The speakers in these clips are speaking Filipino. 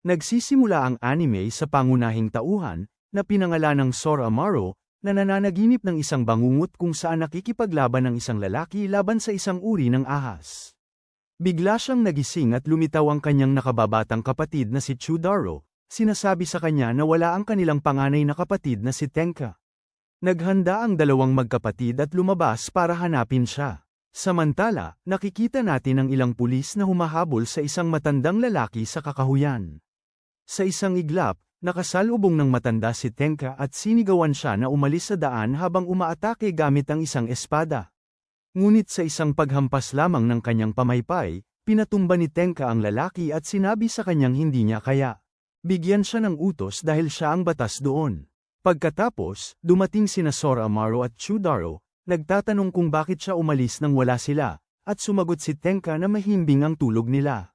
Nagsisimula ang anime sa pangunahing tauhan, na pinangalanang Sora Amaro, na nananaginip ng isang bangungot kung saan nakikipaglaban ng isang lalaki laban sa isang uri ng ahas. Bigla siyang nagising at lumitaw ang kanyang nakababatang kapatid na si Chudaro, sinasabi sa kanya na wala ang kanilang panganay na kapatid na si Tenka. Naghanda ang dalawang magkapatid at lumabas para hanapin siya. Samantala, nakikita natin ang ilang pulis na humahabol sa isang matandang lalaki sa kakahuyan. Sa isang iglap, nakasalubong ng matanda si Tenka at sinigawan siya na umalis sa daan habang umaatake gamit ang isang espada. Ngunit sa isang paghampas lamang ng kanyang pamaypay, pinatumba ni Tenka ang lalaki at sinabi sa kanyang hindi niya kaya. Bigyan siya ng utos dahil siya ang batas doon. Pagkatapos, dumating sina Sora Amaro at Chudaro, nagtatanong kung bakit siya umalis nang wala sila, at sumagot si Tenka na mahimbing ang tulog nila.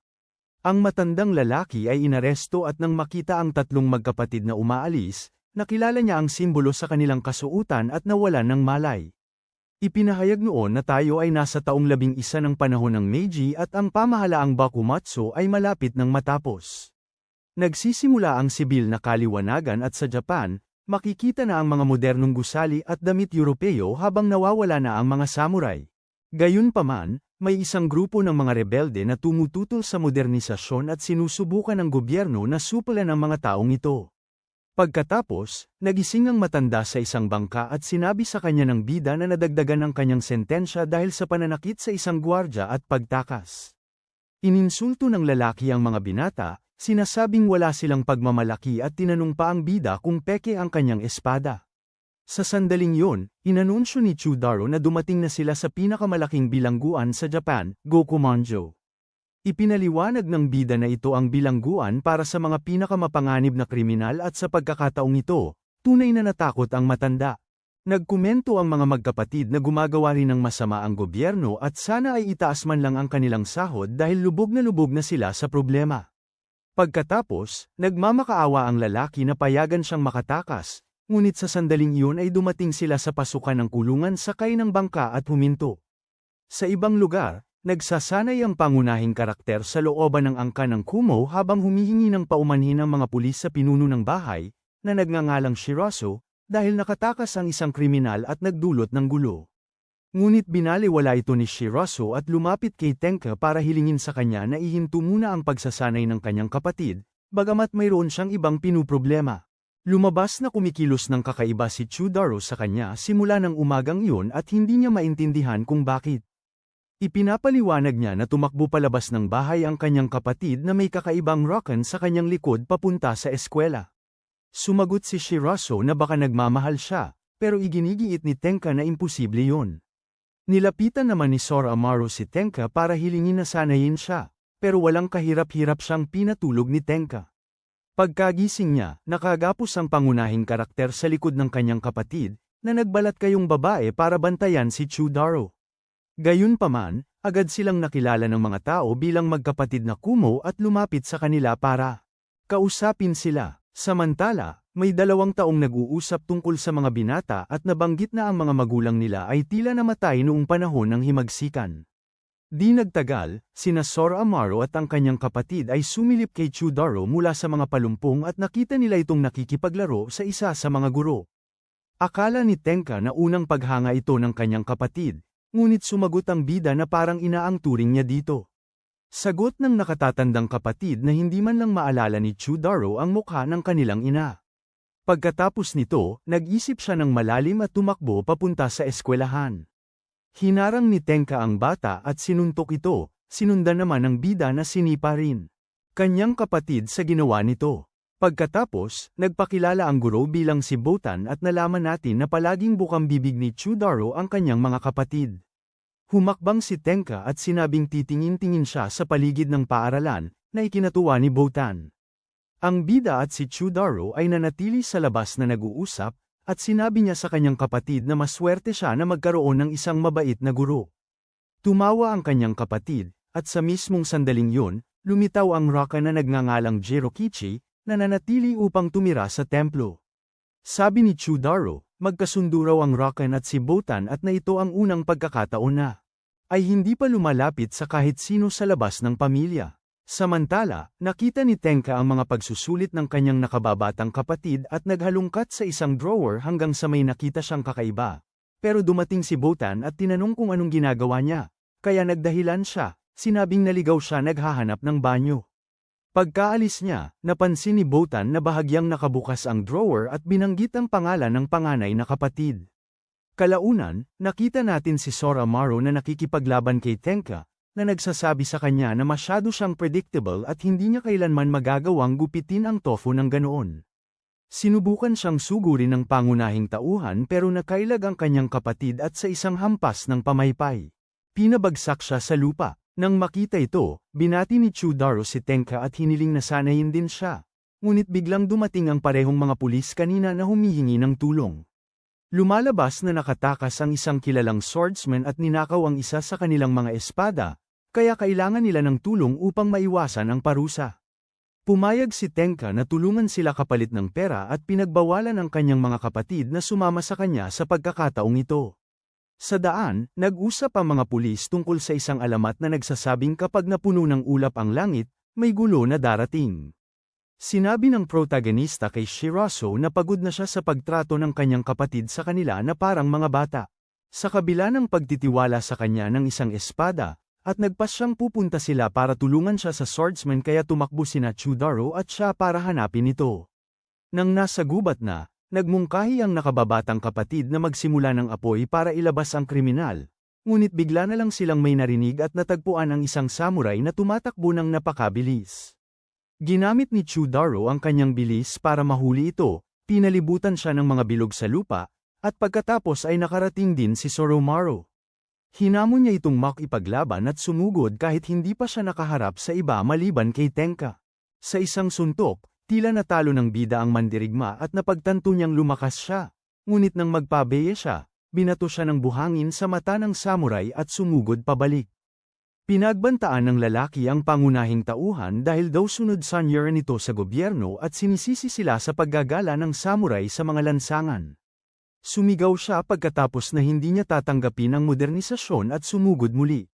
Ang matandang lalaki ay inaresto at nang makita ang tatlong magkapatid na umaalis, nakilala niya ang simbolo sa kanilang kasuotan at nawalan ng malay. Ipinahayag noon na tayo ay nasa taong 11 ng panahon ng Meiji at ang pamahalaang Bakumatsu ay malapit ng matapos. Nagsisimula ang sibil na kaliwanagan at sa Japan, makikita na ang mga modernong gusali at damit Europeo habang nawawala na ang mga samurai. Gayunpaman, may isang grupo ng mga rebelde na tumututol sa modernisasyon at sinusubukan ng gobyerno na supulan ang mga taong ito. Pagkatapos, nagising ang matanda sa isang bangka at sinabi sa kanya ng bida na nadagdagan ang kanyang sentensya dahil sa pananakit sa isang gwardya at pagtakas. Ininsulto ng lalaki ang mga binata, sinasabing wala silang pagmamalaki at tinanong pa ang bida kung peke ang kanyang espada. Sa sandaling yun, inanunsyo ni Chudaro na dumating na sila sa pinakamalaking bilangguan sa Japan, Gokumanjo. Ipinaliwanag ng bida na ito ang bilangguan para sa mga pinakamapanganib na kriminal at sa pagkakataong ito, tunay na natakot ang matanda. Nagkomento ang mga magkapatid na gumagawa rin ng masama ang gobyerno at sana ay itaas man lang ang kanilang sahod dahil lubog na sila sa problema. Pagkatapos, nagmamakaawa ang lalaki na payagan siyang makatakas, ngunit sa sandaling iyon ay dumating sila sa pasukan ng kulungan sakay ng bangka at huminto. Sa ibang lugar, nagsasanay ang pangunahing karakter sa looban ng angka ng Kumo habang humihingi ng paumanhin ang mga pulis sa pinuno ng bahay, na nagngangalang Shirazo, dahil nakatakas ang isang kriminal at nagdulot ng gulo. Ngunit binaliwala ito ni Shirazo at lumapit kay Tenka para hilingin sa kanya na ihinto muna ang pagsasanay ng kanyang kapatid, bagamat mayroon siyang ibang pinuproblema. Lumabas na kumikilos ng kakaiba si Chudaro sa kanya simula ng umagang iyon at hindi niya maintindihan kung bakit. Ipinapaliwanag niya na tumakbo palabas ng bahay ang kanyang kapatid na may kakaibang rocken sa kanyang likod papunta sa eskwela. Sumagot si Shirazo na baka nagmamahal siya, pero iginigiit ni Tenka na imposible yun. Nilapitan naman ni Sora Amaro si Tenka para hilingin na sanayin siya, pero walang kahirap-hirap siyang pinatulog ni Tenka. Pagkagising niya, nakagapos ang pangunahing karakter sa likod ng kanyang kapatid, na nagbalat kayong babae para bantayan si Chudaro. Gayunpaman, agad silang nakilala ng mga tao bilang magkapatid na Kumo at lumapit sa kanila para kausapin sila. Samantala, may 2 taong nag-uusap tungkol sa mga binata at nabanggit na ang mga magulang nila ay tila namatay noong panahon ng himagsikan. Di nagtagal, sina Sora Amaro at ang kanyang kapatid ay sumilip kay Chudaro mula sa mga palumpong at nakita nila itong nakikipaglaro sa isa sa mga guro. Akala ni Tenka na unang paghanga ito ng kanyang kapatid, ngunit sumagot ang bida na parang ina ang turing niya dito. Sagot ng nakatatandang kapatid na hindi man lang maalala ni Chudaro ang mukha ng kanilang ina. Pagkatapos nito, nag-isip siya ng malalim at tumakbo papunta sa eskwelahan. Hinarang ni Tenka ang bata at sinuntok ito, sinundan naman ng bida na sinipa rin kanyang kapatid sa ginawa nito. Pagkatapos, nagpakilala ang guro bilang si Botan at nalaman natin na palaging bukang bibig ni Chudaro ang kanyang mga kapatid. Humakbang si Tenka at sinabing titingin-tingin siya sa paligid ng paaralan, na ikinatuwa ni Botan. Ang bida at si Chudaro ay nanatili sa labas na nag-uusap, at sinabi niya sa kanyang kapatid na maswerte siya na magkaroon ng isang mabait na guro. Tumawa ang kanyang kapatid, at sa mismong sandaling yun, lumitaw ang raka na nagngangalang Jirokichi, na nanatili upang tumira sa templo. Sabi ni Chudaro, magkasundo raw ang Rakan at si Botan at na ito ang unang pagkakataon na ay hindi pa lumalapit sa kahit sino sa labas ng pamilya. Samantala, nakita ni Tenka ang mga pagsusulit ng kanyang nakababatang kapatid at naghalungkat sa isang drawer hanggang sa may nakita siyang kakaiba. Pero dumating si Botan at tinanong kung anong ginagawa niya. Kaya nagdahilan siya, sinabing naligaw siya naghahanap ng banyo. Pagkaalis niya, napansin ni Botan na bahagyang nakabukas ang drawer at binanggit ang pangalan ng panganay na kapatid. Kalaunan, nakita natin si Sora Amaro na nakikipaglaban kay Tenka, na nagsasabi sa kanya na masyado siyang predictable at hindi niya kailanman magagawang gupitin ang tofu ng ganoon. Sinubukan siyang sugurin ng pangunahing tauhan pero nakailag ang kanyang kapatid at sa isang hampas ng pamaypay. Pinabagsak siya sa lupa. Nang makita ito, binati ni Chudaro si Tenka at hiniling na sanayin din siya. Ngunit biglang dumating ang parehong mga pulis kanina na humihingi ng tulong. Lumalabas na nakatakas ang isang kilalang swordsman at ninakaw ang isa sa kanilang mga espada, kaya kailangan nila ng tulong upang maiwasan ang parusa. Pumayag si Tenka na tulungan sila kapalit ng pera at pinagbawalan ang kanyang mga kapatid na sumama sa kanya sa pagkakataong ito. Sa daan, nag-usap ang mga pulis tungkol sa isang alamat na nagsasabing kapag napuno ng ulap ang langit, may gulo na darating. Sinabi ng protagonista kay Shirazo na pagod na siya sa pagtrato ng kanyang kapatid sa kanila na parang mga bata. Sa kabila ng pagtitiwala sa kanya ng isang espada, at nagpas siyang pupunta sila para tulungan siya sa swordsman kaya tumakbo sina Chudaro at siya para hanapin ito. Nang nasa gubat na, nagmungkahi ang nakababatang kapatid na magsimula ng apoy para ilabas ang kriminal, ngunit bigla na lang silang may narinig at natagpuan ang isang samurai na tumatakbo ng napakabilis. Ginamit ni Chudaro ang kanyang bilis para mahuli ito, pinalibutan siya ng mga bilog sa lupa, at pagkatapos ay nakarating din si Soromaru. Hinamon niya itong makipaglaban at sumugod kahit hindi pa siya nakaharap sa iba maliban kay Tenka. Sa isang suntok, tila natalo ng bida ang mandirigma at napagtanto niyang lumakas siya. Ngunit nang magpabeye siya, binato siya ng buhangin sa mata ng samurai at sumugod pabalik. Pinagbantaan ng lalaki ang pangunahing tauhan dahil daw sunod sanyera nito sa gobyerno at sinisisi sila sa paggagala ng samurai sa mga lansangan. Sumigaw siya pagkatapos na hindi niya tatanggapin ang modernisasyon at sumugod muli.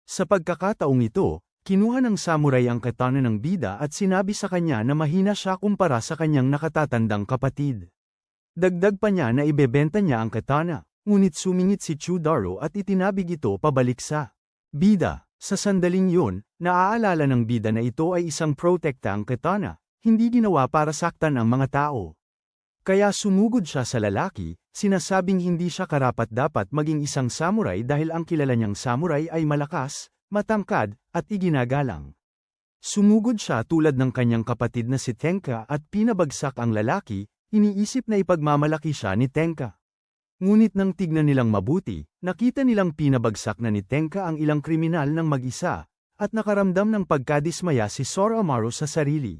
Sa pagkakataong ito, kinuha ng samurai ang katana ng bida at sinabi sa kanya na mahina siya kumpara sa kanyang nakatatandang kapatid. Dagdag pa niya na ibebenta niya ang katana, ngunit sumingit si Chudaro at itinabig ito pabalik sa bida. Sa sandaling yun, naaalala ng bida na ito ay isang protekta ang katana, hindi ginawa para saktan ang mga tao. Kaya sumugod siya sa lalaki, sinasabing hindi siya karapat-dapat maging isang samurai dahil ang kilala niyang samurai ay malakas, matangkad, at iginagalang. Sumugod siya tulad ng kanyang kapatid na si Tenka at pinabagsak ang lalaki, iniisip na ipagmamalaki siya ni Tenka. Ngunit nang tignan nilang mabuti, nakita nilang pinabagsak na ni Tenka ang ilang kriminal ng mag-isa, at nakaramdam ng pagkadismaya si Sora Amaro sa sarili.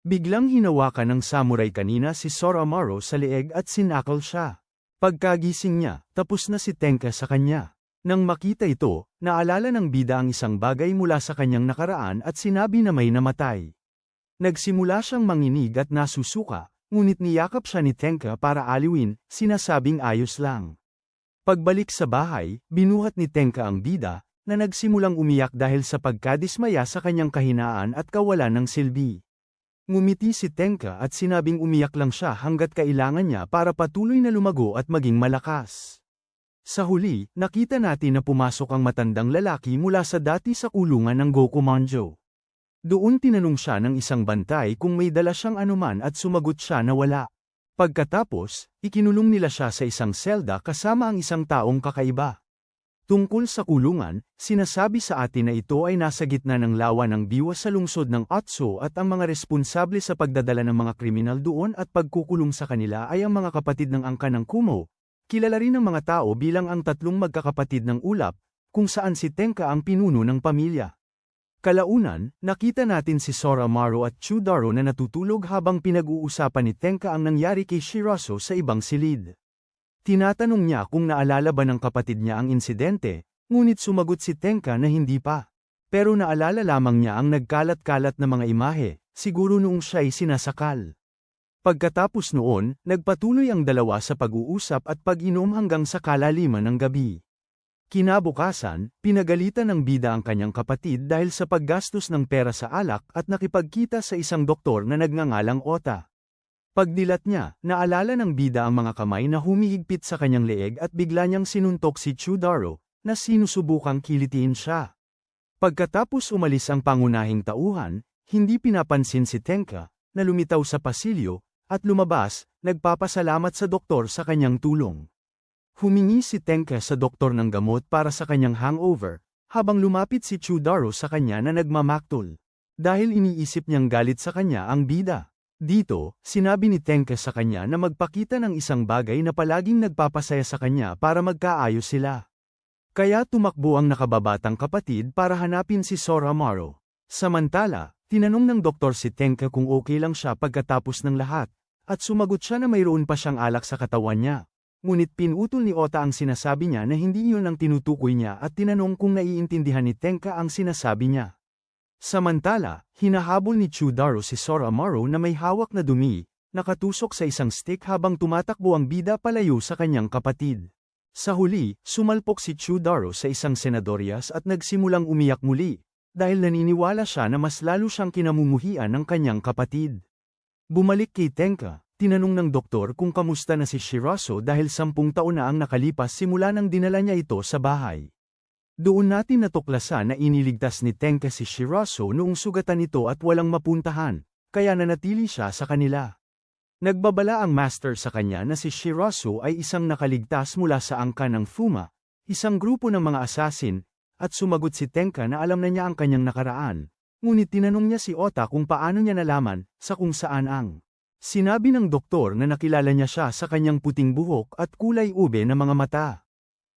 Biglang hinawakan ng samurai kanina si Sora Amaro sa leeg at sinakal siya. Pagkagising niya, tapos na si Tenka sa kanya. Nang makita ito, naalala ng bida ang isang bagay mula sa kanyang nakaraan at sinabi na may namatay. Nagsimula siyang manginig at nasusuka, ngunit niyakap siya ni Tenka para aliwin, sinasabing ayos lang. Pagbalik sa bahay, binuhat ni Tenka ang bida, na nagsimulang umiyak dahil sa pagkadismaya sa kanyang kahinaan at kawalan ng silbi. Ngumiti si Tenka at sinabing umiyak lang siya hanggat kailangan niya para patuloy na lumago at maging malakas. Sa huli, nakita natin na pumasok ang matandang lalaki mula sa dati sa kulungan ng Gokumanjo. Doon tinanong siya ng isang bantay kung may dala siyang anuman at sumagot siya na wala. Pagkatapos, ikinulong nila siya sa isang selda kasama ang isang taong kakaiba. Tungkol sa kulungan, sinasabi sa atin na ito ay nasa gitna ng lawa ng Biwa sa lungsod ng Otso at ang mga responsable sa pagdadala ng mga kriminal doon at pagkukulong sa kanila ay ang mga kapatid ng angka ng Kumo, kilala rin ng mga tao bilang ang tatlong magkakapatid ng ulap, kung saan si Tenka ang pinuno ng pamilya. Kalaunan, nakita natin si Sora Amaro at Chudaro na natutulog habang pinag-uusapan ni Tenka ang nangyari kay Shirazo sa ibang silid. Tinatanong niya kung naalala ba ng kapatid niya ang insidente, ngunit sumagot si Tenka na hindi pa. Pero naalala lamang niya ang nagkalat-kalat na mga imahe, siguro noong siya'y sinasakal. Pagkatapos noon, nagpatuloy ang dalawa sa pag-uusap at pag-inom hanggang sa kalaliman ng gabi. Kinabukasan, pinagalitan ng bida ang kanyang kapatid dahil sa paggastos ng pera sa alak at nakipagkita sa isang doktor na nagngangalang Ota. Pagdilat niya, naalala ng bida ang mga kamay na humihigpit sa kanyang leeg at bigla niyang sinuntok si Chudaro, na sinusubukang kilitiin siya. Pagkatapos umalis ang pangunahing tauhan, hindi pinapansin si Tenka, na lumitaw sa pasilyo, at lumabas, nagpapasalamat sa doktor sa kanyang tulong. Humingi si Tenka sa doktor ng gamot para sa kanyang hangover, habang lumapit si Chudaro sa kanya na nagmamaktol. Dahil iniisip niyang galit sa kanya ang bida. Dito, sinabi ni Tenka sa kanya na magpakita ng isang bagay na palaging nagpapasaya sa kanya para magkaayos sila. Kaya tumakbo ang nakababatang kapatid para hanapin si Soramaru. Samantala, tinanong ng doktor si Tenka kung okay lang siya pagkatapos ng lahat, at sumagot siya na mayroon pa siyang alak sa katawan niya. Ngunit pinutol ni Ota ang sinasabi niya na hindi iyon ang tinutukoy niya at tinanong kung naiintindihan ni Tenka ang sinasabi niya. Samantala, hinahabol ni Chudaro si Soramaru na may hawak na dumi, nakatusok sa isang stick habang tumatakbo ang bida palayo sa kanyang kapatid. Sa huli, sumalpok si Chudaro sa isang senadorias at nagsimulang umiyak muli, dahil naniniwala siya na mas lalo siyang kinamumuhian ng kanyang kapatid. Bumalik kay Tenka. Tinanong ng doktor kung kamusta na si Shirazo dahil 10 taon na ang nakalipas simula nang dinala niya ito sa bahay. Doon natin natuklasan na iniligtas ni Tenka si Shirazo noong sugatan ito at walang mapuntahan, kaya nanatili siya sa kanila. Nagbabala ang master sa kanya na si Shirazo ay isang nakaligtas mula sa angkan ng Fuma, isang grupo ng mga assassin, at sumagot si Tenka na alam na niya ang kanyang nakaraan, ngunit tinanong niya si Ota kung paano niya nalaman sa kung saan ang. Sinabi ng doktor na nakilala niya siya sa kanyang puting buhok at kulay ube na mga mata.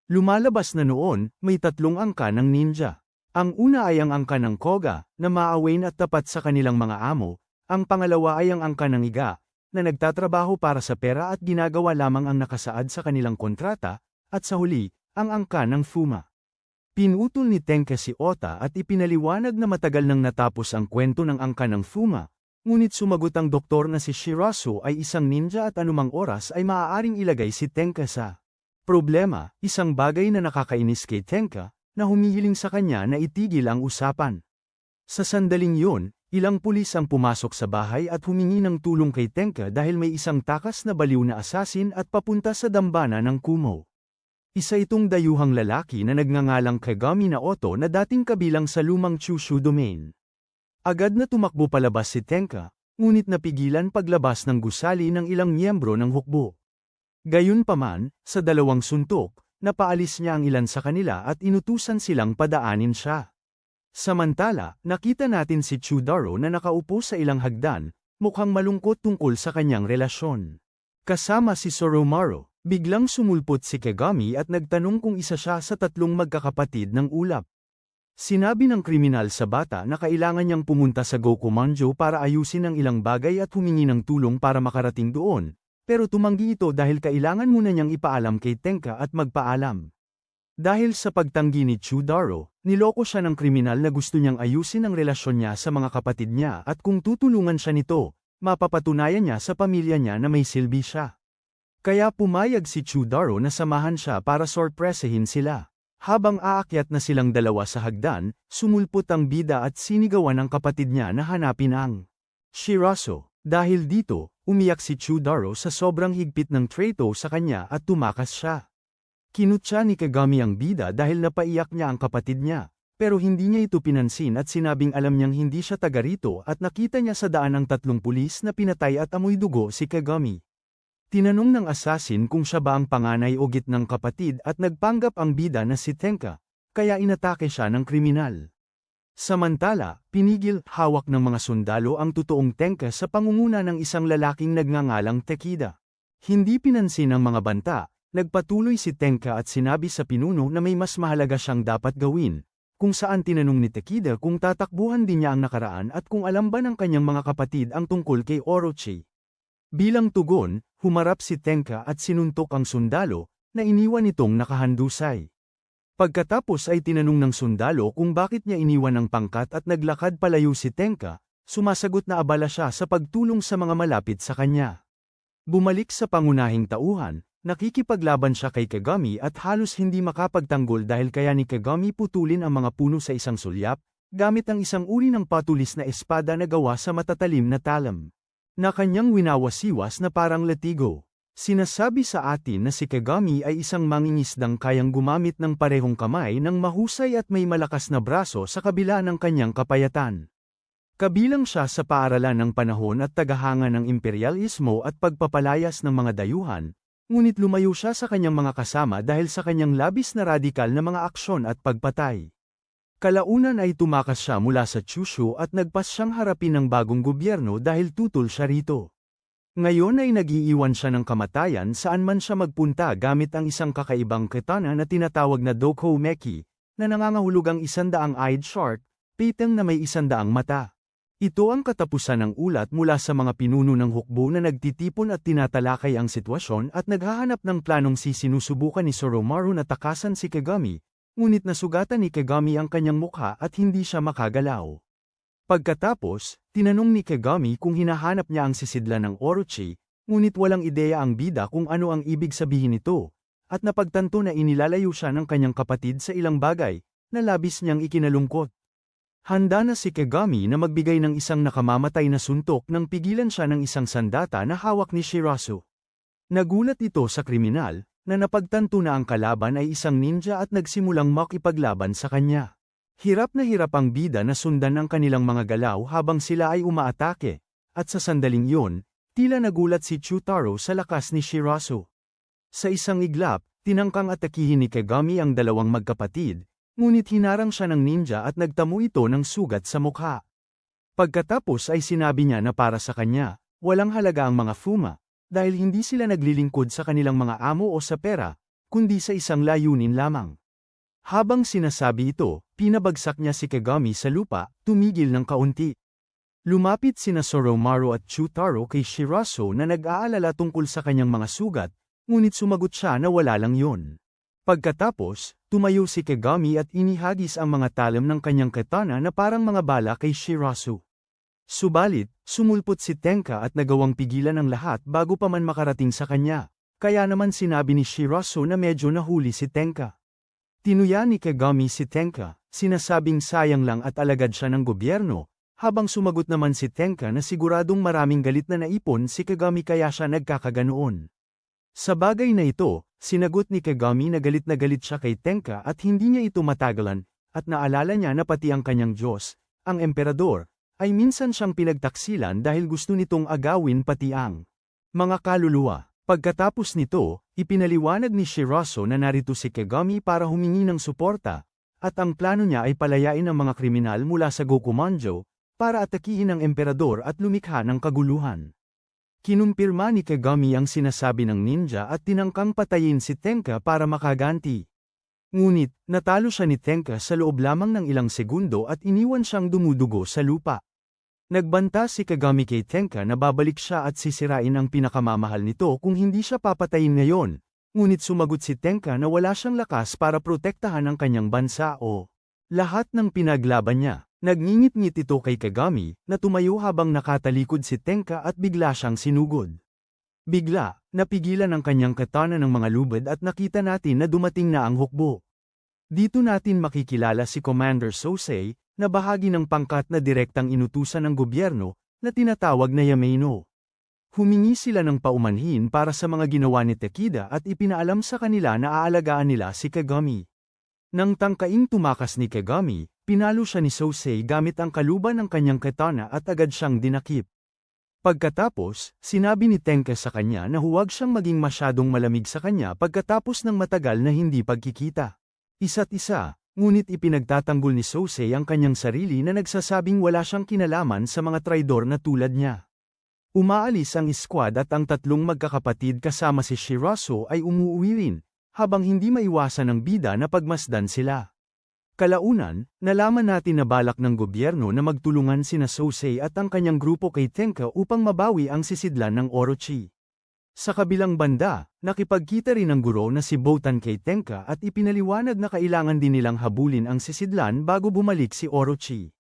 Lumalabas na noon, may 3 angka ng ninja. Ang una ay ang angka ng Koga, na maawain at tapat sa kanilang mga amo, ang pangalawa ay ang angka ng Iga, na nagtatrabaho para sa pera at ginagawa lamang ang nakasaad sa kanilang kontrata, at sa huli, ang angka ng Fuma. Pinutol ni Tenka si Ota at ipinaliwanag na matagal nang natapos ang kwento ng angka ng Fuma. Ngunit sumagot ang doktor na si Shirazo ay isang ninja at anumang oras ay maaaring ilagay si Tenka sa problema, isang bagay na nakakainis kay Tenka, na humihiling sa kanya na itigil ang usapan. Sa sandaling yun, ilang pulis ang pumasok sa bahay at humingi ng tulong kay Tenka dahil may isang takas na baliw na asasin at papunta sa dambana ng Kumo. Isa itong dayuhang lalaki na nagngangalang Kagami na Oto na dating kabilang sa lumang Chushu domain. Agad na tumakbo palabas si Tenka, ngunit napigilan paglabas ng gusali ng ilang miyembro ng hukbo. Gayunpaman, sa 2 suntok, napaalis niya ang ilan sa kanila at inutusan silang padaanin siya. Samantala, nakita natin si Chudaro na nakaupo sa ilang hagdan, mukhang malungkot tungkol sa kanyang relasyon. Kasama si Soramaru, biglang sumulpot si Kagami at nagtanong kung isa siya sa 3 magkakapatid ng ulap. Sinabi ng kriminal sa bata na kailangan niyang pumunta sa Gokumanjo para ayusin ang ilang bagay at humingi ng tulong para makarating doon, pero tumanggi ito dahil kailangan muna niyang ipaalam kay Tenka at magpaalam. Dahil sa pagtanggi ni Chudaro, niloko siya ng kriminal na gusto niyang ayusin ang relasyon niya sa mga kapatid niya at kung tutulungan siya nito, mapapatunayan niya sa pamilya niya na may silbi siya. Kaya pumayag si Chudaro na samahan siya para sorpresahin sila. Habang aakyat na silang dalawa sa hagdan, sumulpot ang bida at sinigawan ng kapatid niya na hanapin ang Shirazo. Dahil dito, umiyak si Chudaro sa sobrang higpit ng treto sa kanya at tumakas siya. Kinutya ni Kagami ang bida dahil napaiyak niya ang kapatid niya, pero hindi niya ito pinansin at sinabing alam niyang hindi siya taga rito at nakita niya sa daan ang 3 pulis na pinatay at amoy dugo si Kagami. Tinanong ng assassin kung siya ba ang panganay o gitnang kapatid at nagpanggap ang bida na si Tenka, kaya inatake siya ng kriminal. Samantala, pinigil hawak ng mga sundalo ang totoong Tenka sa pangunguna ng isang lalaking nagngangalang Tekida. Hindi pinansin ng mga banta, nagpatuloy si Tenka at sinabi sa pinuno na may mas mahalaga siyang dapat gawin, kung saan tinanong ni Tekida kung tatakbuhan din niya ang nakaraan at kung alam ba ng kanyang mga kapatid ang tungkol kay Orochi. Bilang tugon, humarap si Tenka at sinuntok ang sundalo, na iniwan itong nakahandusay. Pagkatapos ay tinanong ng sundalo kung bakit niya iniwan ang pangkat at naglakad palayo si Tenka, sumasagot na abala siya sa pagtulong sa mga malapit sa kanya. Bumalik sa pangunahing tauhan, Nakikipaglaban siya kay Kagami at halos hindi makapagtanggol dahil kaya ni Kagami putulin ang mga puno sa isang sulyap, gamit ang isang uri ng patulis na espada na gawa sa matatalim na talam, na kanyang winawasiwas na parang latigo. Sinasabi sa atin na si Kagami ay isang mangingisdang kayang gumamit ng parehong kamay ng mahusay at may malakas na braso sa kabila ng kanyang kapayatan. Kabilang siya sa paaralan ng panahon at tagahanga ng imperyalismo at pagpapalayas ng mga dayuhan, ngunit lumayo siya sa kanyang mga kasama dahil sa kanyang labis na radikal na mga aksyon at pagpatay. Kalaunan ay tumakas siya mula sa Kyushu at nagpas siyang harapin ng bagong gobyerno dahil tutol siya rito. Ngayon ay nag-iiwan siya ng kamatayan saan man siya magpunta gamit ang isang kakaibang katana na tinatawag na Dokho Meki, na nangangahulugang 100-eyed shark, pitang na may 100 mata. Ito ang katapusan ng ulat mula sa mga pinuno ng hukbo na nagtitipon at tinatalakay ang sitwasyon at naghahanap ng planong sinusubukan ni Soromaru na takasan si Kagami, ngunit nasugatan ni Kagami ang kanyang mukha at hindi siya makagalaw. Pagkatapos, tinanong ni Kagami kung hinahanap niya ang sisidlan ng Orochi, ngunit walang ideya ang bida kung ano ang ibig sabihin nito, at napagtanto na inilalayo siya ng kanyang kapatid sa ilang bagay, na labis niyang ikinalungkot. Handa na si Kagami na magbigay ng isang nakamamatay na suntok nang pigilan siya ng isang sandata na hawak ni Shirasu. Nagulat ito sa kriminal, na napagtanto na ang kalaban ay isang ninja at nagsimulang makipaglaban sa kanya. Hirap ang bida na sundan ang kanilang mga galaw habang sila ay umaatake, at sa sandaling yun, tila nagulat si Chutaro sa lakas ni Shirasu. Sa isang iglap, tinangkang atakihin ni Kagami ang dalawang magkapatid, ngunit hinarang siya ng ninja at nagtamo ito ng sugat sa mukha. Pagkatapos ay sinabi niya na para sa kanya, walang halaga ang mga fuma, dahil hindi sila naglilingkod sa kanilang mga amo o sa pera, kundi sa isang layunin lamang. Habang sinasabi ito, pinabagsak niya si Kagami sa lupa, tumigil ng kaunti. Lumapit sina Soromaru at Chutaro kay Shirasu na nag-aalala tungkol sa kanyang mga sugat, ngunit sumagot siya na wala lang yon. Pagkatapos, tumayo si Kagami at inihagis ang mga talam ng kanyang katana na parang mga bala kay Shirasu. Subalit, sumulpot si Tenka at nagawang pigilan ang lahat bago pa man makarating sa kanya, kaya naman sinabi ni Shirasu na medyo nahuli si Tenka. Tinuya ni Kagami si Tenka, sinasabing sayang lang at alagad siya ng gobyerno, habang sumagot naman si Tenka na siguradong maraming galit na naipon si Kagami kaya siya nagkakaganoon. Sa bagay na ito, sinagot ni Kagami na galit siya kay Tenka at hindi niya ito matagalan, at naalala niya na pati ang kanyang Diyos, ang emperador, ay minsan siyang pinagtaksilan dahil gusto nitong agawin pati ang mga kaluluwa. Pagkatapos nito, ipinaliwanag ni Shirasu na narito si Kagami para humingi ng suporta, at ang plano niya ay palayain ang mga kriminal mula sa Gokumanjo, para atakihin ang emperador at lumikha ng kaguluhan. Kinumpirma ni Kagami ang sinasabi ng ninja at tinangkang patayin si Tenka para makaganti. Ngunit, natalo siya ni Tenka sa loob lamang ng ilang segundo at iniwan siyang dumudugo sa lupa. Nagbanta si Kagami kay Tenka na babalik siya at sisirain ang pinakamamahal nito kung hindi siya papatayin ngayon, ngunit sumagot si Tenka na wala siyang lakas para protektahan ang kanyang bansa o lahat ng pinaglaban niya. Nagngingit-ngit ito kay Kagami, na tumayo habang nakatalikod si Tenka at bigla siyang sinugod. Bigla, napigilan ang kanyang katana ng mga lubid at nakita natin na dumating na ang hukbo. Dito natin makikilala si Commander Sosei, na bahagi ng pangkat na direktang inutusan ng gobyerno, na tinatawag na Yamaino. Humingi sila ng paumanhin para sa mga ginawa ni Takeda at ipinaalam sa kanila na aalagaan nila si Kagami. Nang tangkaing tumakas ni Kagami, pinalo siya ni Sosei gamit ang kaluban ng kanyang katana at agad siyang dinakip. Pagkatapos, sinabi ni Tenka sa kanya na huwag siyang maging masyadong malamig sa kanya pagkatapos ng matagal na hindi pagkikita. Isa't isa, ngunit ipinagtatanggol ni Sosei ang kanyang sarili na nagsasabing wala siyang kinalaman sa mga traidor na tulad niya. Umaalis ang squad at ang tatlong magkakapatid kasama si Shirasu ay umuuwi rin, habang hindi maiwasan ng bida na pagmasdan sila. Kalaunan, nalaman natin na balak ng gobyerno na magtulungan sina Sosei at ang kanyang grupo kay Tenka upang mabawi ang sisidlan ng Orochi. Sa kabilang banda, nakipagkita rin ang guro na si Botan kay Tenka at ipinaliwanag na kailangan din nilang habulin ang sisidlan bago bumalik si Orochi.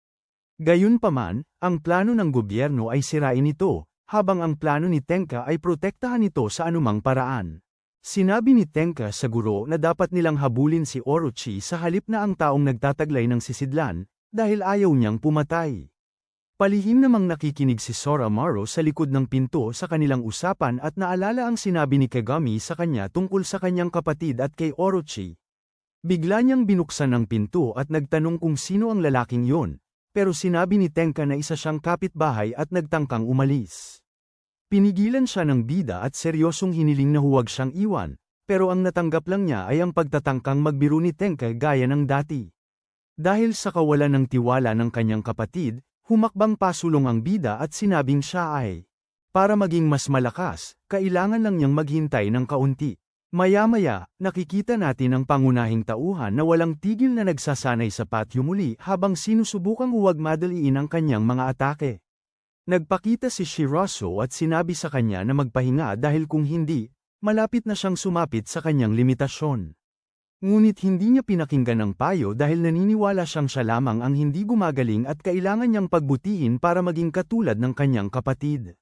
Gayunpaman, ang plano ng gobyerno ay sirain ito, habang ang plano ni Tenka ay protektahan ito sa anumang paraan. Sinabi ni Tenka sa guro na dapat nilang habulin si Orochi sa halip na ang taong nagtataglay ng sisidlan, dahil ayaw niyang pumatay. Palihim namang nakikinig si Soromaru sa likod ng pinto sa kanilang usapan at naalala ang sinabi ni Kagami sa kanya tungkol sa kanyang kapatid at kay Orochi. Bigla niyang binuksan ang pinto at nagtanong kung sino ang lalaking yon, pero sinabi ni Tenka na isa siyang kapitbahay at nagtangkang umalis. Pinigilan siya ng bida at seryosong hiniling na huwag siyang iwan, pero ang natanggap lang niya ay ang pagtatangkang magbiro ni Tenka gaya ng dati. Dahil sa kawalan ng tiwala ng kanyang kapatid, humakbang pasulong ang bida at sinabing siya ay, para maging mas malakas, kailangan lang niyang maghintay ng kaunti. Maya-maya, nakikita natin ang pangunahing tauhan na walang tigil na nagsasanay sa patio muli habang sinusubukang huwag madaliin ang kanyang mga atake. Nagpakita si Shirazo at sinabi sa kanya na magpahinga dahil kung hindi, malapit na siyang sumapit sa kanyang limitasyon. Ngunit hindi niya pinakinggan ang payo dahil naniniwala siyang siya lamang ang hindi gumagaling at kailangan niyang pagbutihin para maging katulad ng kanyang kapatid.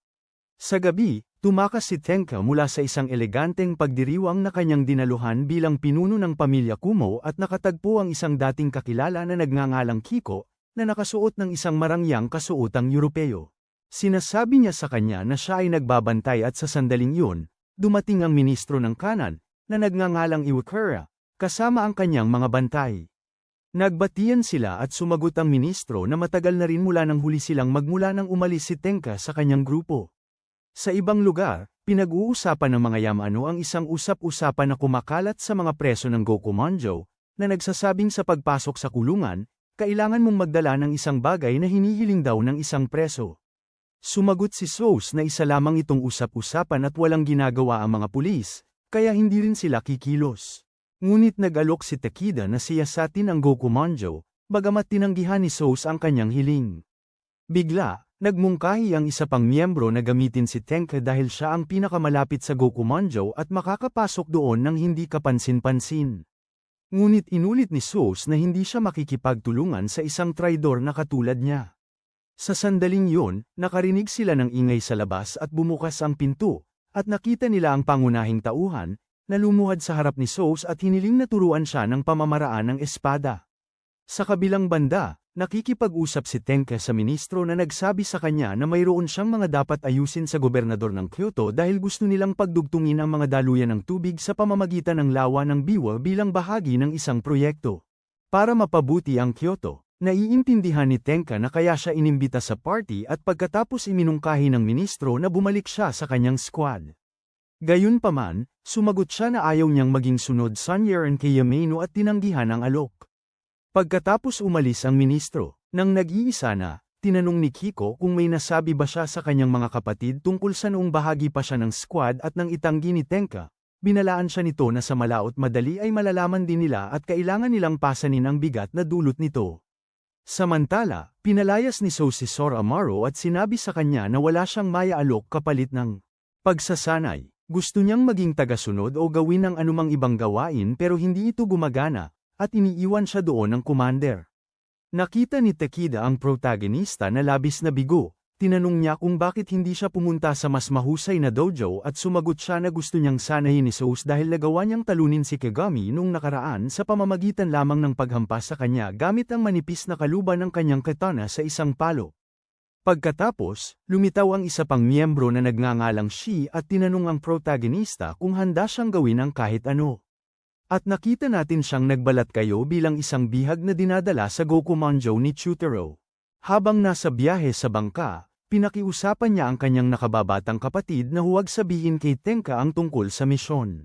Sa gabi, tumakas si Tenka mula sa isang eleganteng pagdiriwang na kanyang dinaluhan bilang pinuno ng pamilya Kumo at nakatagpo ang isang dating kakilala na nagngangalang Kiko, na nakasuot ng isang marangyang kasuotang Europeo. Sinasabi niya sa kanya na siya ay nagbabantay at sa sandaling yun, dumating ang ministro ng kanan, na nagngangalang Iwakura, kasama ang kanyang mga bantay. Nagbatian sila at sumagot ang ministro na matagal na rin mula nang huli silang magmula nang umalis si Tenka sa kanyang grupo. Sa ibang lugar, pinag-uusapan ng mga Yamano ang isang usap-usapan na kumakalat sa mga preso ng Gokumonjo, na nagsasabing sa pagpasok sa kulungan, kailangan mong magdala ng isang bagay na hinihiling daw ng isang preso. Sumagot si Sous na isa lamang itong usap-usapan at walang ginagawa ang mga pulis, kaya hindi rin sila kikilos. Ngunit nag-alok si Takeda na siyasatin ang Gokumonjo, bagamat tinanggihan ni Sous ang kanyang hiling. Bigla, nagmungkahi ang isa pang miyembro na gamitin si Tenka dahil siya ang pinakamalapit sa Gokumonjo at makakapasok doon nang hindi kapansin-pansin. Ngunit inulit ni Sous na hindi siya makikipagtulungan sa isang traidor na katulad niya. Sa sandaling yun, nakarinig sila ng ingay sa labas at bumukas ang pinto, at nakita nila ang pangunahing tauhan, na lumuhad sa harap ni Sous at hiniling na turuan siya ng pamamaraan ng espada. Sa kabilang banda, nakikipag-usap si Tenka sa ministro na nagsabi sa kanya na mayroon siyang mga dapat ayusin sa gobernador ng Kyoto dahil gusto nilang pagdugtungin ang mga daluyan ng tubig sa pamamagitan ng lawa ng Biwa bilang bahagi ng isang proyekto. Para mapabuti ang Kyoto, naiintindihan ni Tenka na kaya siya inimbita sa party at pagkatapos iminungkahi ng ministro na bumalik siya sa kanyang squad. Gayunpaman, sumagot siya na ayaw niyang maging sunod Sanyeran kay Yameno at tinanggihan ang alok. Pagkatapos umalis ang ministro, nang nag-iisa na, tinanong ni Kiko kung may nasabi ba siya sa kanyang mga kapatid tungkol sa noong bahagi pa siya ng squad at nang itanggi ni Tenka, binalaan siya nito na sa malaot madali ay malalaman din nila at kailangan nilang pasanin ang bigat na dulot nito. Samantala, pinalayas ni Sou si Soromaru at sinabi sa kanya na wala siyang maya-alok kapalit ng pagsasanay. Gusto niyang maging tagasunod o gawin ng anumang ibang gawain pero hindi ito gumagana, at iniiwan siya doon ng commander. Nakita ni Takeda ang protagonista na labis na bigo, tinanong niya kung bakit hindi siya pumunta sa mas mahusay na dojo at sumagot siya na gusto niyang sanayin ni Sous dahil nagawa niyang talunin si Kagami nung nakaraan sa pamamagitan lamang ng paghampas sa kanya gamit ang manipis na kaluban ng kanyang katana sa isang palo. Pagkatapos, lumitaw ang isa pang miyembro na nagngangalang Shi at tinanong ang protagonista kung handa siyang gawin ang kahit ano. At nakita natin siyang nagbalat kayo bilang isang bihag na dinadala sa Gokumonjo ni Chutaro. Habang nasa biyahe sa bangka, pinakiusapan niya ang kanyang nakababatang kapatid na huwag sabihin kay Tenka ang tungkol sa misyon.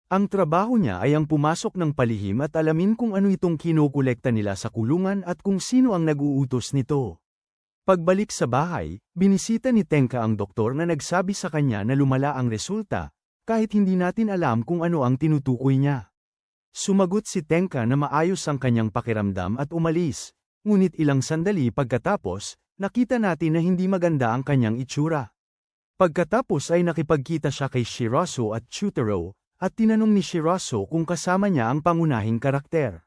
Ang trabaho niya ay ang pumasok ng palihim at alamin kung ano itong kinukolekta nila sa kulungan at kung sino ang nag-uutos nito. Pagbalik sa bahay, binisita ni Tenka ang doktor na nagsabi sa kanya na lumala ang resulta, kahit hindi natin alam kung ano ang tinutukoy niya. Sumagot si Tenka na maayos ang kanyang pakiramdam at umalis, ngunit ilang sandali pagkatapos, nakita natin na hindi maganda ang kanyang itsura. Pagkatapos ay nakipagkita siya kay Shirazo at Chutaro, at tinanong ni Shirazo kung kasama niya ang pangunahing karakter.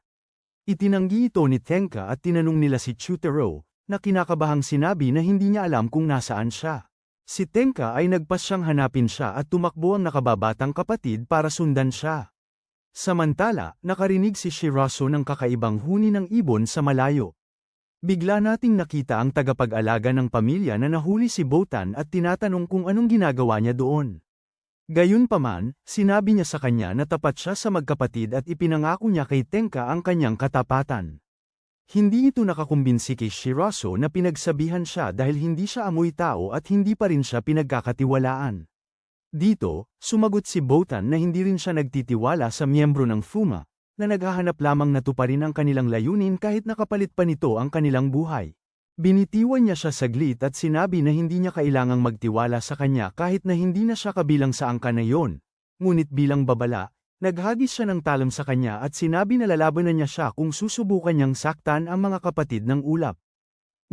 Itinanggi ito ni Tenka at tinanong nila si Chutaro, na kinakabahang sinabi na hindi niya alam kung nasaan siya. Si Tenka ay nagpasyang hanapin siya at tumakbo ang nakababatang kapatid para sundan siya. Samantala, nakarinig si Shirazo ng kakaibang huni ng ibon sa malayo. Bigla nating nakita ang tagapag-alaga ng pamilya na nahuli si Botan at tinatanong kung anong ginagawa niya doon. Gayunpaman, sinabi niya sa kanya na tapat siya sa magkapatid at ipinangako niya kay Tenka ang kanyang katapatan. Hindi ito nakakumbinsi kay Shirazo na pinagsabihan siya dahil hindi siya amoy tao at hindi pa rin siya pinagkakatiwalaan. Dito, sumagot si Botan na hindi rin siya nagtitiwala sa miyembro ng Fuma, na naghahanap lamang na tuparin ang kanilang layunin kahit nakapalit pa nito ang kanilang buhay. Binitiwan niya siya saglit at sinabi na hindi niya kailangang magtiwala sa kanya kahit na hindi na siya kabilang sa angka na yon. Ngunit bilang babala, naghagis siya ng talam sa kanya at sinabi na lalabanan niya siya kung susubukan niyang saktan ang mga kapatid ng ulap.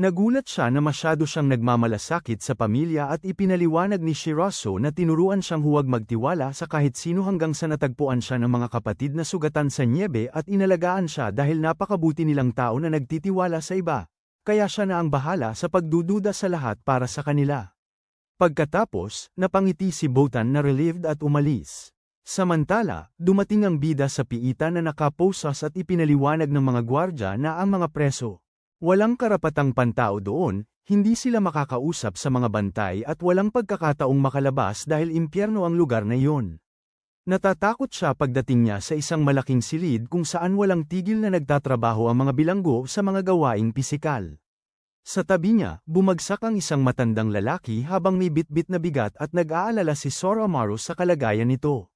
Nagulat siya na masyado siyang nagmamalasakit sa pamilya at ipinaliwanag ni Shirazo na tinuruan siyang huwag magtiwala sa kahit sino hanggang sa natagpuan siya ng mga kapatid na sugatan sa nyebe at inalagaan siya dahil napakabuti nilang tao na nagtitiwala sa iba. Kaya siya na ang bahala sa pagdududa sa lahat para sa kanila. Pagkatapos, napangiti si Botan na relieved at umalis. Samantala, dumating ang bida sa piitan na nakaposas at ipinaliwanag ng mga gwardya na ang mga preso. Walang karapatang pantao doon, hindi sila makakausap sa mga bantay at walang pagkakataong makalabas dahil impyerno ang lugar na iyon. Natatakot siya pagdating niya sa isang malaking silid kung saan walang tigil na nagtatrabaho ang mga bilanggo sa mga gawaing pisikal. Sa tabi niya, bumagsak ang isang matandang lalaki habang may bitbit na bigat at nag-aalala si Soromaru sa kalagayan nito.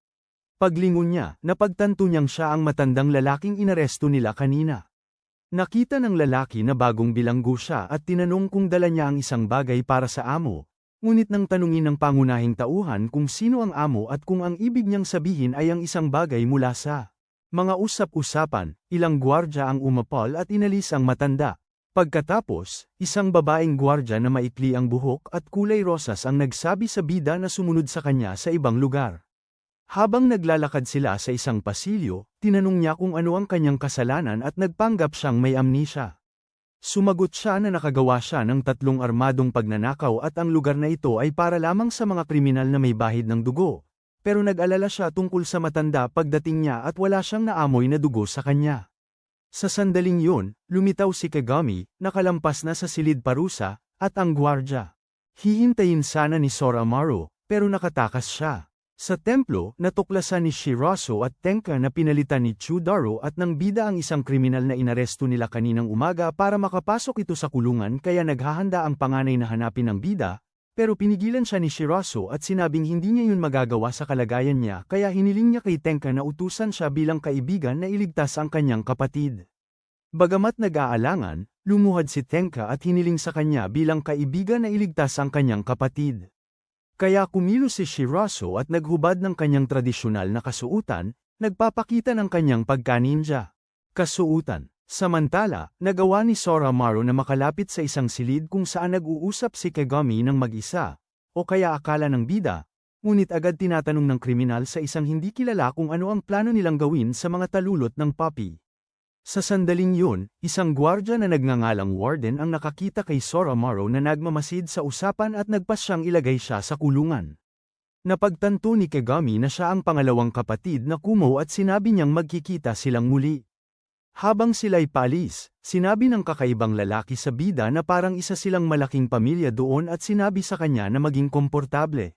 Paglingon niya, napagtanto niyang siya ang matandang lalaking inaresto nila kanina. Nakita ng lalaki na bagong bilanggo siya at tinanong kung dala niya ang isang bagay para sa amo, ngunit nang tanungin ng pangunahing tauhan kung sino ang amo at kung ang ibig niyang sabihin ay ang isang bagay mula sa mga usap-usapan, ilang gwardya ang umapal at inalis ang matanda. Pagkatapos, isang babaeng gwardya na maikli ang buhok at kulay rosas ang nagsabi sa bida na sumunod sa kanya sa ibang lugar. Habang naglalakad sila sa isang pasilyo, tinanong niya kung ano ang kanyang kasalanan at nagpanggap siyang may amnesia. Sumagot siya na nakagawa siya ng 3 armadong pagnanakaw at ang lugar na ito ay para lamang sa mga kriminal na may bahid ng dugo. Pero nag-alala siya tungkol sa matanda pagdating niya at wala siyang naamoy na dugo sa kanya. Sa sandaling yun, lumitaw si Kagami, nakalampas na sa silid parusa, at ang gwardya. Hihintayin sana ni Soromaru, pero nakatakas siya. Sa templo, natuklasan ni Shirazo at Tenka na pinalitan ni Chudaro at ng bida ang isang kriminal na inaresto nila kaninang umaga para makapasok ito sa kulungan kaya naghahanda ang panganay na hanapin ng bida, pero pinigilan siya ni Shirazo at sinabing hindi niya yun magagawa sa kalagayan niya kaya hiniling niya kay Tenka na utusan siya bilang kaibigan na iligtas ang kanyang kapatid. Bagamat nag-aalangan, lumuhad si Tenka at hiniling sa kanya bilang kaibigan na iligtas ang kanyang kapatid. Kaya kumilos si Shirazo at naghubad ng kanyang tradisyonal na kasuutan, nagpapakita ng kanyang pagka-ninja. Kasuutan. Samantala, nagawa ni Soromaru na makalapit sa isang silid kung saan nag-uusap si Kagami ng mag-isa, o kaya akala ng bida, ngunit agad tinatanong ng kriminal sa isang hindi kilala kung ano ang plano nilang gawin sa mga talulot ng puppy. Sa sandaling yun, isang gwardya na nagngangalang warden ang nakakita kay Soromaru na nagmamasid sa usapan at nagpasyang ilagay siya sa kulungan. Napagtanto ni Kagami na siya ang pangalawang kapatid na Kumo at sinabi niyang magkikita silang muli. Habang sila'y paalis, sinabi ng kakaibang lalaki sa bida na parang isa silang malaking pamilya doon at sinabi sa kanya na maging komportable.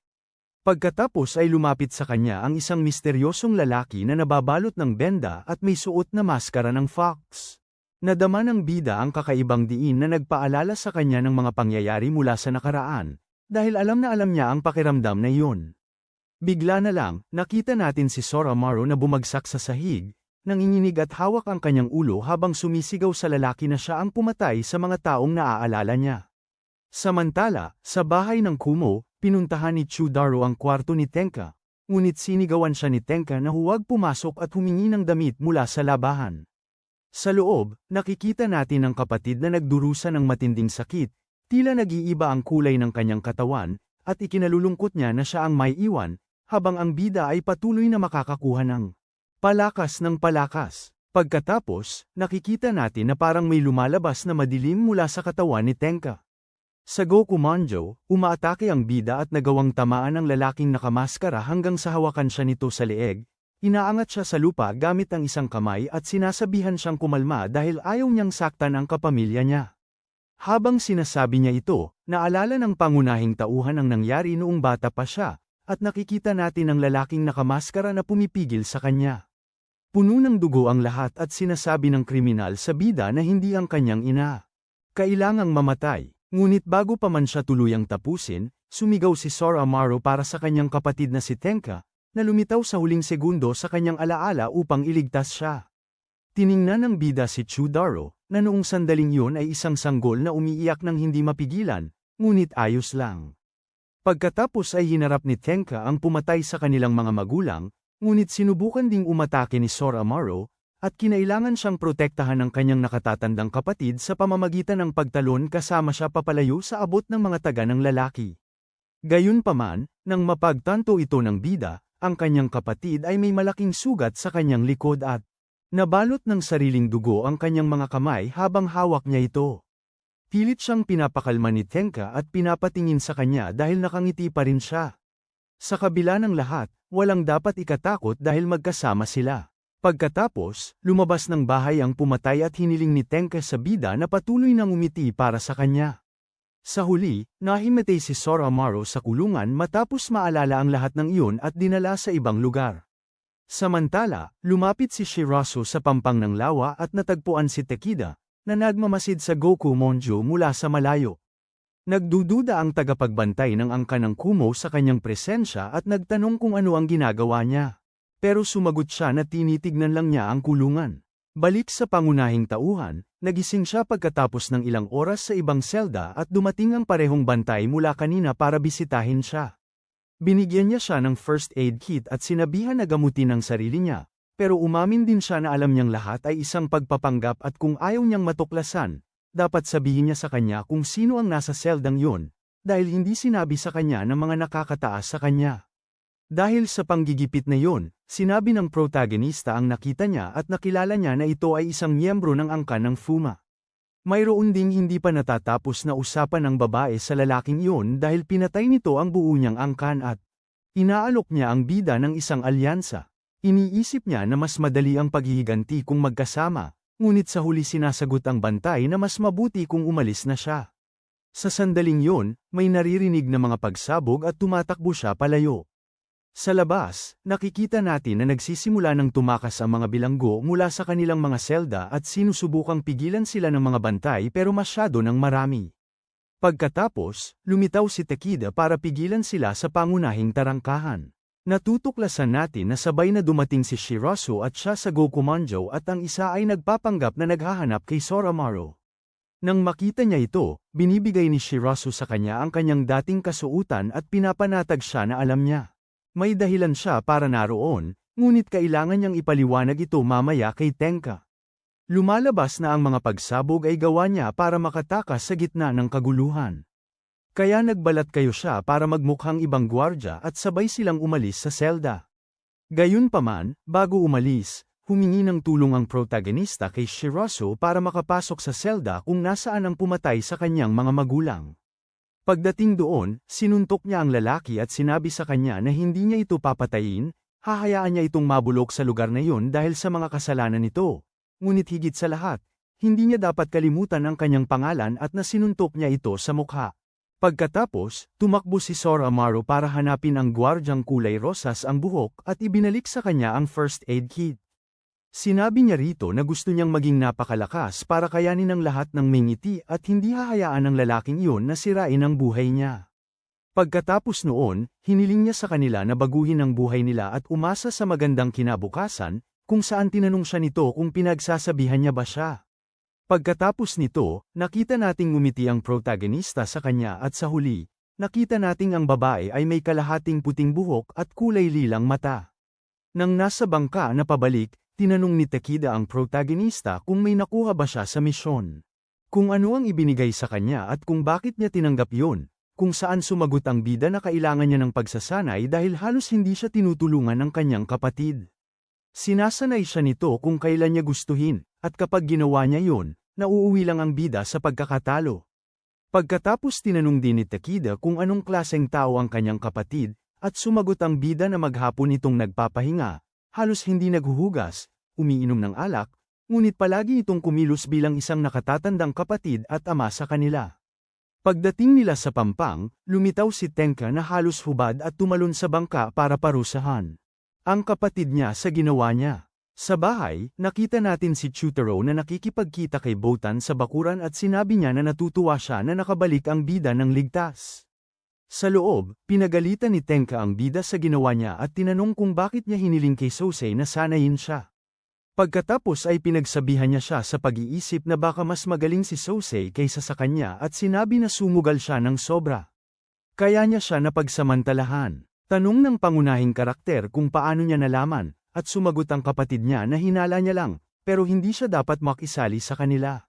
Pagkatapos ay lumapit sa kanya ang isang misteryosong lalaki na nababalot ng benda at may suot na maskara ng fox. Nadama ng bida ang kakaibang diin na nagpaalala sa kanya ng mga pangyayari mula sa nakaraan, dahil alam na alam niya ang pakiramdam na iyon. Bigla na lang, nakita natin si Soromaru na bumagsak sa sahig, nanginginig at hawak ang kanyang ulo habang sumisigaw sa lalaki na siya ang pumatay sa mga taong naaalala niya. Samantala, sa bahay ng Kumo, pinuntahan ni Chudaro ang kwarto ni Tenka, ngunit sinigawan siya ni Tenka na huwag pumasok at humingi ng damit mula sa labahan. Sa loob, nakikita natin ang kapatid na nagdurusa ng matinding sakit, tila nag-iiba ang kulay ng kanyang katawan, at ikinalulungkot niya na siya ang may iwan, habang ang bida ay patuloy na makakakuha ng palakas ng palakas. Pagkatapos, nakikita natin na parang may lumalabas na madilim mula sa katawan ni Tenka. Sa Gokumanjo, umaatake ang bida at nagawang tamaan ang lalaking nakamaskara hanggang sa hawakan siya nito sa leeg. Inaangat siya sa lupa gamit ang isang kamay at sinasabihan siyang kumalma dahil ayaw niyang saktan ang kapamilya niya. Habang sinasabi niya ito, naalala ng pangunahing tauhan ang nangyari noong bata pa siya, at nakikita natin ang lalaking nakamaskara na pumipigil sa kanya. Puno ng dugo ang lahat at sinasabi ng kriminal sa bida na hindi ang kanyang ina kailangang mamatay. Ngunit bago pa man siya tuluyang tapusin, sumigaw si Sora Amaro para sa kanyang kapatid na si Tenka, na lumitaw sa huling segundo sa kanyang alaala upang iligtas siya. Tiningnan ng bida si Chudaro, na noong sandaling yun ay isang sanggol na umiiyak ng hindi mapigilan, ngunit ayos lang. Pagkatapos ay hinarap ni Tenka ang pumatay sa kanilang mga magulang, ngunit sinubukan ding umatake ni Sora Amaro, at kinailangan siyang protektahan ng kanyang nakatatandang kapatid sa pamamagitan ng pagtalon kasama siya papalayo sa abot ng mga taga ng lalaki. Gayunpaman, nang mapagtanto ito ng bida, ang kanyang kapatid ay may malaking sugat sa kanyang likod at nabalot ng sariling dugo ang kanyang mga kamay habang hawak niya ito. Pilit siyang pinapakalma ni Tenka at pinapatingin sa kanya dahil nakangiti pa rin siya. Sa kabila ng lahat, walang dapat ikatakot dahil magkasama sila. Pagkatapos, lumabas ng bahay ang pumatay at hiniling ni Tenka sa bida na patuloy nang umiti para sa kanya. Sa huli, nahimatay si Sora Amaro sa kulungan matapos maalala ang lahat ng iyon at dinala sa ibang lugar. Samantala, lumapit si Shirasu sa pampang ng lawa at natagpuan si Takeda, na nagmamasid sa Gokumonjo mula sa malayo. Nagdududa ang tagapagbantay ng angka ng Kumo sa kanyang presensya at nagtanong kung ano ang ginagawa niya. Pero sumagot siya na tinitignan lang niya ang kulungan. Balik sa pangunahing tauhan, nagising siya pagkatapos ng ilang oras sa ibang selda at dumating ang parehong bantay mula kanina para bisitahin siya. Binigyan niya siya ng first aid kit at sinabihan na gamutin ang sarili niya, pero umamin din siya na alam niyang lahat ay isang pagpapanggap at kung ayaw niyang matuklasan, dapat sabihin niya sa kanya kung sino ang nasa seldang yun, dahil hindi sinabi sa kanya ng mga nakakataas sa kanya. Dahil sa panggigipit na yon, sinabi ng protagonista ang nakita niya at nakilala niya na ito ay isang miyembro ng angka ng Fuma. Mayroon ding hindi pa natatapos na usapan ng babae sa lalaking iyon dahil pinatay nito ang buo niyang angkan at inaalok niya ang bida ng isang alyansa. Iniisip niya na mas madali ang paghihiganti kung magkasama, ngunit sa huli sinasagot ang bantay na mas mabuti kung umalis na siya. Sa sandaling yon, may naririnig na mga pagsabog at tumatakbo siya palayo. Sa labas, nakikita natin na nagsisimula ng tumakas ang mga bilanggo mula sa kanilang mga selda at sinusubukang pigilan sila ng mga bantay pero masyado ng marami. Pagkatapos, lumitaw si Takeda para pigilan sila sa pangunahing tarangkahan. Natutuklasan natin na sabay na dumating si Shirasu at siya sa Gokumanjo at ang isa ay nagpapanggap na naghahanap kay Sora Amaro. Nang makita niya ito, binibigay ni Shirasu sa kanya ang kanyang dating kasuutan at pinapanatag siya na alam niya. May dahilan siya para naroon, ngunit kailangan niyang ipaliwanag ito mamaya kay Tenka. Lumalabas na ang mga pagsabog ay gawa niya para makatakas sa gitna ng kaguluhan. Kaya nagbalat kayo siya para magmukhang ibang gwardya at sabay silang umalis sa selda. Gayunpaman, bago umalis, humingi ng tulong ang protagonista kay Shirasu para makapasok sa selda kung nasaan ang pumatay sa kanyang mga magulang. Pagdating doon, sinuntok niya ang lalaki at sinabi sa kanya na hindi niya ito papatayin, hahayaan niya itong mabulok sa lugar na yun dahil sa mga kasalanan nito. Ngunit higit sa lahat, hindi niya dapat kalimutan ang kanyang pangalan at nasinuntok niya ito sa mukha. Pagkatapos, tumakbo si Sora Amaro para hanapin ang gwardyang kulay rosas ang buhok at ibinalik sa kanya ang first aid kit. Sinabi niya rito na gusto niyang maging napakalakas para kayanin ang lahat ng may ngiti at hindi hahayaan ng lalaking iyon na sirain ang buhay niya. Pagkatapos noon, hiniling niya sa kanila na baguhin ang buhay nila at umasa sa magandang kinabukasan, kung saan tinanong siya nito kung pinagsasabihan niya ba siya. Pagkatapos nito, nakita nating ngumiti ang protagonista sa kanya at sa huli, nakita nating ang babae ay may kalahating puting buhok at kulay lilang mata. Nang nasa bangka na pabalik, tinanong ni Takeda ang protagonista kung may nakuha ba siya sa misyon. Kung ano ang ibinigay sa kanya at kung bakit niya tinanggap yun, kung saan sumagot ang bida na kailangan niya ng pagsasanay dahil halos hindi siya tinutulungan ng kanyang kapatid. Sinasanay siya nito kung kailan niya gustuhin, at kapag ginawa niya yun, nauuwi lang ang bida sa pagkakatalo. Pagkatapos tinanong din ni Takeda kung anong klaseng tao ang kanyang kapatid, at sumagot ang bida na maghapon itong nagpapahinga, halos hindi naghuhugas, umiinom ng alak, ngunit palagi itong kumilos bilang isang nakatatandang kapatid at ama sa kanila. Pagdating nila sa Pampang, lumitaw si Tenka na halos hubad at tumalon sa bangka para parusahan ang kapatid niya sa ginawa niya. Sa bahay, nakita natin si Chutaro na nakikipagkita kay Botan sa bakuran at sinabi niya na natutuwa siya na nakabalik ang bida ng ligtas. Sa loob, pinagalitan ni Tenka ang bida sa ginawa niya at tinanong kung bakit niya hiniling kay Sosei na sanayin siya. Pagkatapos ay pinagsabihan niya siya sa pag-iisip na baka mas magaling si Sosei kaysa sa kanya at sinabi na sumugal siya ng sobra. Kaya niya siya napagsamantalahan. Tanong ng pangunahing karakter kung paano niya nalaman, at sumagot ang kapatid niya na hinala niya lang, pero hindi siya dapat makisali sa kanila.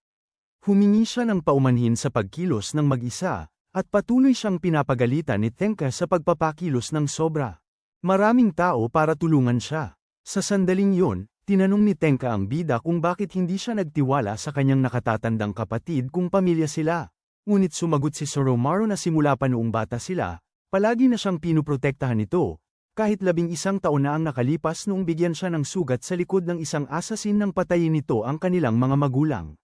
Humingi siya ng paumanhin sa pagkilos ng mag-isa, at patuloy siyang pinapagalitan ni Tenka sa pagpapakilos ng sobra. Maraming tao para tulungan siya. Sa sandaling yun, tinanong ni Tenka ang bida kung bakit hindi siya nagtiwala sa kanyang nakatatandang kapatid kung pamilya sila. Ngunit sumagot si Soromaru na simula pa noong bata sila, palagi na siyang pinuprotektahan nito. Kahit 11 taon na ang nakalipas noong bigyan siya ng sugat sa likod ng isang asasin nang patayin nito ang kanilang mga magulang.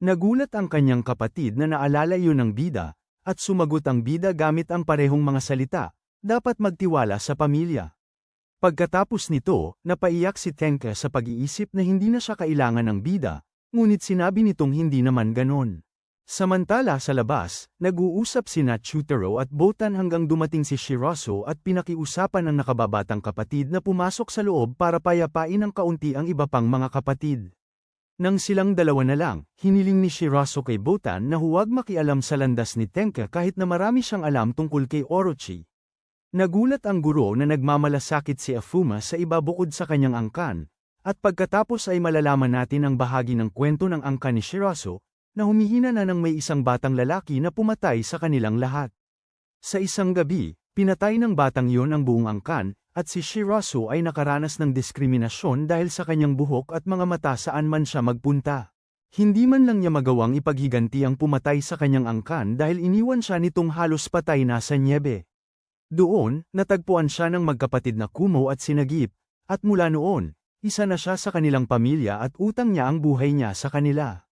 Nagulat ang kanyang kapatid na naalala iyon ng bida, at sumagot ang bida gamit ang parehong mga salita, dapat magtiwala sa pamilya. Pagkatapos nito, napaiyak si Tenka sa pag-iisip na hindi na siya kailangan ng bida, ngunit sinabi nitong hindi naman ganon. Samantala sa labas, nag-uusap sina Chutaro at Botan hanggang dumating si Shirazo at pinakiusapan ang nakababatang kapatid na pumasok sa loob para payapain ng kaunti ang iba pang mga kapatid. Nang silang dalawa na lang, hiniling ni Shirazo kay Botan na huwag makialam sa landas ni Tenka kahit na marami siyang alam tungkol kay Orochi. Nagulat ang guro na nagmamalasakit si Afuma sa iba bukod sa kanyang angkan, at pagkatapos ay malalaman natin ang bahagi ng kwento ng angkan ni Shirazo, na humihina na ng may isang batang lalaki na pumatay sa kanilang lahat. Sa isang gabi, pinatay ng batang yon ang buong angkan, at si Shirazo ay nakaranas ng diskriminasyon dahil sa kanyang buhok at mga mata saan man siya magpunta. Hindi man lang niya magawang ipaghiganti ang pumatay sa kanyang angkan dahil iniwan siya nitong halos patay na sa nyebe. Doon, natagpuan siya ng magkapatid na Kumo at Sinagip, at mula noon, isa na siya sa kanilang pamilya at utang niya ang buhay niya sa kanila.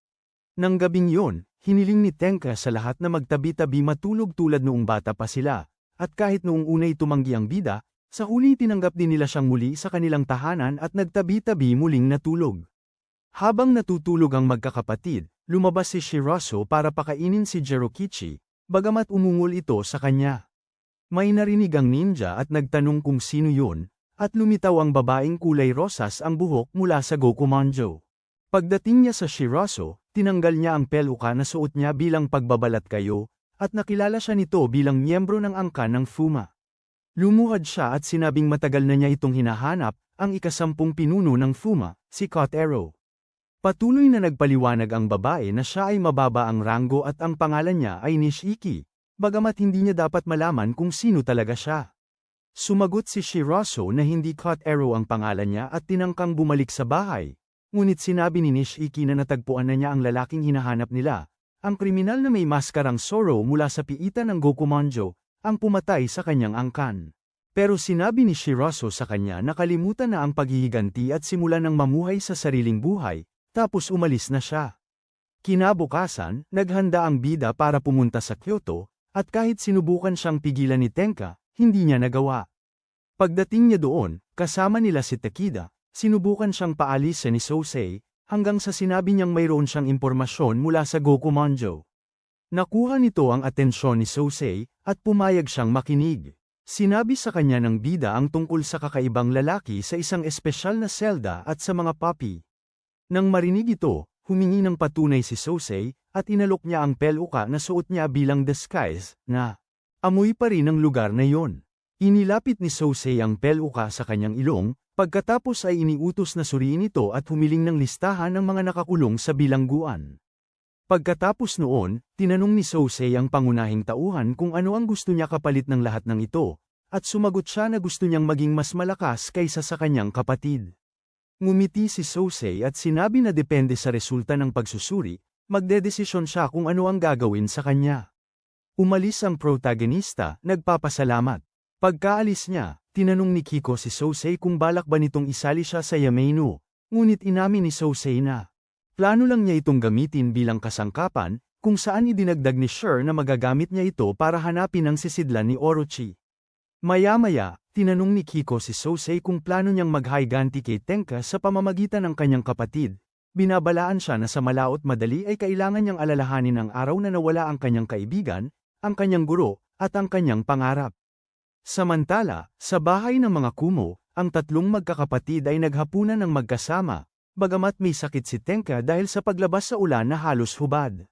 Nang gabing yon, hiniling ni Tenka sa lahat na magtabi-tabi matulog tulad noong bata pa sila, at kahit noong unay tumanggi ang bida, sa huli tinanggap din nila siyang muli sa kanilang tahanan at nagtabi-tabi muling natulog. Habang natutulog ang magkakapatid, lumabas si Shirazo para pakainin si Jirokichi, bagamat umungol ito sa kanya. May narinig ang ninja at nagtanong kung sino yun, at lumitaw ang babaeng kulay rosas ang buhok mula sa Gokumanjo. Pagdating niya sa Shirazo, tinanggal niya ang peluka na suot niya bilang pagbabalat kayo, at nakilala siya nito bilang miyembro ng angkan ng Fuma. Lumuhad siya at sinabing matagal na niya itong hinahanap, ang ika-10 pinuno ng Fuma, si Kotaro. Patuloy na nagpaliwanag ang babae na siya ay mababa ang ranggo at ang pangalan niya ay Nishiki, bagamat hindi niya dapat malaman kung sino talaga siya. Sumagot si Shirazo na hindi Kotaro ang pangalan niya at tinangkang bumalik sa bahay. Ngunit sinabi ni Nishiki na natagpuan na niya ang lalaking hinahanap nila, ang kriminal na may maskarang Zoro mula sa piitan ng Gokumanjo, ang pumatay sa kanyang angkan. Pero sinabi ni Shirazo sa kanya na kalimutan na ang paghihiganti at simulan ng mamuhay sa sariling buhay, tapos umalis na siya. Kinabukasan, naghanda ang bida para pumunta sa Kyoto, at kahit sinubukan siyang pigilan ni Tenka, hindi niya nagawa. Pagdating niya doon, kasama nila si Takeda, sinubukan siyang paalisin ni Sosei, hanggang sa sinabi niyang mayroon siyang impormasyon mula sa Gokumanjo. Nakuha nito ang atensyon ni Sosei, at pumayag siyang makinig. Sinabi sa kanya ng bida ang tungkol sa kakaibang lalaki sa isang espesyal na selda at sa mga papi. Nang marinig ito, humingi ng patunay si Sosei, at inalok niya ang peluka na suot niya bilang disguise, na amoy pa rin ang lugar na yon. Inilapit ni Sosei ang peluka sa kanyang ilong, pagkatapos ay iniutos na suriin ito at humiling ng listahan ng mga nakakulong sa bilangguan. Pagkatapos noon, tinanong ni Sosei ang pangunahing tauhan kung ano ang gusto niya kapalit ng lahat ng ito, at sumagot siya na gusto niyang maging mas malakas kaysa sa kanyang kapatid. Ngumiti si Sosei at sinabi na depende sa resulta ng pagsusuri, magdedesisyon siya kung ano ang gagawin sa kanya. Umalis ang protagonista, nagpapasalamat. Pagkaalis niya, tinanong ni Kiko si Sosei kung balak ba nitong isali siya sa Yameinu, ngunit inamin ni Sosei na plano lang niya itong gamitin bilang kasangkapan, kung saan idinagdag ni Sher na magagamit niya ito para hanapin ang sisidlan ni Orochi. Maya-maya, tinanong ni Kiko si Sosei kung plano niyang maghayganti kay Tenka sa pamamagitan ng kanyang kapatid. Binabalaan siya na sa malaot madali ay kailangan niyang alalahanin ang araw na nawala ang kanyang kaibigan, ang kanyang guro, at ang kanyang pangarap. Samantala, sa bahay ng mga Kumo, ang tatlong magkakapatid ay naghapunan ng magkasama, bagamat may sakit si Tenka dahil sa paglabas sa ulan na halos hubad.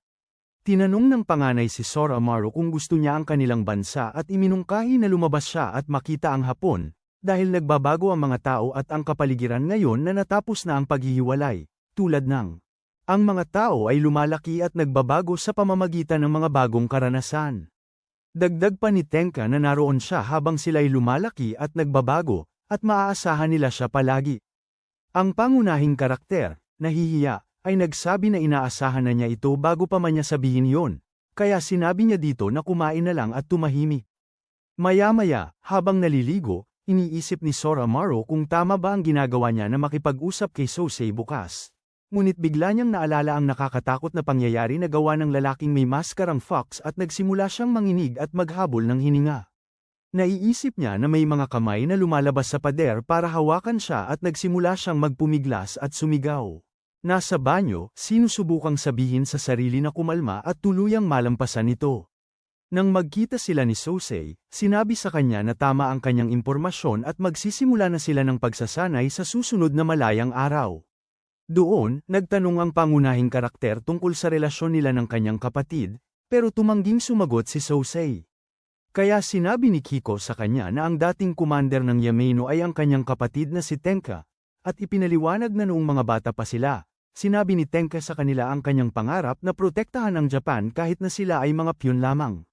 Tinanong ng panganay si Soromaru kung gusto niya ang kanilang bansa at iminungkahi na lumabas siya at makita ang Hapon, dahil nagbabago ang mga tao at ang kapaligiran ngayon na natapos na ang paghihiwalay, tulad ng ang mga tao ay lumalaki at nagbabago sa pamamagitan ng mga bagong karanasan. Dagdag pa ni Tenka na naroon siya habang sila'y lumalaki at nagbabago, at maaasahan nila siya palagi. Ang pangunahing karakter, nahihiya, ay nagsabi na inaasahan na niya ito bago pa man niya sabihin yon, kaya sinabi niya dito na kumain na lang at tumahimik. Maya-maya, habang naliligo, iniisip ni Soromaru kung tama ba ang ginagawa niya na makipag-usap kay Sosei bukas. Ngunit bigla niyang naalala ang nakakatakot na pangyayari na gawa ng lalaking may maskarang fox at nagsimula siyang manginig at maghabol ng hininga. Naiisip niya na may mga kamay na lumalabas sa pader para hawakan siya at nagsimula siyang magpumiglas at sumigaw. Nasa banyo, sinusubukang sabihin sa sarili na kumalma at tuluyang malampasan ito. Nang magkita sila ni Sosei, sinabi sa kanya na tama ang kanyang impormasyon at magsisimula na sila ng pagsasanay sa susunod na malayang araw. Doon, nagtanong ang pangunahing karakter tungkol sa relasyon nila ng kanyang kapatid, pero tumangging sumagot si Sosei. Kaya sinabi ni Kiko sa kanya na ang dating commander ng Yameinu ay ang kanyang kapatid na si Tenka, at ipinaliwanag na noong mga bata pa sila, sinabi ni Tenka sa kanila ang kanyang pangarap na protektahan ang Japan kahit na sila ay mga pyon lamang.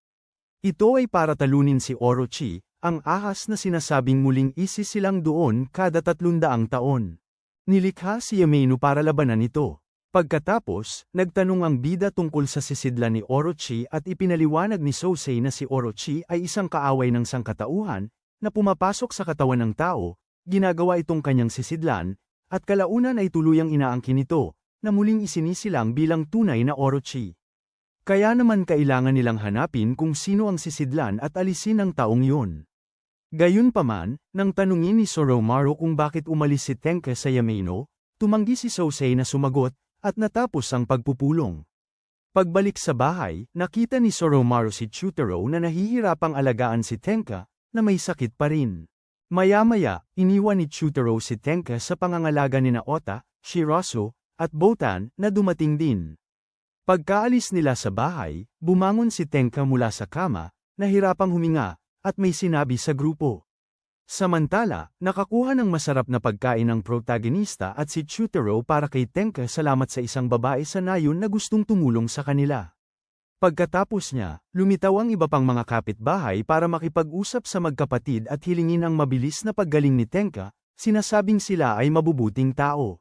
Ito ay para talunin si Orochi, ang ahas na sinasabing muling isis silang doon kada 300 taon. Nilikha si Yameinu para labanan ito. Pagkatapos, nagtanong ang bida tungkol sa sisidlan ni Orochi at ipinaliwanag ni Sosei na si Orochi ay isang kaaway ng sangkatauhan, na pumapasok sa katawan ng tao, ginagawa itong kanyang sisidlan, at kalaunan ay tuluyang inaangkin ito, na muling isinisilang bilang tunay na Orochi. Kaya naman kailangan nilang hanapin kung sino ang sisidlan at alisin ang taong yun. Gayunpaman, nang tanungin ni Soromaru kung bakit umalis si Tenka sa Yameinu, tumanggi si Sosei na sumagot, at natapos ang pagpupulong. Pagbalik sa bahay, nakita ni Soromaru si Chutaro na nahihirapang alagaan si Tenka, na may sakit pa rin. Maya-maya, iniwan ni Chutaro si Tenka sa pangangalaga ni Ota, Shirasu, at Botan, na dumating din. Pagkaalis nila sa bahay, bumangon si Tenka mula sa kama, nahirapang huminga, at may sinabi sa grupo. Samantala, nakakuha ng masarap na pagkain ng protagonista at si Chutaro para kay Tenka salamat sa isang babae sa nayon na gustong tumulong sa kanila. Pagkatapos niya, lumitaw ang iba pang mga kapitbahay para makipag-usap sa magkapatid at hilingin ang mabilis na paggaling ni Tenka, sinasabing sila ay mabubuting tao.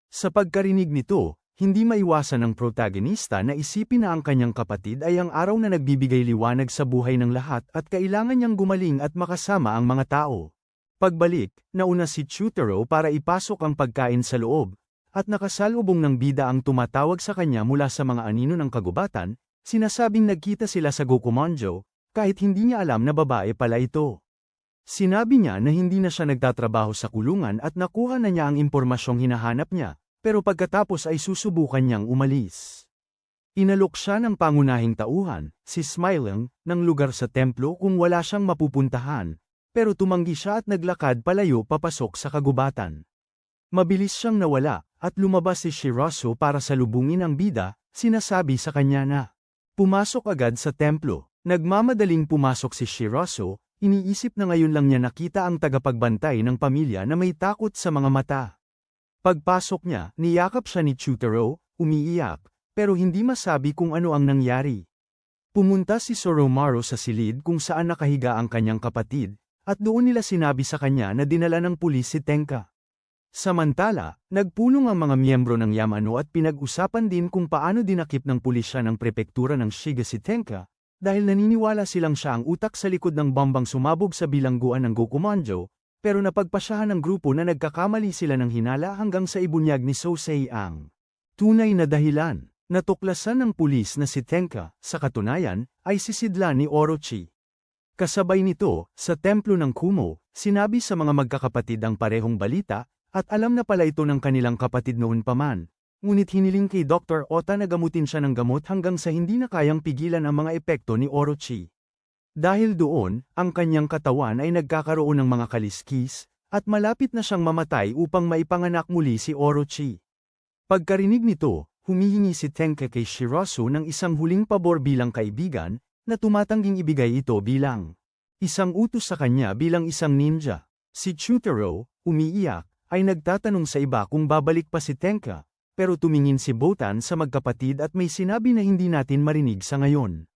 Sa pagkarinig nito, hindi maiwasan ng protagonista na isipin na ang kanyang kapatid ay ang araw na nagbibigay liwanag sa buhay ng lahat at kailangan niyang gumaling at makasama ang mga tao. Pagbalik, nauna si Chutaro para ipasok ang pagkain sa loob, at nakasalubong ng bida ang tumatawag sa kanya mula sa mga anino ng kagubatan, sinasabing nagkita sila sa Gokumonjo, kahit hindi niya alam na babae pala ito. Sinabi niya na hindi na siya nagtatrabaho sa kulungan at nakuha na niya ang impormasyong hinahanap niya, pero pagkatapos ay susubukan niyang umalis. Inalok siya ng pangunahing tauhan, si Smiling, ng lugar sa templo kung wala siyang mapupuntahan, pero tumanggi siya at naglakad palayo papasok sa kagubatan. Mabilis siyang nawala, at lumabas si Shirasu para salubungin ang bida, sinasabi sa kanya na pumasok agad sa templo. Nagmamadaling pumasok si Shirasu, iniisip na ngayon lang niya nakita ang tagapagbantay ng pamilya na may takot sa mga mata. Pagpasok niya, niyakap siya ni Chutaro, umiiyak, pero hindi masabi kung ano ang nangyari. Pumunta si Soromaru sa silid kung saan nakahiga ang kanyang kapatid, at doon nila sinabi sa kanya na dinala ng pulis si Tenka. Samantala, nagpulong ang mga miyembro ng Yamano at pinag-usapan din kung paano dinakip ng pulisya ng prepektura ng Shiga si Tenka, dahil naniniwala silang siya ang utak sa likod ng bombang sumabog sa bilangguan ng Gokumanjo, pero napagpasyahan ng grupo na nagkakamali sila ng hinala hanggang sa ibunyag ni Sosei ang tunay na dahilan. Natuklasan ng pulis na si Tenka, sa katunayan, ay si Sidlan ni Orochi. Kasabay nito, sa templo ng Kumo, sinabi sa mga magkakapatid ang parehong balita, at alam na pala ito ng kanilang kapatid noon pa man. Ngunit hiniling kay Dr. Ota na gamutin siya ng gamot hanggang sa hindi na kayang pigilan ang mga epekto ni Orochi. Dahil doon, ang kanyang katawan ay nagkakaroon ng mga kaliskis, at malapit na siyang mamatay upang maipanganak muli si Orochi. Pagkarinig nito, humihingi si Tenka kay Shirasu ng isang huling pabor bilang kaibigan, na tumatangging ibigay ito bilang isang utos sa kanya bilang isang ninja. Si Chutaro, umiiyak, ay nagtatanong sa iba kung babalik pa si Tenka, pero tumingin si Botan sa magkapatid at may sinabi na hindi natin marinig sa ngayon.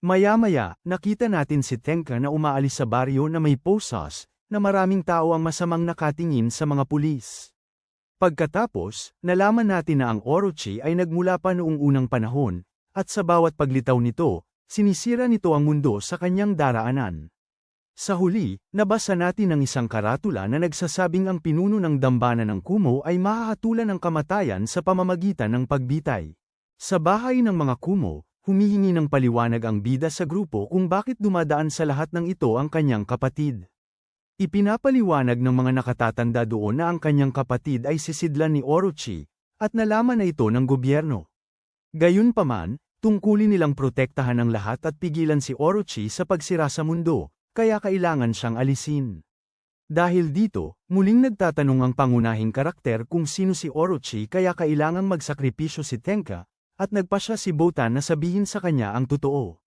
Maya-maya, nakita natin si Tenka na umaalis sa baryo na may posas, na maraming tao ang masamang nakatingin sa mga pulis. Pagkatapos, nalaman natin na ang Orochi ay nagmula pa noong unang panahon, at sa bawat paglitaw nito, sinisira nito ang mundo sa kanyang daraanan. Sa huli, nabasa natin ang isang karatula na nagsasabing ang pinuno ng dambana ng Kumo ay mahahatulan ng kamatayan sa pamamagitan ng pagbitay. Sa bahay ng mga Kumo, humihingi ng paliwanag ang bida sa grupo kung bakit dumadaan sa lahat ng ito ang kanyang kapatid. Ipinapaliwanag ng mga nakatatanda doon na ang kanyang kapatid ay si Sidlan ni Orochi, at nalaman na ito ng gobyerno. Gayunpaman, tungkulin nilang protektahan ang lahat at pigilan si Orochi sa pagsira sa mundo, kaya kailangan siyang alisin. Dahil dito, muling nagtatanong ang pangunahing karakter kung sino si Orochi kaya kailangang magsakripisyo si Tenka, at nagpasya si Botan na sabihin sa kanya ang totoo.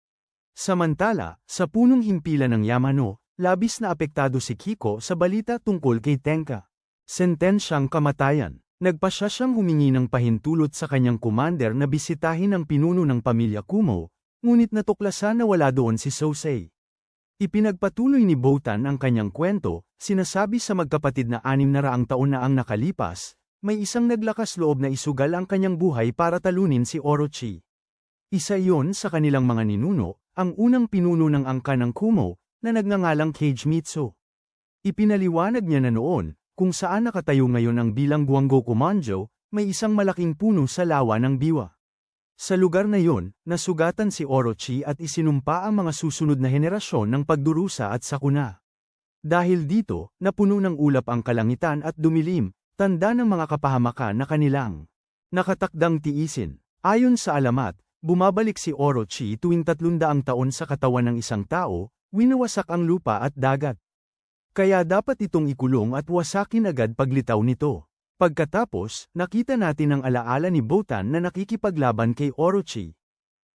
Samantala, sa punong himpilan ng Yamano, labis na apektado si Kiko sa balita tungkol kay Tenka. Sentensyang kamatayan. Nagpasya siyang humingi ng pahintulot sa kanyang commander na bisitahin ang pinuno ng pamilya Kumo, ngunit natuklasan na wala doon si Sosei. Ipinagpatuloy ni Botan ang kanyang kwento, sinasabi sa magkapatid na 600 taon na ang nakalipas, may isang naglakas loob na isugal ang kanyang buhay para talunin si Orochi. Isa iyon sa kanilang mga ninuno, ang unang pinuno ng angka ng Kumo, na nagngangalang Keiichimitsu. Ipinaliwanag niya na noon, kung saan nakatayo ngayon ang bilangguang Gokumanjo, may isang malaking puno sa lawa ng Biwa. Sa lugar na yon, nasugatan si Orochi at isinumpa ang mga susunod na henerasyon ng pagdurusa at sakuna. Dahil dito, napuno ng ulap ang kalangitan at dumilim, tanda ng mga kapahamakan na kanilang nakatakdang tiisin. Ayon sa alamat, bumabalik si Orochi tuwing 300 taon sa katawan ng isang tao, winawasak ang lupa at dagat. Kaya dapat itong ikulong at wasakin agad paglitaw nito. Pagkatapos, nakita natin ang alaala ni Botan na nakikipaglaban kay Orochi.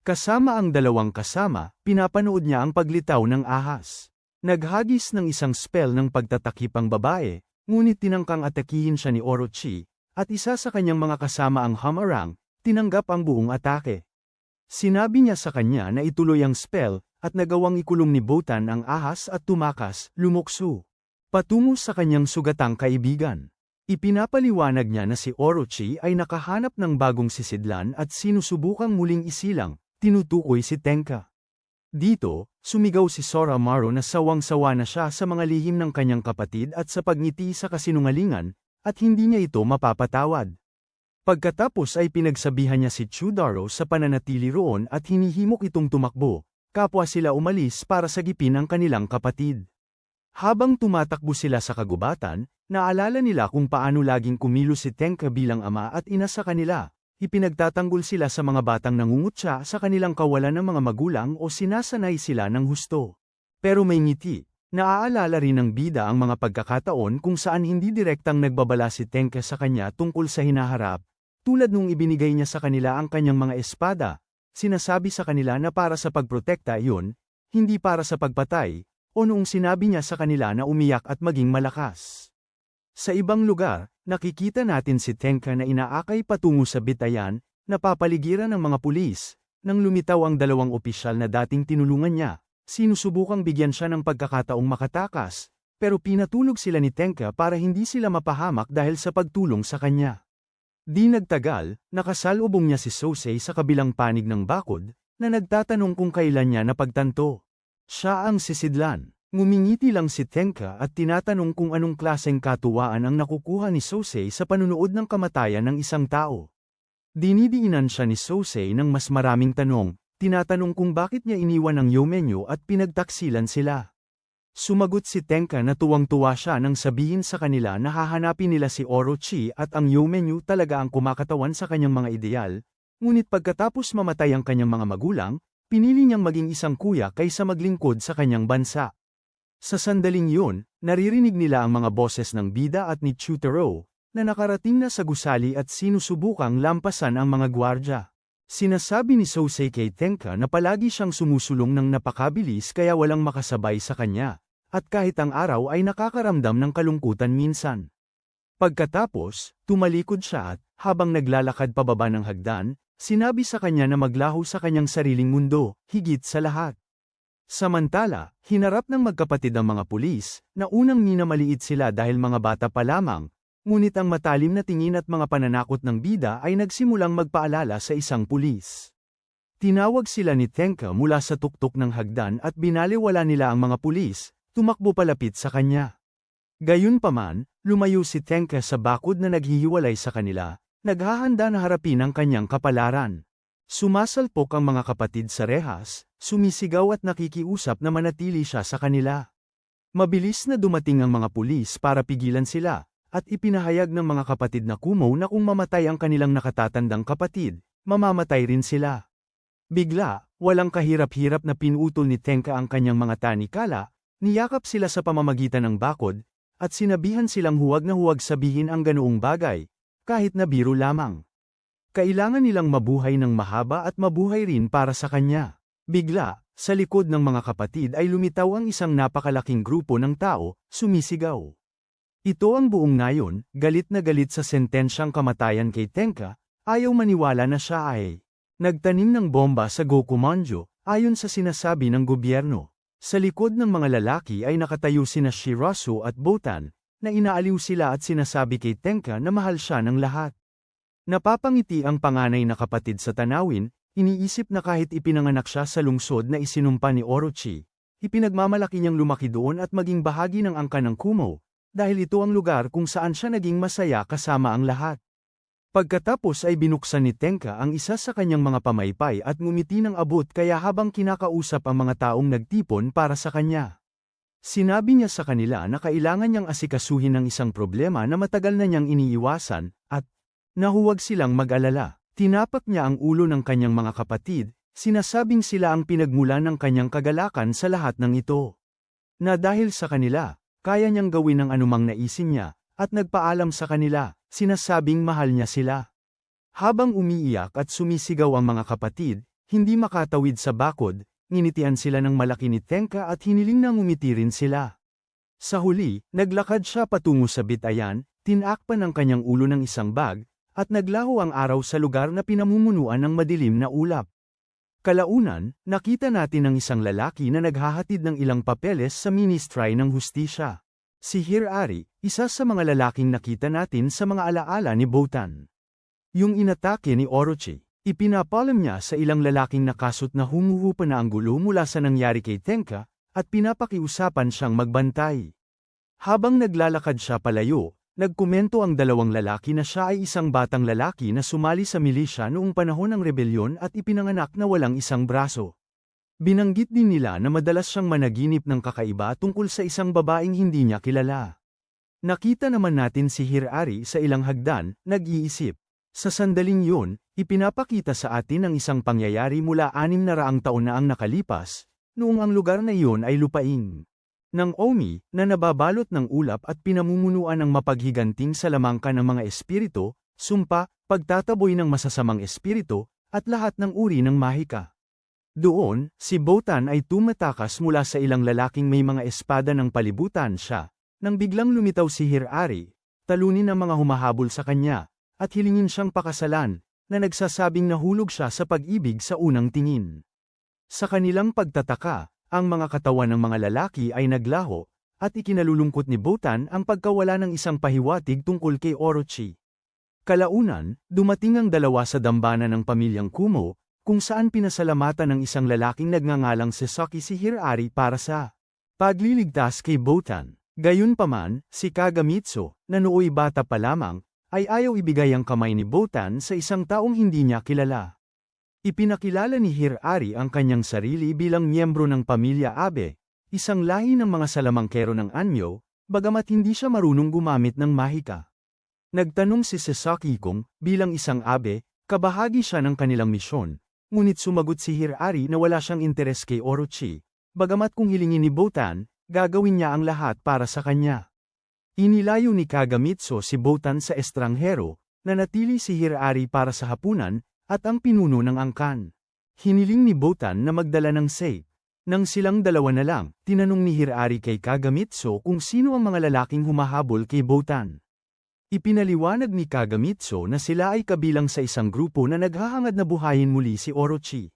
Kasama ang dalawang kasama, pinapanood niya ang paglitaw ng ahas. Naghagis ng isang spell ng pagtatakip ang babae, ngunit tinangkang atakihin siya ni Orochi, at isa sa kanyang mga kasama ang Hamarang, tinanggap ang buong atake. Sinabi niya sa kanya na ituloy ang spell, at nagawang ikulong ni Botan ang ahas at tumakas, lumukso patungo sa kanyang sugatang kaibigan. Ipinapaliwanag niya na si Orochi ay nakahanap ng bagong sisidlan at sinusubukang muling isilang, tinutukoy si Tenka. Dito, sumigaw si Soromaru na sawang-sawa na siya sa mga lihim ng kanyang kapatid at sa pagngiti sa kasinungalingan, at hindi niya ito mapapatawad. Pagkatapos ay pinagsabihan niya si Chudaro sa pananatili roon at hinihimok itong tumakbo. Kapwa sila umalis para sagipin ang kanilang kapatid. Habang tumatakbo sila sa kagubatan, naalala nila kung paano laging kumilos si Tenka bilang ama at ina sa kanila. Ipinagtatanggol sila sa mga batang nangungutya sa kanilang kawalan ng mga magulang o sinasanay sila ng husto. Pero may ngiti. Naaalala rin ng bida ang mga pagkakataon kung saan hindi direktang nagbabala si Tenka sa kanya tungkol sa hinaharap, tulad nung ibinigay niya sa kanila ang kanyang mga espada. Sinasabi sa kanila na para sa pagprotekta iyon, hindi para sa pagpatay, o noong sinabi niya sa kanila na umiyak at maging malakas. Sa ibang lugar, nakikita natin si Tenka na inaakay patungo sa bitayan, napapaligiran ng mga pulis, nang lumitaw ang dalawang opisyal na dating tinulungan niya, sinusubukang bigyan siya ng pagkakataong makatakas, pero pinatulog sila ni Tenka para hindi sila mapahamak dahil sa pagtulong sa kanya. Di nagtagal, nakasalubong niya si Sosei sa kabilang panig ng bakod, na nagtatanong kung kailan niya napagtanto. Siya ang sisidlan. Ngumingiti lang si Tenka at tinatanong kung anong klaseng katuwaan ang nakukuha ni Sosei sa panunood ng kamatayan ng isang tao. Dinidiinan siya ni Sosei ng mas maraming tanong, tinatanong kung bakit niya iniwan ang Yomenyo at pinagtaksilan sila. Sumagot si Tenka na tuwang-tuwa siya nang sabihin sa kanila na hahanapin nila si Orochi at ang Yomenyo talaga ang kumakatawan sa kanyang mga ideal, ngunit pagkatapos mamatay ang kanyang mga magulang, pinili niyang maging isang kuya kaysa maglingkod sa kanyang bansa. Sa sandaling yun, naririnig nila ang mga boses ng bida at ni Chutaro, na nakarating na sa gusali at sinusubukang lampasan ang mga gwardya. Sinasabi ni Sosei kay Tenka na palagi siyang sumusulong ng napakabilis kaya walang makasabay sa kanya, at kahit ang araw ay nakakaramdam ng kalungkutan minsan. Pagkatapos, tumalikod siya at, habang naglalakad pababa ng hagdan, sinabi sa kanya na maglaho sa kanyang sariling mundo, higit sa lahat. Samantala, hinarap ng magkapatid ang mga pulis, na unang minamaliit sila dahil mga bata pa lamang, ngunit ang matalim na tingin at mga pananakot ng bida ay nagsimulang magpaalala sa isang pulis. Tinawag sila ni Tenka mula sa tuktok ng hagdan at binaliwala nila ang mga pulis, tumakbo palapit sa kanya. Gayunpaman, lumayo si Tenka sa bakod na naghihiwalay sa kanila, naghahanda na harapin ang kanyang kapalaran. Sumasalpok ang mga kapatid sa rehas, sumisigaw at nakikiusap na manatili siya sa kanila. Mabilis na dumating ang mga pulis para pigilan sila, at ipinahayag ng mga kapatid na Kumo na kung mamatay ang kanilang nakatatandang kapatid, mamamatay rin sila. Bigla, walang kahirap-hirap na pinutol ni Tenka ang kanyang mga tanikala, niyakap sila sa pamamagitan ng bakod, at sinabihan silang huwag na huwag sabihin ang ganoong bagay, kahit na biro lamang. Kailangan nilang mabuhay ng mahaba at mabuhay rin para sa kanya. Bigla, sa likod ng mga kapatid ay lumitaw ang isang napakalaking grupo ng tao, sumisigaw. Ito ang buong nayon, galit na galit sa sentensyang kamatayan kay Tenka, ayaw maniwala na siya ay nagtanim ng bomba sa Gokumanjo, ayon sa sinasabi ng gobyerno. Sa likod ng mga lalaki ay nakatayo sina Shirasu at Botan, na inaaliw sila at sinasabi kay Tenka na mahal siya ng lahat. Napapangiti ang panganay na kapatid sa tanawin, iniisip na kahit ipinanganak siya sa lungsod na isinumpa ni Orochi, ipinagmamalaki niyang lumaki doon at maging bahagi ng angkan ng Kumo, dahil ito ang lugar kung saan siya naging masaya kasama ang lahat. Pagkatapos ay binuksan ni Tenka ang isa sa kanyang mga pamaypay at ngumiti ng abot kaya habang kinakausap ang mga taong nagtipon para sa kanya. Sinabi niya sa kanila na kailangan niyang asikasuhin ng isang problema na matagal na niyang iniiwasan, at nahuwag silang mag-alala. Tinapak niya ang ulo ng kanyang mga kapatid, sinasabing sila ang pinagmulan ng kanyang kagalakan sa lahat ng ito. Na dahil sa kanila, kaya niyang gawin ang anumang naisin niya, at nagpaalam sa kanila, sinasabing mahal niya sila. Habang umiiyak at sumisigaw ang mga kapatid, hindi makatawid sa bakod, nginitian sila ng malaki ni Tenka at hiniling na ngumiti rin sila. Sa huli, naglakad siya patungo sa bitayan, tinakpan ang kanyang ulo ng isang bag, at naglaho ang araw sa lugar na pinamumunuan ng madilim na ulap. Kalaunan, nakita natin ang isang lalaki na naghahatid ng ilang papeles sa Ministry ng Hustisya. Si Hirari, isa sa mga lalaking nakita natin sa mga alaala ni Botan. Yung inatake ni Orochi, ipinapalam niya sa ilang lalaking nakasot na humuhupa na ang gulo mula sa nangyari kay Tenka, at pinapakiusapan siyang magbantay. Habang naglalakad siya palayo, nagkomento ang dalawang lalaki na siya ay isang batang lalaki na sumali sa milisya noong panahon ng rebelyon at ipinanganak na walang isang braso. Binanggit din nila na madalas siyang managinip ng kakaiba tungkol sa isang babaeng hindi niya kilala. Nakita naman natin si Hirari sa ilang hagdan, nag-iisip. Sa sandaling yun, ipinapakita sa atin ang isang pangyayari mula 600 taon na ang nakalipas, noong ang lugar na iyon ay lupain ng Omi, na nababalot ng ulap at pinamumunuan ng mapaghiganting salamangka ng mga espiritu, sumpa, pagtataboy ng masasamang espiritu, at lahat ng uri ng mahika. Doon, si Botan ay tumatakas mula sa ilang lalaking may mga espada ng palibutan siya, nang biglang lumitaw si Hirari, talunin ang mga humahabol sa kanya, at hilingin siyang pakasalan, na nagsasabing nahulog siya sa pag-ibig sa unang tingin. Sa kanilang pagtataka, ang mga katawan ng mga lalaki ay naglaho, at ikinalulungkot ni Botan ang pagkawala ng isang pahiwatig tungkol kay Orochi. Kalaunan, dumating ang dalawa sa dambana ng pamilyang Kumo, kung saan pinasalamatan ng isang lalaking nagngangalang Sasaki si Hirari para sa pagliligtas kay Botan. Gayunpaman, si Kagamitsu, na nooy bata pa lamang, ay ayaw ibigay ang kamay ni Botan sa isang taong hindi niya kilala. Ipinakilala ni Hirari ang kanyang sarili bilang miyembro ng pamilya Abe, isang lahi ng mga salamangkero ng Anmyo, bagamat hindi siya marunong gumamit ng mahika. Nagtanong si Sasaki kung, bilang isang Abe, kabahagi siya ng kanilang misyon, ngunit sumagot si Hirari na wala siyang interes kay Orochi, bagamat kung hilingin ni Botan, gagawin niya ang lahat para sa kanya. Inilayo ni Kagamitsu si Botan sa estranghero, nanatili si Hirari para sa hapunan, at ang pinuno ng angkan. Hiniling ni Botan na magdala ng safe. Nang silang dalawa na lang, tinanong ni Hirari kay Kagamitsu kung sino ang mga lalaking humahabol kay Botan. Ipinaliwanag ni Kagamitsu na sila ay kabilang sa isang grupo na naghahangad na buhayin muli si Orochi.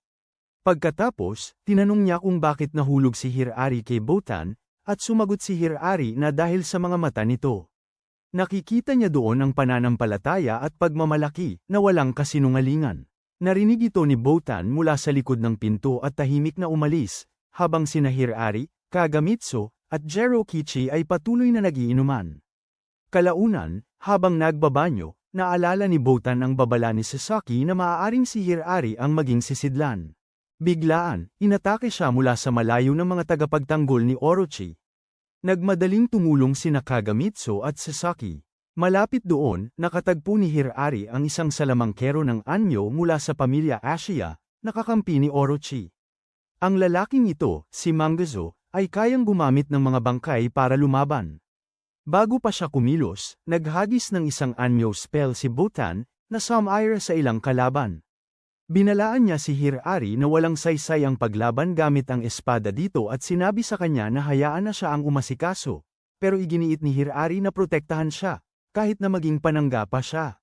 Pagkatapos, tinanong niya kung bakit nahulog si Hirari kay Botan, at sumagot si Hirari na dahil sa mga mata nito. Nakikita niya doon ang pananampalataya at pagmamalaki na walang kasinungalingan. Narinig ito ni Botan mula sa likod ng pinto at tahimik na umalis, habang sina Hirari, Kagamitsu, at Jirokichi ay patuloy na nagiinuman. Kalaunan, habang nagbabanyo, naalala ni Botan ang babala ni Sasaki na maaaring si Hirari ang maging sisidlan. Biglaan, inatake siya mula sa malayo ng mga tagapagtanggol ni Orochi. Nagmadaling tumulong sina Kagamitsu at Sasaki. Malapit doon, nakatagpo ni Hirari ang isang salamangkero ng Anmyo mula sa pamilya Ashiya, nakakampi ni Orochi. Ang lalaking ito, si Mangazo, ay kayang gumamit ng mga bangkay para lumaban. Bago pa siya kumilos, naghagis ng isang Anmyo spell si Botan, na sumire sa ilang kalaban. Binalaan niya si Hirari na walang saysay ang paglaban gamit ang espada dito at sinabi sa kanya na hayaan na siya ang umasikaso, pero iginiit ni Hirari na protektahan siya, kahit na maging panangga pa siya.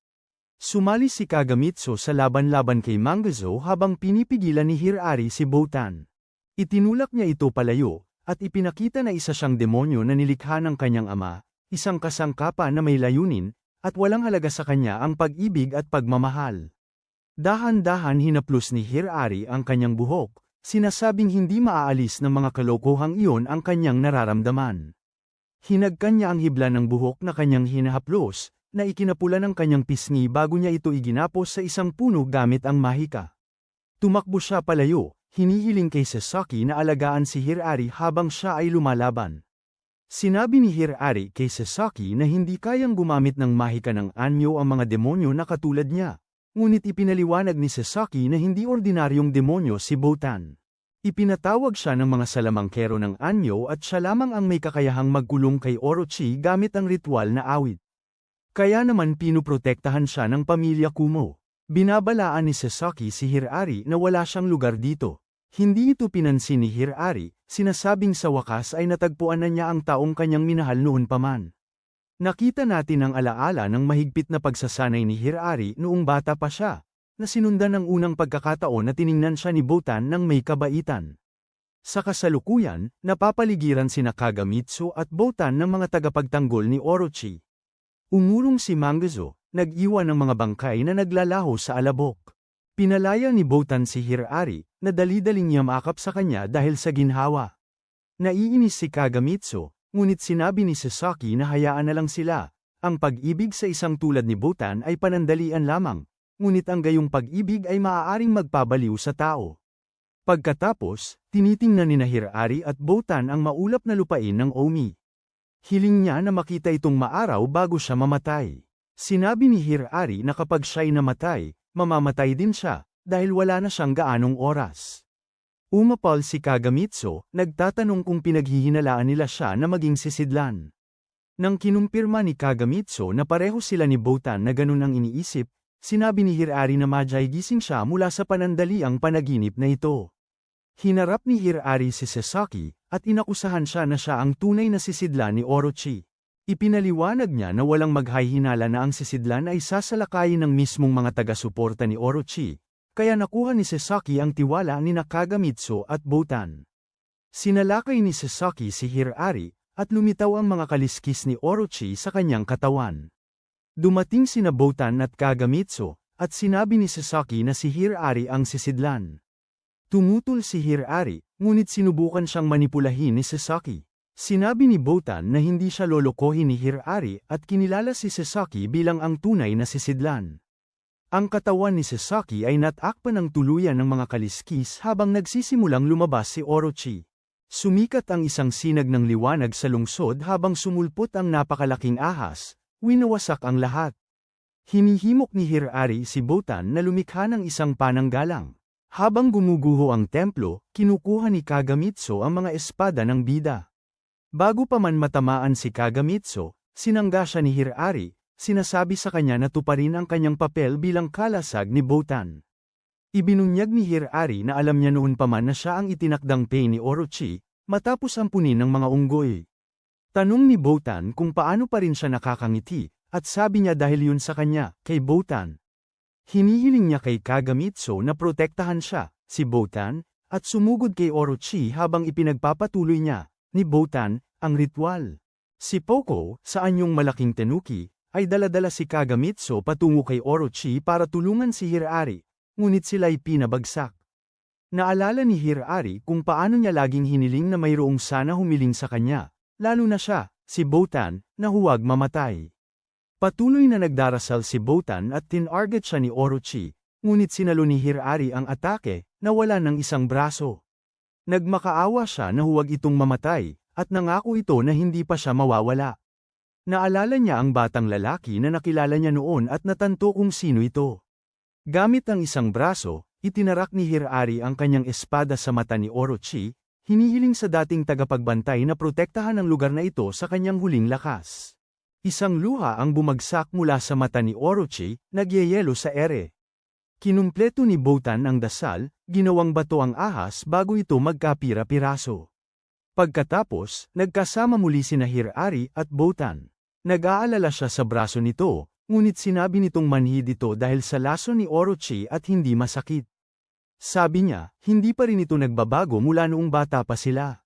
Sumali si Kagamitsu sa laban-laban kay Mangazo habang pinipigilan ni Hirari si Botan. Itinulak niya ito palayo, at ipinakita na isa siyang demonyo na nilikha ng kanyang ama, isang kasangkapan na may layunin, at walang halaga sa kanya ang pag-ibig at pagmamahal. Dahan-dahan hinaplos ni Hirari ang kanyang buhok, sinasabing hindi maaalis ng mga kalokohang iyon ang kanyang nararamdaman. Hinagkan niya ang hibla ng buhok na kanyang hinahaplos, na ikinapula ng kanyang pisngi bago niya ito iginapos sa isang puno gamit ang mahika. Tumakbo siya palayo, hinihiling kay Sasaki na alagaan si Hirari habang siya ay lumalaban. Sinabi ni Hirari kay Sasaki na hindi kayang gumamit ng mahika ng Anmyo ang mga demonyo na katulad niya. Ngunit ipinaliwanag ni Sasaki na hindi ordinaryong demonyo si Botan. Ipinatawag siya ng mga salamangkero ng Anmyo at siya lamang ang may kakayahang magkulong kay Orochi gamit ang ritual na awit. Kaya naman pinuprotektahan siya ng pamilya Kumo. Binabalaan ni Sasaki si Hirari na wala siyang lugar dito. Hindi ito pinansin ni Hirari, sinasabing sa wakas ay natagpuan na niya ang taong kanyang minahal noon pa man. Nakita natin ang alaala ng mahigpit na pagsasanay ni Hirari noong bata pa siya, na sinundan ng unang pagkakataon na tiningnan siya ni Botan ng may kabaitan. Sa kasalukuyan, napapaligiran sina Kagamitsu at Botan ng mga tagapagtanggol ni Orochi. Umurong si Mangazo, nag-iwan ng mga bangkay na naglalaho sa alabok. Pinalaya ni Botan si Hirari, na dali-daling yamakap sa kanya dahil sa ginhawa. Naiinis si Kagamitsu, ngunit sinabi ni Sasaki na hayaan na lang sila. Ang pag-ibig sa isang tulad ni Botan ay panandalian lamang, ngunit ang gayong pag-ibig ay maaaring magpabaliw sa tao. Pagkatapos, tinitingnan ni Hirari at Botan ang maulap na lupain ng Omi. Hiling niya na makita itong maaraw bago siya mamatay. Sinabi ni Hirari na kapag siya'y namatay, mamamatay din siya, dahil wala na siyang gaanong oras. Umapal si Kagamitsu, nagtatanong kung pinaghihinalaan nila siya na maging sisidlan. Nang kinumpirma ni Kagamitsu na pareho sila ni Botan na ganun ang iniisip, sinabi ni Hirari na madyay gising siya mula sa panandaliang panaginip na ito. Hinarap ni Hirari si Sasaki, at inakusahan siya na siya ang tunay na sisidlan ni Orochi. Ipinaliwanag niya na walang maghahinala na ang sisidlan ay sasalakayin ng mismong mga taga-suporta ni Orochi, kaya nakuha ni Sasaki ang tiwala ni Kagamitsu at Botan. Sinalakay ni Sasaki si Hirari, at lumitaw ang mga kaliskis ni Orochi sa kanyang katawan. Dumating sina Botan at Kagamitsu, at sinabi ni Sasaki na si Hirari ang sisidlan. Tumutol si Hirari, ngunit sinubukan siyang manipulahin ni Sasaki. Sinabi ni Botan na hindi siya lolokohin ni Hirari at kinilala si Sasaki bilang ang tunay na sisidlan. Ang katawan ni Sasaki ay natakpan ng tuluyan ng mga kaliskis habang nagsisimulang lumabas si Orochi. Sumikat ang isang sinag ng liwanag sa lungsod habang sumulpot ang napakalaking ahas, winawasak ang lahat. Hinihimok ni Hirari si Botan na lumikha ng isang pananggalang. Habang gumuguho ang templo, kinukuha ni Kagamitsu ang mga espada ng bida. Bago pa man matamaan si Kagamitsu, sinangga siya ni Hirari, sinasabi sa kanya na tuparin ang kanyang papel bilang kalasag ni Botan. Ibinunyag ni Hirari na alam niya noon pa man na siya ang itinakdang pay ni Orochi, matapos ampunin ng mga unggoy. Tanong ni Botan kung paano pa rin siya nakakangiti, at sabi niya dahil yun sa kanya, kay Botan. Hinihiling niya kay Kagamitsu na protektahan siya, si Botan, at sumugod kay Orochi habang ipinagpapatuloy niya, ni Botan, ang ritual. Si Poco, sa anyong malaking tenuki, ay daladala si Kagamitsu patungo kay Orochi para tulungan si Hirari, ngunit sila'y pinabagsak. Naalala ni Hirari kung paano niya laging hiniling na mayroong sana humiling sa kanya, lalo na siya, si Botan, na huwag mamatay. Patuloy na nagdarasal si Botan at tinarget siya ni Orochi, ngunit sinalo ni Hirari ang atake, na wala ng isang braso. Nagmakaawa siya na huwag itong mamatay, at nangako ito na hindi pa siya mawawala. Naalala niya ang batang lalaki na nakilala niya noon at natanto kung sino ito. Gamit ang isang braso, itinarak ni Hirari ang kanyang espada sa mata ni Orochi, hinihiling sa dating tagapagbantay na protektahan ang lugar na ito sa kanyang huling lakas. Isang luha ang bumagsak mula sa mata ni Orochi, nagyayelo sa ere. Kinumpleto ni Botan ang dasal, ginawang bato ang ahas bago ito magkapira-piraso. Pagkatapos, nagkasama muli sina Hirari at Botan. Nag-aalala siya sa braso nito, ngunit sinabi nitong manhid ito dahil sa laso ni Orochi at hindi masakit. Sabi niya, hindi pa rin ito nagbabago mula noong bata pa sila.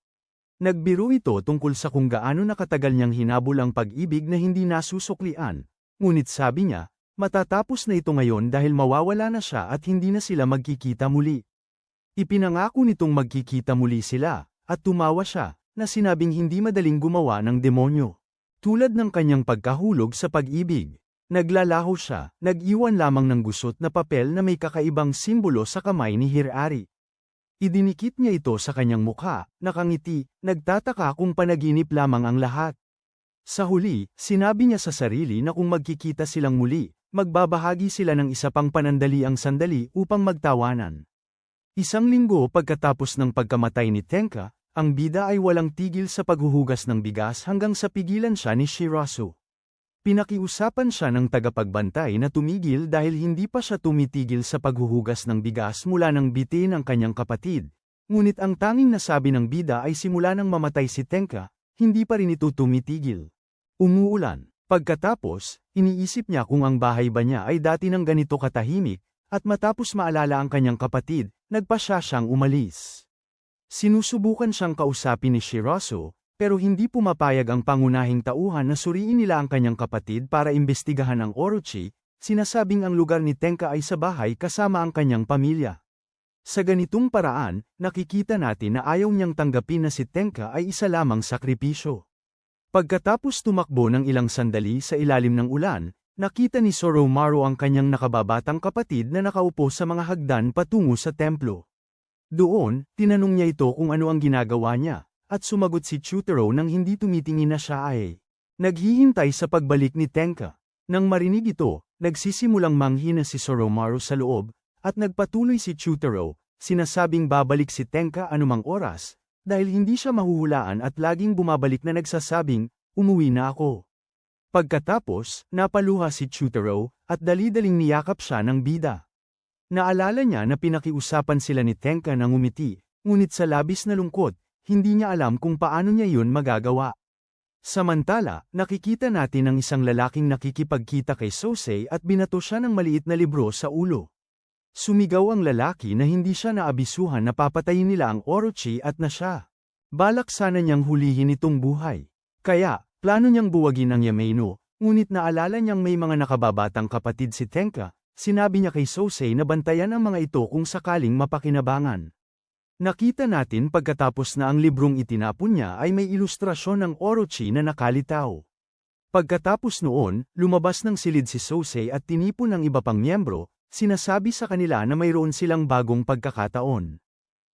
Nagbiro ito tungkol sa kung gaano nakatagal niyang hinabol ang pag-ibig na hindi nasusuklian, ngunit sabi niya, matatapos na ito ngayon dahil mawawala na siya at hindi na sila magkikita muli. Ipinangako nitong magkikita muli sila, at tumawa siya, na sinabing hindi madaling gumawa ng demonyo. Tulad ng kanyang pagkahulog sa pag-ibig, naglalaho siya, nag-iwan lamang ng gusot na papel na may kakaibang simbolo sa kamay ni Hirari. Idinikit niya ito sa kanyang mukha, nakangiti, nagtataka kung panaginip lamang ang lahat. Sa huli, sinabi niya sa sarili na kung magkikita silang muli, magbabahagi sila ng isa pang panandaliang sandali upang magtawanan. Isang linggo pagkatapos ng pagkamatay ni Tenka, ang bida ay walang tigil sa paghuhugas ng bigas hanggang sa pigilan siya ni Shirasu. Pinakiusapan siya ng tagapagbantay na tumigil dahil hindi pa siya tumitigil sa paghuhugas ng bigas mula nang bitin ang kanyang kapatid. Ngunit ang tanging nasabi ng bida ay simula nang mamatay si Tenka, hindi pa rin ito tumitigil. Umuulan. Pagkatapos, iniisip niya kung ang bahay ba niya ay dati ng ganito katahimik, at matapos maalala ang kanyang kapatid, nagpasya siyang umalis. Sinusubukan siyang kausapin ni Shirasu, pero hindi pumapayag ang pangunahing tauhan na suriin nila ang kanyang kapatid para imbestigahan ang Orochi, sinasabing ang lugar ni Tenka ay sa bahay kasama ang kanyang pamilya. Sa ganitong paraan, nakikita natin na ayaw niyang tanggapin na si Tenka ay isa lamang sakripisyo. Pagkatapos tumakbo ng ilang sandali sa ilalim ng ulan, nakita ni Soromaru ang kanyang nakababatang kapatid na nakaupo sa mga hagdan patungo sa templo. Doon, tinanong niya ito kung ano ang ginagawa niya, at sumagot si Chutaro nang hindi tumitingin na siya ay naghihintay sa pagbalik ni Tenka. Nang marinig ito, nagsisimulang manghina si Soromaru sa loob, at nagpatuloy si Chutaro, sinasabing babalik si Tenka anumang oras, dahil hindi siya mahuhulaan at laging bumabalik na nagsasabing, umuwi na ako. Pagkatapos, napaluha si Chutaro, at dali-daling niyakap siya ng bida. Naalala niya na pinakiusapan sila ni Tenka na ngumiti, ngunit sa labis na lungkot, hindi niya alam kung paano niya yun magagawa. Samantala, nakikita natin ang isang lalaking nakikipagkita kay Sosei at binato siya ng maliit na libro sa ulo. Sumigaw ang lalaki na hindi siya naabisuhan na papatayin nila ang Orochi at na siya. Balak sana niyang hulihin itong buhay. Kaya, plano niyang buwagin ang Yamaino, ngunit naalala niyang may mga nakababatang kapatid si Tenka, sinabi niya kay Sosei na bantayan ang mga ito kung sakaling mapakinabangan. Nakita natin pagkatapos na ang librong itinapon niya ay may ilustrasyon ng Orochi na nakalitaw. Pagkatapos noon, lumabas ng silid si Sosei at tinipon ng iba pang miyembro, sinasabi sa kanila na mayroon silang bagong pagkakataon.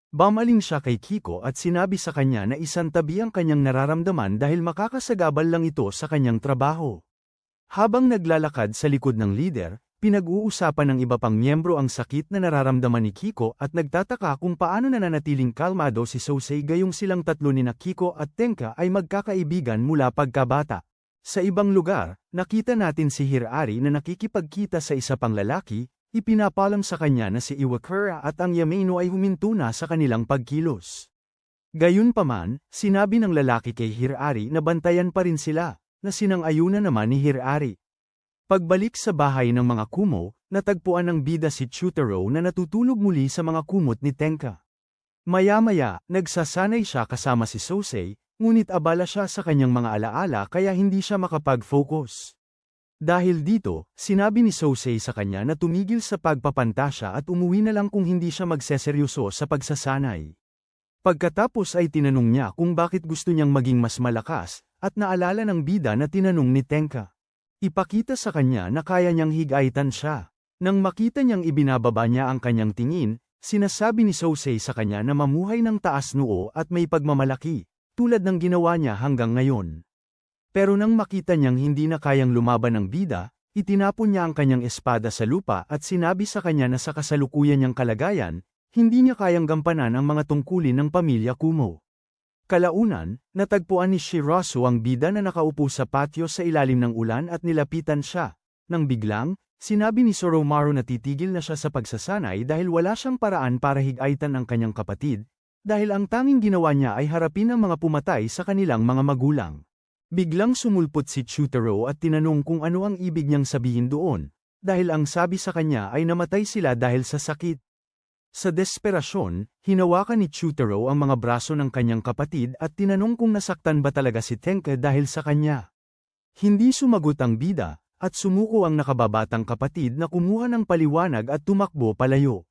Bumaling siya kay Kiko at sinabi sa kanya na isantabi ang kanyang nararamdaman dahil makakasagabal lang ito sa kanyang trabaho. Habang naglalakad sa likod ng leader, pinag-uusapan ng iba pang miyembro ang sakit na nararamdaman ni Kiko at nagtataka kung paano nananatiling kalmado si Sosei gayong silang tatlo ni Kiko at Tenka ay magkakaibigan mula pagkabata. Sa ibang lugar, nakita natin si Hirari na nakikipagkita sa isa pang lalaki, ipinapalam sa kanya na si Iwakura at ang Yamaino ay huminto na sa kanilang pagkilos. Gayunpaman, sinabi ng lalaki kay Hirari na bantayan pa rin sila, na sinang-ayunan naman ni Hirari. Pagbalik sa bahay ng mga Kumo, natagpuan ng bida si Chutaro na natutulog muli sa mga kumot ni Tenka. Maya-maya, nagsasanay siya kasama si Sosei, ngunit abala siya sa kanyang mga alaala kaya hindi siya makapag-focus. Dahil dito, sinabi ni Sosei sa kanya na tumigil sa pagpapantasya at umuwi na lang kung hindi siya magseseryoso sa pagsasanay. Pagkatapos ay tinanong niya kung bakit gusto niyang maging mas malakas, at naalala ng bida na tinanong ni Tenka. Ipakita sa kanya na kaya niyang higaitan siya. Nang makita niyang ibinababa niya ang kanyang tingin, sinasabi ni Sosei sa kanya na mamuhay ng taas noo at may pagmamalaki, tulad ng ginawa niya hanggang ngayon. Pero nang makita niyang hindi na kayang lumaban ng bida, itinapon niya ang kanyang espada sa lupa at sinabi sa kanya na sa kasalukuyan niyang kalagayan, hindi niya kayang gampanan ang mga tungkulin ng pamilya Kumo. Kalaunan, natagpuan ni Shirasu ang bida na nakaupo sa patio sa ilalim ng ulan at nilapitan siya. Nang biglang, sinabi ni Soromaru na titigil na siya sa pagsasanay dahil wala siyang paraan para higaitan ang kanyang kapatid, dahil ang tanging ginawa niya ay harapin ang mga pumatay sa kanilang mga magulang. Biglang sumulpot si Chutaro at tinanong kung ano ang ibig niyang sabihin doon, dahil ang sabi sa kanya ay namatay sila dahil sa sakit. Sa desperasyon, hinawakan ni Chutaro ang mga braso ng kanyang kapatid at tinanong kung nasaktan ba talaga si Tenka dahil sa kanya. Hindi sumagot ang bida, at sumuko ang nakababatang kapatid na kumuha ng paliwanag at tumakbo palayo.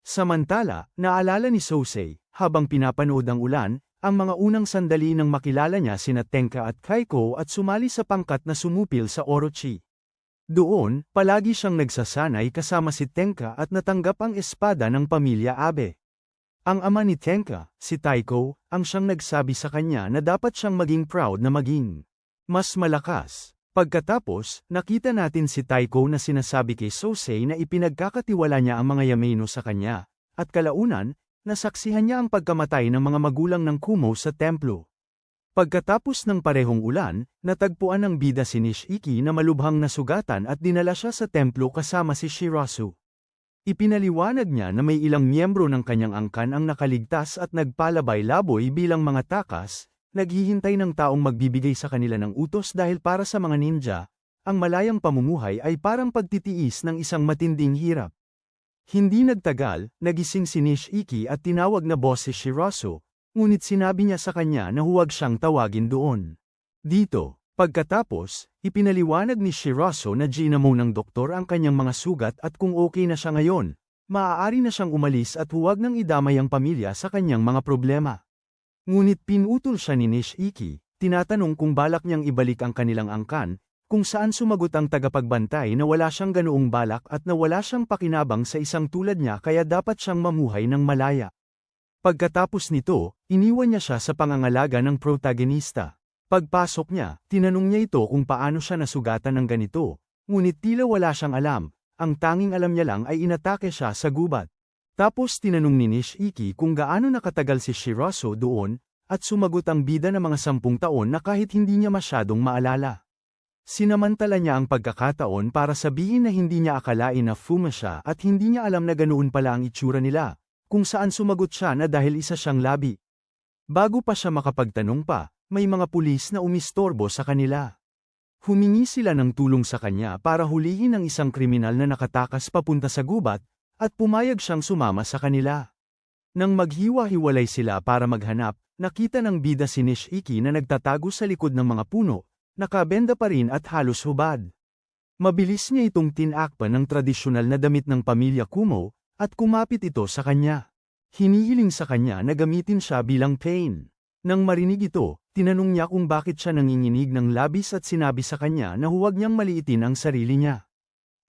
Samantala, naalala ni Sosei, habang pinapanood ang ulan, ang mga unang sandali nang makilala niya sina Tenka at Kaiko at sumali sa pangkat na sumupil sa Orochi. Doon, palagi siyang nagsasanay kasama si Tenka at natanggap ang espada ng pamilya Abe. Ang ama ni Tenka, si Taiko, ang siyang nagsabi sa kanya na dapat siyang maging proud na maging mas malakas. Pagkatapos, nakita natin si Taiko na sinasabi kay Sosei na ipinagkakatiwala niya ang mga Yamaino sa kanya, at kalaunan, nasaksihan niya ang pagkamatay ng mga magulang ng Kumo sa templo. Pagkatapos ng parehong ulan, natagpuan ng bida si Nishiki na malubhang nasugatan at dinala siya sa templo kasama si Shirasu. Ipinaliwanag niya na may ilang miyembro ng kanyang angkan ang nakaligtas at nagpalabay-laboy bilang mga takas, naghihintay ng taong magbibigay sa kanila ng utos dahil para sa mga ninja, ang malayang pamumuhay ay parang pagtitiis ng isang matinding hirap. Hindi nagtagal, nagising si Nishiki at tinawag na boss si Shirasu, ngunit sinabi niya sa kanya na huwag siyang tawagin doon. Dito, pagkatapos, ipinaliwanag ni Shirasu na ginamo ng doktor ang kanyang mga sugat at kung okay na siya ngayon, maaari na siyang umalis at huwag nang idamay ang pamilya sa kanyang mga problema. Ngunit pinutol siya ni Nishiki, tinatanong kung balak niyang ibalik ang kanilang angkan, kung saan sumagot ang tagapagbantay na wala siyang ganoong balak at na wala siyang pakinabang sa isang tulad niya kaya dapat siyang mamuhay ng malaya. Pagkatapos nito, iniwan niya siya sa pangangalaga ng protagonista. Pagpasok niya, tinanong niya ito kung paano siya nasugatan ng ganito, ngunit tila wala siyang alam, ang tanging alam niya lang ay inatake siya sa gubat. Tapos tinanong ni Nishiki kung gaano nakatagal si Shirasu doon, at sumagot ang bida na mga 10 taon na kahit hindi niya masyadong maalala. Sinamantala niya ang pagkakataon para sabihin na hindi niya akalain na fuma siya at hindi niya alam na ganoon pala ang itsura nila, kung saan sumagot siya na dahil isa siyang labi. Bago pa siya makapagtanong pa, may mga pulis na umistorbo sa kanila. Humingi sila ng tulong sa kanya para hulihin ang isang kriminal na nakatakas papunta sa gubat, at pumayag siyang sumama sa kanila. Nang maghiwa-hiwalay sila para maghanap, nakita ng bida si Nishiki na nagtatago sa likod ng mga puno, nakabenda pa rin at halos hubad. Mabilis niya itong tinakpan ng tradisyonal na damit ng pamilya Kumo, at kumapit ito sa kanya. Hinihiling sa kanya na gamitin siya bilang pain. Nang marinig ito, tinanong niya kung bakit siya nanginginig ng labis at sinabi sa kanya na huwag niyang maliitin ang sarili niya.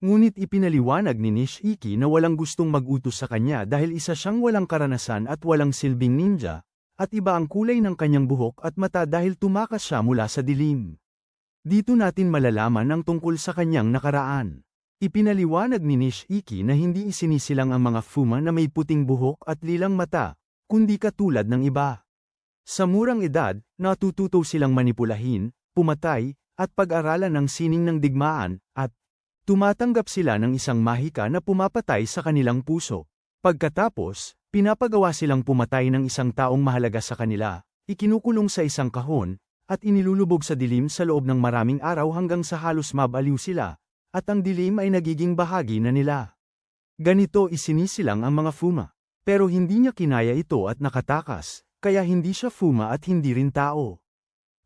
Ngunit ipinaliwanag ni Nishiki na walang gustong mag-utos sa kanya dahil isa siyang walang karanasan at walang silbing ninja, at iba ang kulay ng kanyang buhok at mata dahil tumakas siya mula sa dilim. Dito natin malalaman ang tungkol sa kanyang nakaraan. Ipinaliwanag ni Nishiki na hindi isinisilang ang mga Fuma na may puting buhok at lilang mata, kundi katulad ng iba. Sa murang edad, natututo silang manipulahin, pumatay, at pag-aralan ng sining ng digmaan, at tumatanggap sila ng isang mahika na pumapatay sa kanilang puso. Pagkatapos, pinapagawa silang pumatay ng isang taong mahalaga sa kanila, ikinukulong sa isang kahon, at inilulubog sa dilim sa loob ng maraming araw hanggang sa halos mabaliw sila, at ang dilim ay nagiging bahagi na nila. Ganito isinisilang ang mga Fuma. Pero hindi niya kinaya ito at nakatakas, kaya hindi siya Fuma at hindi rin tao.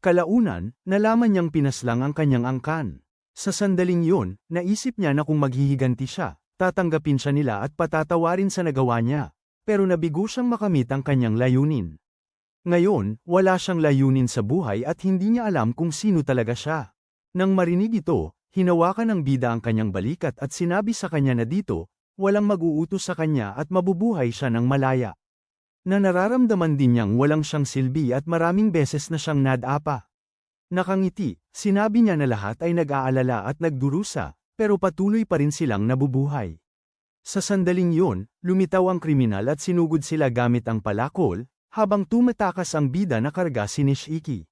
Kalaunan, nalaman niyang pinaslang ang kanyang angkan. Sa sandaling yun, naisip niya na kung maghihiganti siya, tatanggapin siya nila at patatawarin sa nagawa niya, pero nabigo siyang makamit ang kanyang layunin. Ngayon, wala siyang layunin sa buhay at hindi niya alam kung sino talaga siya. Nang marinig ito, hinawakan ng bida ang kanyang balikat at sinabi sa kanya na dito, walang mag-uutos sa kanya at mabubuhay siya ng malaya. Na nararamdaman din niyang walang siyang silbi at maraming beses na siyang nadapa. Nakangiti, sinabi niya na lahat ay nag-aalala at nagdurusa, pero patuloy pa rin silang nabubuhay. Sa sandaling yun, lumitaw ang kriminal at sinugod sila gamit ang palakol, habang tumatakas ang bida na karga si Nishiki.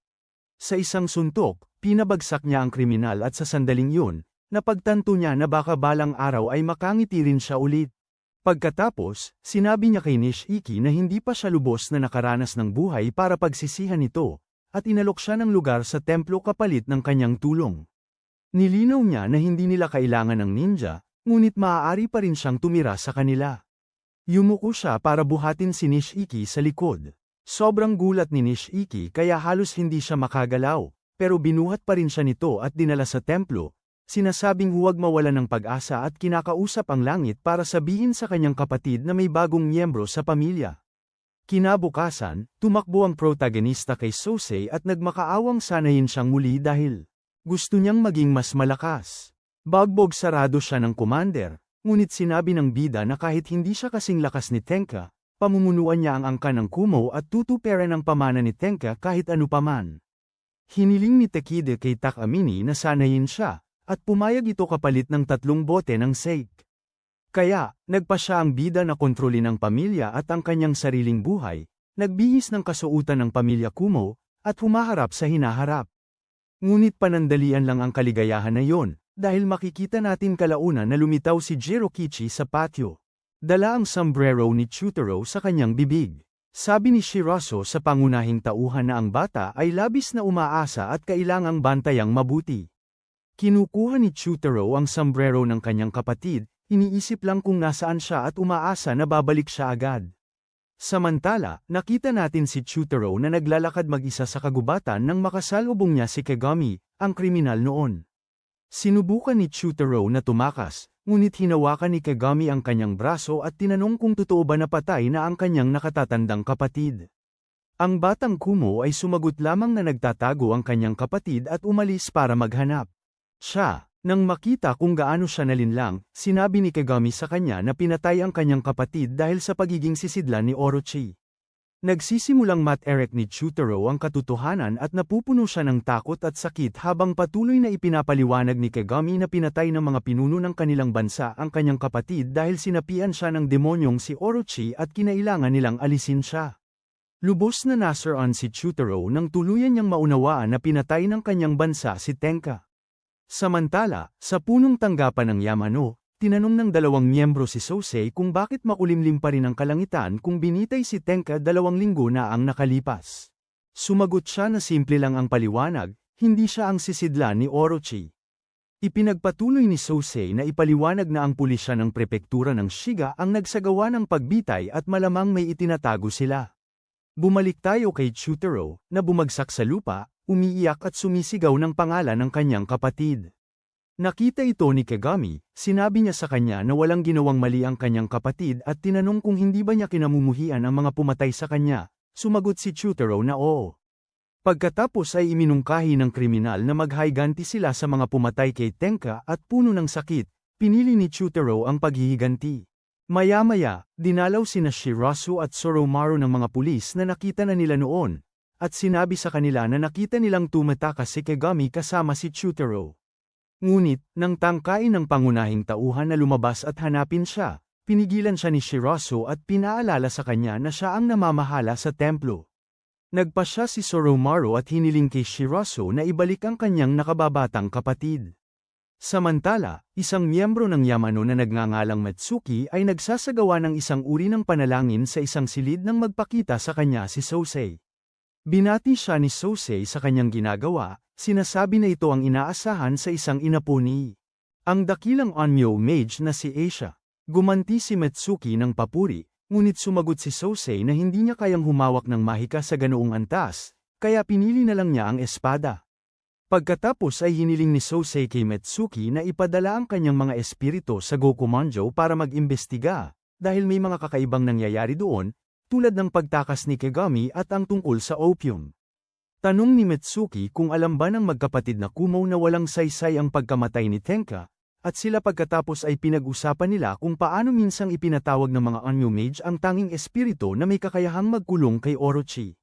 Sa isang suntok, pinabagsak niya ang kriminal at sa sandaling yun, napagtanto niya na baka balang araw ay makangiti rin siya ulit. Pagkatapos, sinabi niya kay Nishiki na hindi pa siya lubos na nakaranas ng buhay para pagsisihan ito, at inalok siya ng lugar sa templo kapalit ng kanyang tulong. Nilinaw niya na hindi nila kailangan ng ninja, ngunit maaari pa rin siyang tumira sa kanila. Yumuko siya para buhatin si Nishiki sa likod. Sobrang gulat ni Nishiki kaya halos hindi siya makagalaw, pero binuhat pa rin siya nito at dinala sa templo, sinasabing huwag mawala ng pag-asa at kinakausap ang langit para sabihin sa kanyang kapatid na may bagong miyembro sa pamilya. Kinabukasan, tumakbo ang protagonista kay Sosei at nagmakaawang sanayin siyang muli dahil gusto niyang maging mas malakas. Bagbog sarado siya ng commander, ngunit sinabi ng bida na kahit hindi siya kasing lakas ni Tenka, pamumunuan niya ang angkan ng Kumo at tutuperan ang pamana ni Tenka kahit ano paman. Hiniling ni Takeda kay Takamine na sanayin siya, at pumayag ito kapalit ng 3 bote ng sake. Kaya, nagpa siya ang bida na kontrolin ang pamilya at ang kanyang sariling buhay, nagbihis ng kasuutan ng pamilya Kumo, at humaharap sa hinaharap. Ngunit panandalian lang ang kaligayahan na yon, dahil makikita natin kalaunan na lumitaw si Jirokichi sa patio. Dala ang sombrero ni Chutaro sa kanyang bibig. Sabi ni Shirazo sa pangunahing tauhan na ang bata ay labis na umaasa at kailangang bantayang mabuti. Kinukuha ni Chutaro ang sombrero ng kanyang kapatid, iniisip lang kung nasaan siya at umaasa na babalik siya agad. Samantala, nakita natin si Chutaro na naglalakad mag-isa sa kagubatan nang makasalubong niya si Kagami, ang kriminal noon. Sinubukan ni Chutaro na tumakas, ngunit hinawakan ni Kagami ang kanyang braso at tinanong kung totoo ba na patay na ang kanyang nakatatandang kapatid. Ang batang Kumo ay sumagot lamang na nagtatago ang kanyang kapatid at umalis para maghanap. Siya, nang makita kung gaano siya nalinlang, sinabi ni Kagami sa kanya na pinatay ang kanyang kapatid dahil sa pagiging sisidlan ni Orochi. Nagsisimulang mat-erect ni Chutaro ang katotohanan at napupuno siya ng takot at sakit habang patuloy na ipinapaliwanag ni Kagami na pinatay ng mga pinuno ng kanilang bansa ang kanyang kapatid dahil sinapian siya ng demonyong si Orochi at kinailangan nilang alisin siya. Lubos na nasiraan si Chutaro nang tuluyan niyang maunawaan na pinatay ng kanyang bansa si Tenka. Samantala, sa punong tanggapan ng Yamano, tinanong ng 2 miyembro si Sosei kung bakit makulimlim pa rin ang kalangitan kung binitay si Tenka 2 linggo na ang nakalipas. Sumagot siya na simple lang ang paliwanag, hindi siya ang sisidlan ni Orochi. Ipinagpatuloy ni Sosei na ipaliwanag na ang pulisya ng prepektura ng Shiga ang nagsagawa ng pagbitay at malamang may itinatago sila. Bumalik tayo kay Chutaro, na bumagsak sa lupa, umiiyak at sumisigaw ng pangalan ng kanyang kapatid. Nakita ito ni Kagami, sinabi niya sa kanya na walang ginawang mali ang kanyang kapatid at tinanong kung hindi ba niya kinamumuhian ang mga pumatay sa kanya. Sumagot si Chutaro na oo. Pagkatapos ay iminungkahi ng kriminal na maghiganti sila sa mga pumatay kay Tenka at puno ng sakit, pinili ni Chutaro ang paghihiganti. Maya-maya, dinalaw sina Shirasu at Soromaru ng mga pulis na nakita na nila noon, at sinabi sa kanila na nakita nilang tumatakas si Kagami kasama si Chutaro. Ngunit, nang tangkain ng pangunahing tauhan na lumabas at hanapin siya, pinigilan siya ni Shirasu at pinaalala sa kanya na siya ang namamahala sa templo. Nagpasya si Soromaru at hiniling kay Shirasu na ibalik ang kanyang nakababatang kapatid. Samantala, isang miyembro ng Yamano na nagngangalang Metsuki ay nagsasagawa ng isang uri ng panalangin sa isang silid nang magpakita sa kanya si Sosei. Binati siya ni Sosei sa kanyang ginagawa, sinasabi na ito ang inaasahan sa isang inapo ni ang dakilang Onmyo mage na si Asia. Gumanti si Metsuki ng papuri, ngunit sumagot si Sosei na hindi niya kayang humawak ng mahika sa ganoong antas, kaya pinili na lang niya ang espada. Pagkatapos ay hiniling ni Sosei kay Metsuki na ipadala ang kanyang mga espiritu sa Gokumanjo para mag-imbestiga, dahil may mga kakaibang nangyayari doon, tulad ng pagtakas ni Kagami at ang tungkol sa opium. Tanong ni Metsuki kung alam ba ng magkapatid na Kumo na walang saysay ang pagkamatay ni Tenka, at sila pagkatapos ay pinag-usapan nila kung paano minsang ipinatawag ng mga Onmyo mage ang tanging espiritu na may kakayahang magkulong kay Orochi.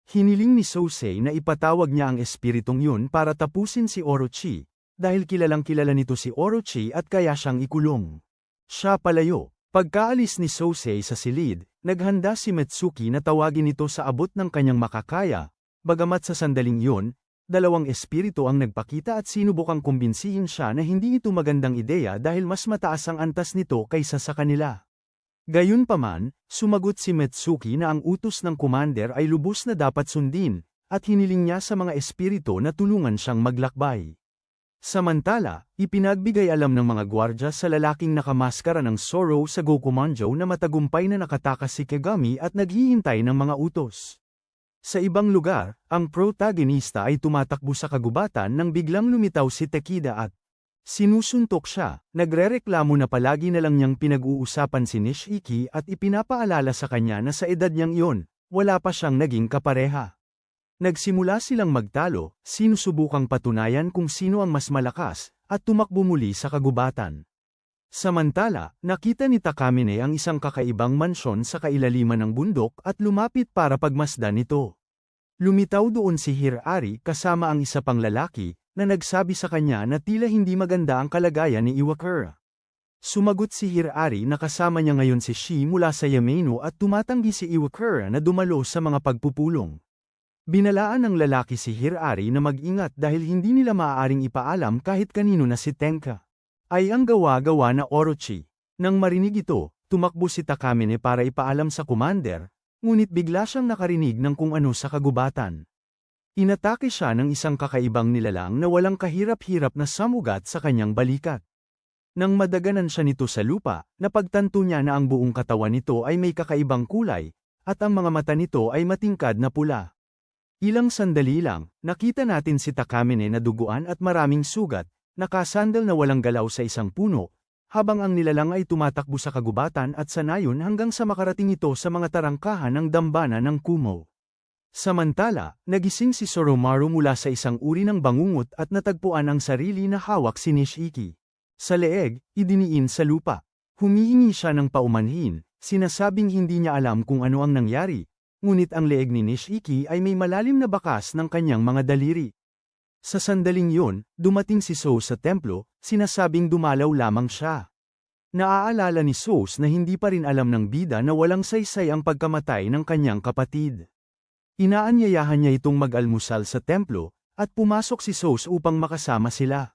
Hiniling ni Sosei na ipatawag niya ang espiritong yun para tapusin si Orochi, dahil kilalang kilala nito si Orochi at kaya siyang ikulong. Siya palayo. Pagkaalis ni Sosei sa silid, naghanda si Metsuki na tawagin ito sa abot ng kanyang makakaya, bagamat sa sandaling yun, dalawang espiritu ang nagpakita at sinubukang kumbinsihin siya na hindi ito magandang ideya dahil mas mataas ang antas nito kaysa sa kanila. Gayunpaman, sumagot si Metsuki na ang utos ng commander ay lubos na dapat sundin, at hiniling niya sa mga espiritu na tulungan siyang maglakbay. Samantala, ipinagbigay alam ng mga gwardya sa lalaking nakamaskara ng Zoro sa Gokumanjo na matagumpay na nakatakas si Kagami at naghihintay ng mga utos. Sa ibang lugar, ang protagonista ay tumatakbo sa kagubatan nang biglang lumitaw si Takeda at sinusuntok siya. Nagrereklamo na palagi na lang niyang pinag-uusapan si Nishiki at ipinapaalala sa kanya na sa edad niyang iyon, wala pa siyang naging kapareha. Nagsimula silang magtalo, sinusubukang patunayan kung sino ang mas malakas, at tumakbo muli sa kagubatan. Samantala, nakita ni Takamine ang isang kakaibang mansyon sa kailaliman ng bundok at lumapit para pagmasdan ito. Lumitaw doon si Hirari kasama ang isa pang lalaki, na nagsabi sa kanya na tila hindi maganda ang kalagayan ni Iwakura. Sumagot si Hirari na kasama niya ngayon si Shi mula sa Yameno at tumatanggi si Iwakura na dumalo sa mga pagpupulong. Binalaan ng lalaki si Hirari na mag-ingat dahil hindi nila maaaring ipaalam kahit kanino na si Tenka ay ang gawa-gawa na Orochi. Nang marinig ito, tumakbo si Takamine para ipaalam sa commander, ngunit bigla siyang nakarinig ng kung ano sa kagubatan. Inatake siya ng isang kakaibang nilalang na walang kahirap-hirap na samugat sa kanyang balikat. Nang madaganan siya nito sa lupa, napagtanto niya na ang buong katawan nito ay may kakaibang kulay, at ang mga mata nito ay matingkad na pula. Ilang sandali lang, nakita natin si Takamine na duguan at maraming sugat, nakasandal na walang galaw sa isang puno, habang ang nilalang ay tumatakbo sa kagubatan at sanayon hanggang sa makarating ito sa mga tarangkahan ng dambana ng Kumo. Samantala, nagising si Soromaru mula sa isang uri ng bangungot at natagpuan ang sarili na hawak si Nishiki. Sa leeg, idiniin sa lupa. Humihingi siya ng paumanhin, sinasabing hindi niya alam kung ano ang nangyari. Ngunit ang leeg ni Nishiki ay may malalim na bakas ng kanyang mga daliri. Sa sandaling yun, dumating si So sa templo, sinasabing dumalaw lamang siya. Naaalala ni Sos na hindi pa rin alam ng bida na walang saysay ang pagkamatay ng kanyang kapatid. Inaanyayahan niya itong mag-almusal sa templo, at pumasok si Sos upang makasama sila.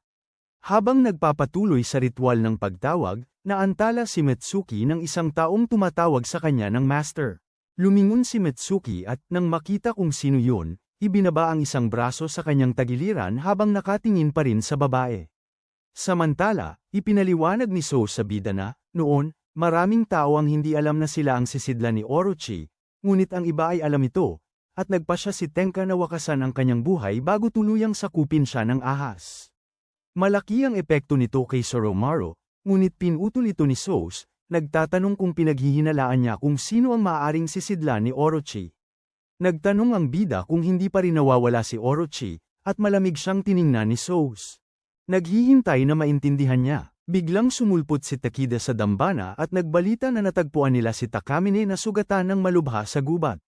Habang nagpapatuloy sa ritual ng pagtawag, naantala si Metsuki ng isang taong tumatawag sa kanya ng master. Lumingon si Metsuki at, nang makita kung sino yun, ibinaba ang isang braso sa kanyang tagiliran habang nakatingin pa rin sa babae. Samantala, ipinaliwanag ni So sa bida na, noon, maraming tao ang hindi alam na sila ang sisidla ni Orochi, ngunit ang iba ay alam ito, at nagpasya si Tenka na wakasan ang kanyang buhay bago tuluyang sakupin siya ng ahas. Malaki ang epekto nito kay Soromaru, ngunit pinutol ito ni Sous, nagtatanong kung pinaghihinalaan niya kung sino ang maaaring sisidlan ni Orochi. Nagtanong ang bida kung hindi pa rin nawawala si Orochi, at malamig siyang tiningnan ni Sous. Naghihintay na maintindihan niya. Biglang sumulpot si Takeda sa dambana at nagbalita na natagpuan nila si Takamine na sugatan ng malubha sa gubat.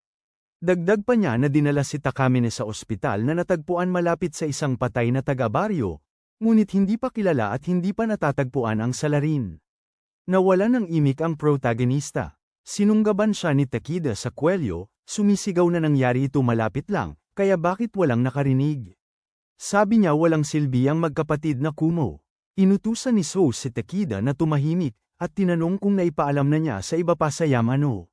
Dagdag pa niya na dinala si Takamine sa ospital na natagpuan malapit sa isang patay na taga-baryo, ngunit hindi pa kilala at hindi pa natatagpuan ang salarin. Nawala ng imik ang protagonista. Sinunggaban siya ni Takeda sa kwelyo, sumisigaw na nangyari ito malapit lang, kaya bakit walang nakarinig? Sabi niya walang silbi ang magkapatid na Kumo. Inutusan ni Sous si Takeda na tumahimik, at tinanong kung naipaalam na niya sa iba pa sa Yamano.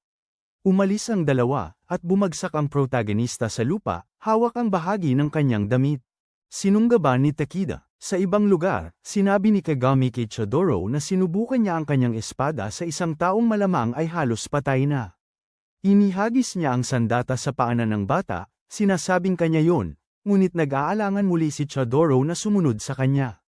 Umalis ang dalawa, at bumagsak ang protagonista sa lupa, hawak ang bahagi ng kanyang damit. Sinunggaban ni Takeda. Sa ibang lugar, sinabi ni Kagami kay Chidoro na sinubukan niya ang kanyang espada sa isang taong malamang ay halos patay na. Inihagis niya ang sandata sa paanan ng bata, sinasabing kanya yon, ngunit nag-aalangan muli si Chidoro na sumunod sa kanya.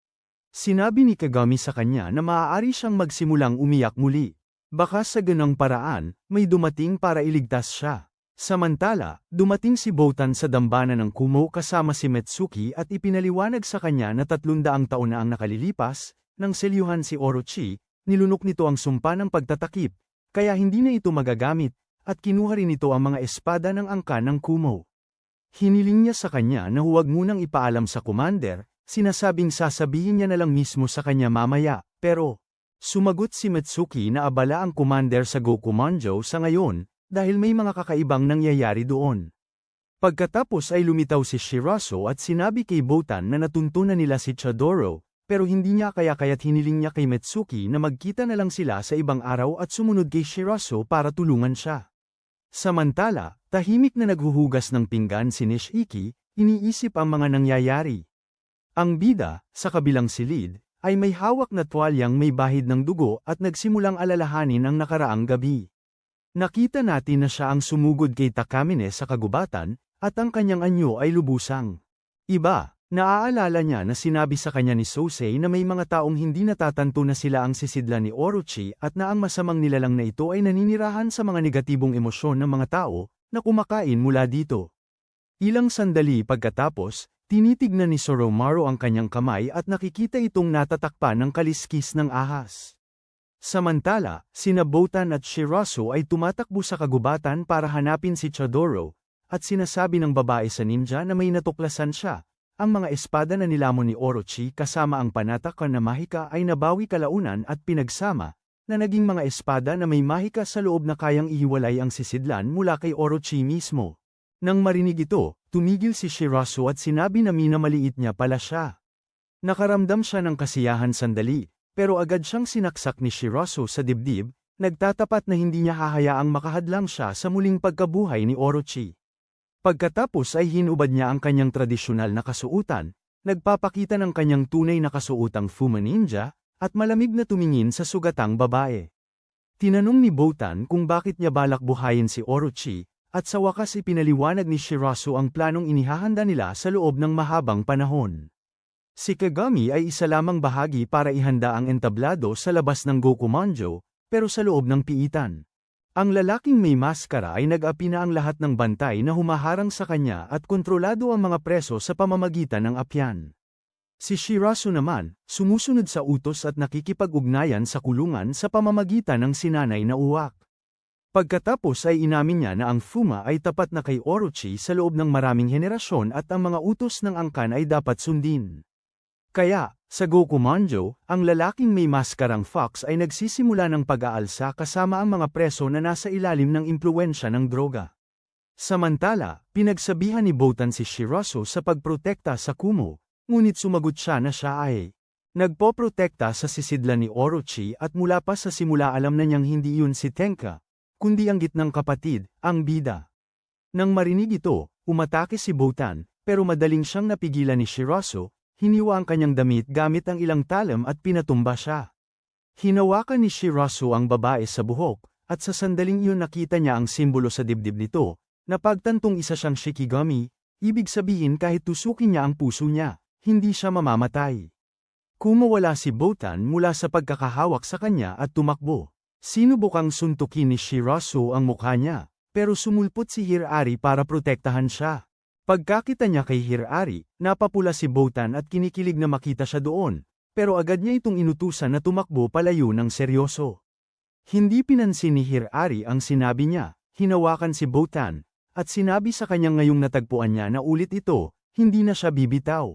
Sinabi ni Kagami sa kanya na maaari siyang magsimulang umiyak muli. Baka sa ganang paraan, may dumating para iligtas siya. Samantala, dumating si Botan sa dambana ng Kumo kasama si Metsuki at ipinaliwanag sa kanya na 300 taon na ang nakalilipas, nang selyuhan si Orochi, nilunok nito ang sumpa ng pagtatakip, kaya hindi na ito magagamit, at kinuha rin ito ang mga espada ng angkan ng Kumo. Hiniling niya sa kanya na huwag munang ipaalam sa commander, sinasabing sasabihin niya na lang mismo sa kanya mamaya, pero sumagot si Metsuki na abala ang commander sa Gokumanjo sa ngayon, dahil may mga kakaibang nangyayari doon. Pagkatapos ay lumitaw si Shirazo at sinabi kay Botan na natuntunan nila si Chidoro, pero hindi niya kaya't hiniling niya kay Metsuki na magkita na lang sila sa ibang araw at sumunod kay Shirazo para tulungan siya. Samantala, tahimik na naghuhugas ng pinggan si Nishiki, iniisip ang mga nangyayari. Ang bida, sa kabilang silid, ay may hawak na tuwalyang may bahid ng dugo at nagsimulang alalahanin ang nakaraang gabi. Nakita natin na siya ang sumugod kay Takamine sa kagubatan, at ang kanyang anyo ay lubusang. Iba, naaalala niya na sinabi sa kanya ni Sosei na may mga taong hindi natatanto na sila ang sisidlan ni Orochi at na ang masamang nilalang na ito ay naninirahan sa mga negatibong emosyon ng mga tao, na kumakain mula dito. Ilang sandali pagkatapos, tinitignan ni Soromaru ang kanyang kamay at nakikita itong natatakpan ng kaliskis ng ahas. Samantala, sina Botan at Shirazo ay tumatakbo sa kagubatan para hanapin si Chidoro, at sinasabi ng babae sa ninja na may natuklasan siya. Ang mga espada na nilamon ni Orochi kasama ang panatakan na mahika ay nabawi kalaunan at pinagsama, na naging mga espada na may mahika sa loob na kayang ihiwalay ang sisidlan mula kay Orochi mismo. Nang marinig ito, tumigil si Shirazo at sinabi na minamaliit niya pala siya. Nakaramdam siya ng kasiyahan sandali, pero agad siyang sinaksak ni Shirazo sa dibdib, nagtatapat na hindi niya hahayaang makahadlang siya sa muling pagkabuhay ni Orochi. Pagkatapos ay hinubad niya ang kanyang tradisyonal na kasuutan, nagpapakita ng kanyang tunay na kasuotang Fuma Ninja, at malamig na tumingin sa sugatang babae. Tinanong ni Botan kung bakit niya balak buhayin si Orochi, at sa wakas ipinaliwanag ni Shirazo ang planong inihahanda nila sa loob ng mahabang panahon. Si Kagami ay isa lamang bahagi para ihanda ang entablado sa labas ng Gokumanjo, pero sa loob ng piitan. Ang lalaking may maskara ay nag-api na ang lahat ng bantay na humaharang sa kanya at kontrolado ang mga preso sa pamamagitan ng apyan. Si Shirazo naman, sumusunod sa utos at nakikipag-ugnayan sa kulungan sa pamamagitan ng sinanay na uwak. Pagkatapos ay inamin niya na ang Fuma ay tapat na kay Orochi sa loob ng maraming henerasyon at ang mga utos ng angkan ay dapat sundin. Kaya, sa Gokumanjo, ang lalaking may maskarang fox ay nagsisimula ng pag-aalsa kasama ang mga preso na nasa ilalim ng impluwensya ng droga. Samantala, pinagsabihan ni Botan si Shirazo sa pagprotekta sa Kumo, ngunit sumagot siya na siya ay nagpoprotekta sa sisidlan ni Orochi at mula pa sa simula alam na niyang hindi yun si Tenka, kundi ang gitnang kapatid, ang bida. Nang marinig ito, umatake si Botan, pero madaling siyang napigilan ni Shirazo. Hiniwa ang kanyang damit gamit ang ilang talam at pinatumba siya. Hinawakan ni Shirazo ang babae sa buhok, at sa sandaling iyon nakita niya ang simbolo sa dibdib nito, na pagtantong isa siyang Shikigami, ibig sabihin kahit tusukin niya ang puso niya, hindi siya mamamatay. Kumawala si Botan mula sa pagkakahawak sa kanya at tumakbo. Sinubukang suntukin ni Shirasu ang mukha niya, pero sumulpot si Hirari para protektahan siya. Pagkakita niya kay Hirari, napapula si Botan at kinikilig na makita siya doon, pero agad niya itong inutusan na tumakbo palayo ng seryoso. Hindi pinansin ni Hirari ang sinabi niya, hinawakan si Botan, at sinabi sa kanya ngayong natagpuan niya na ulit ito, hindi na siya bibitaw.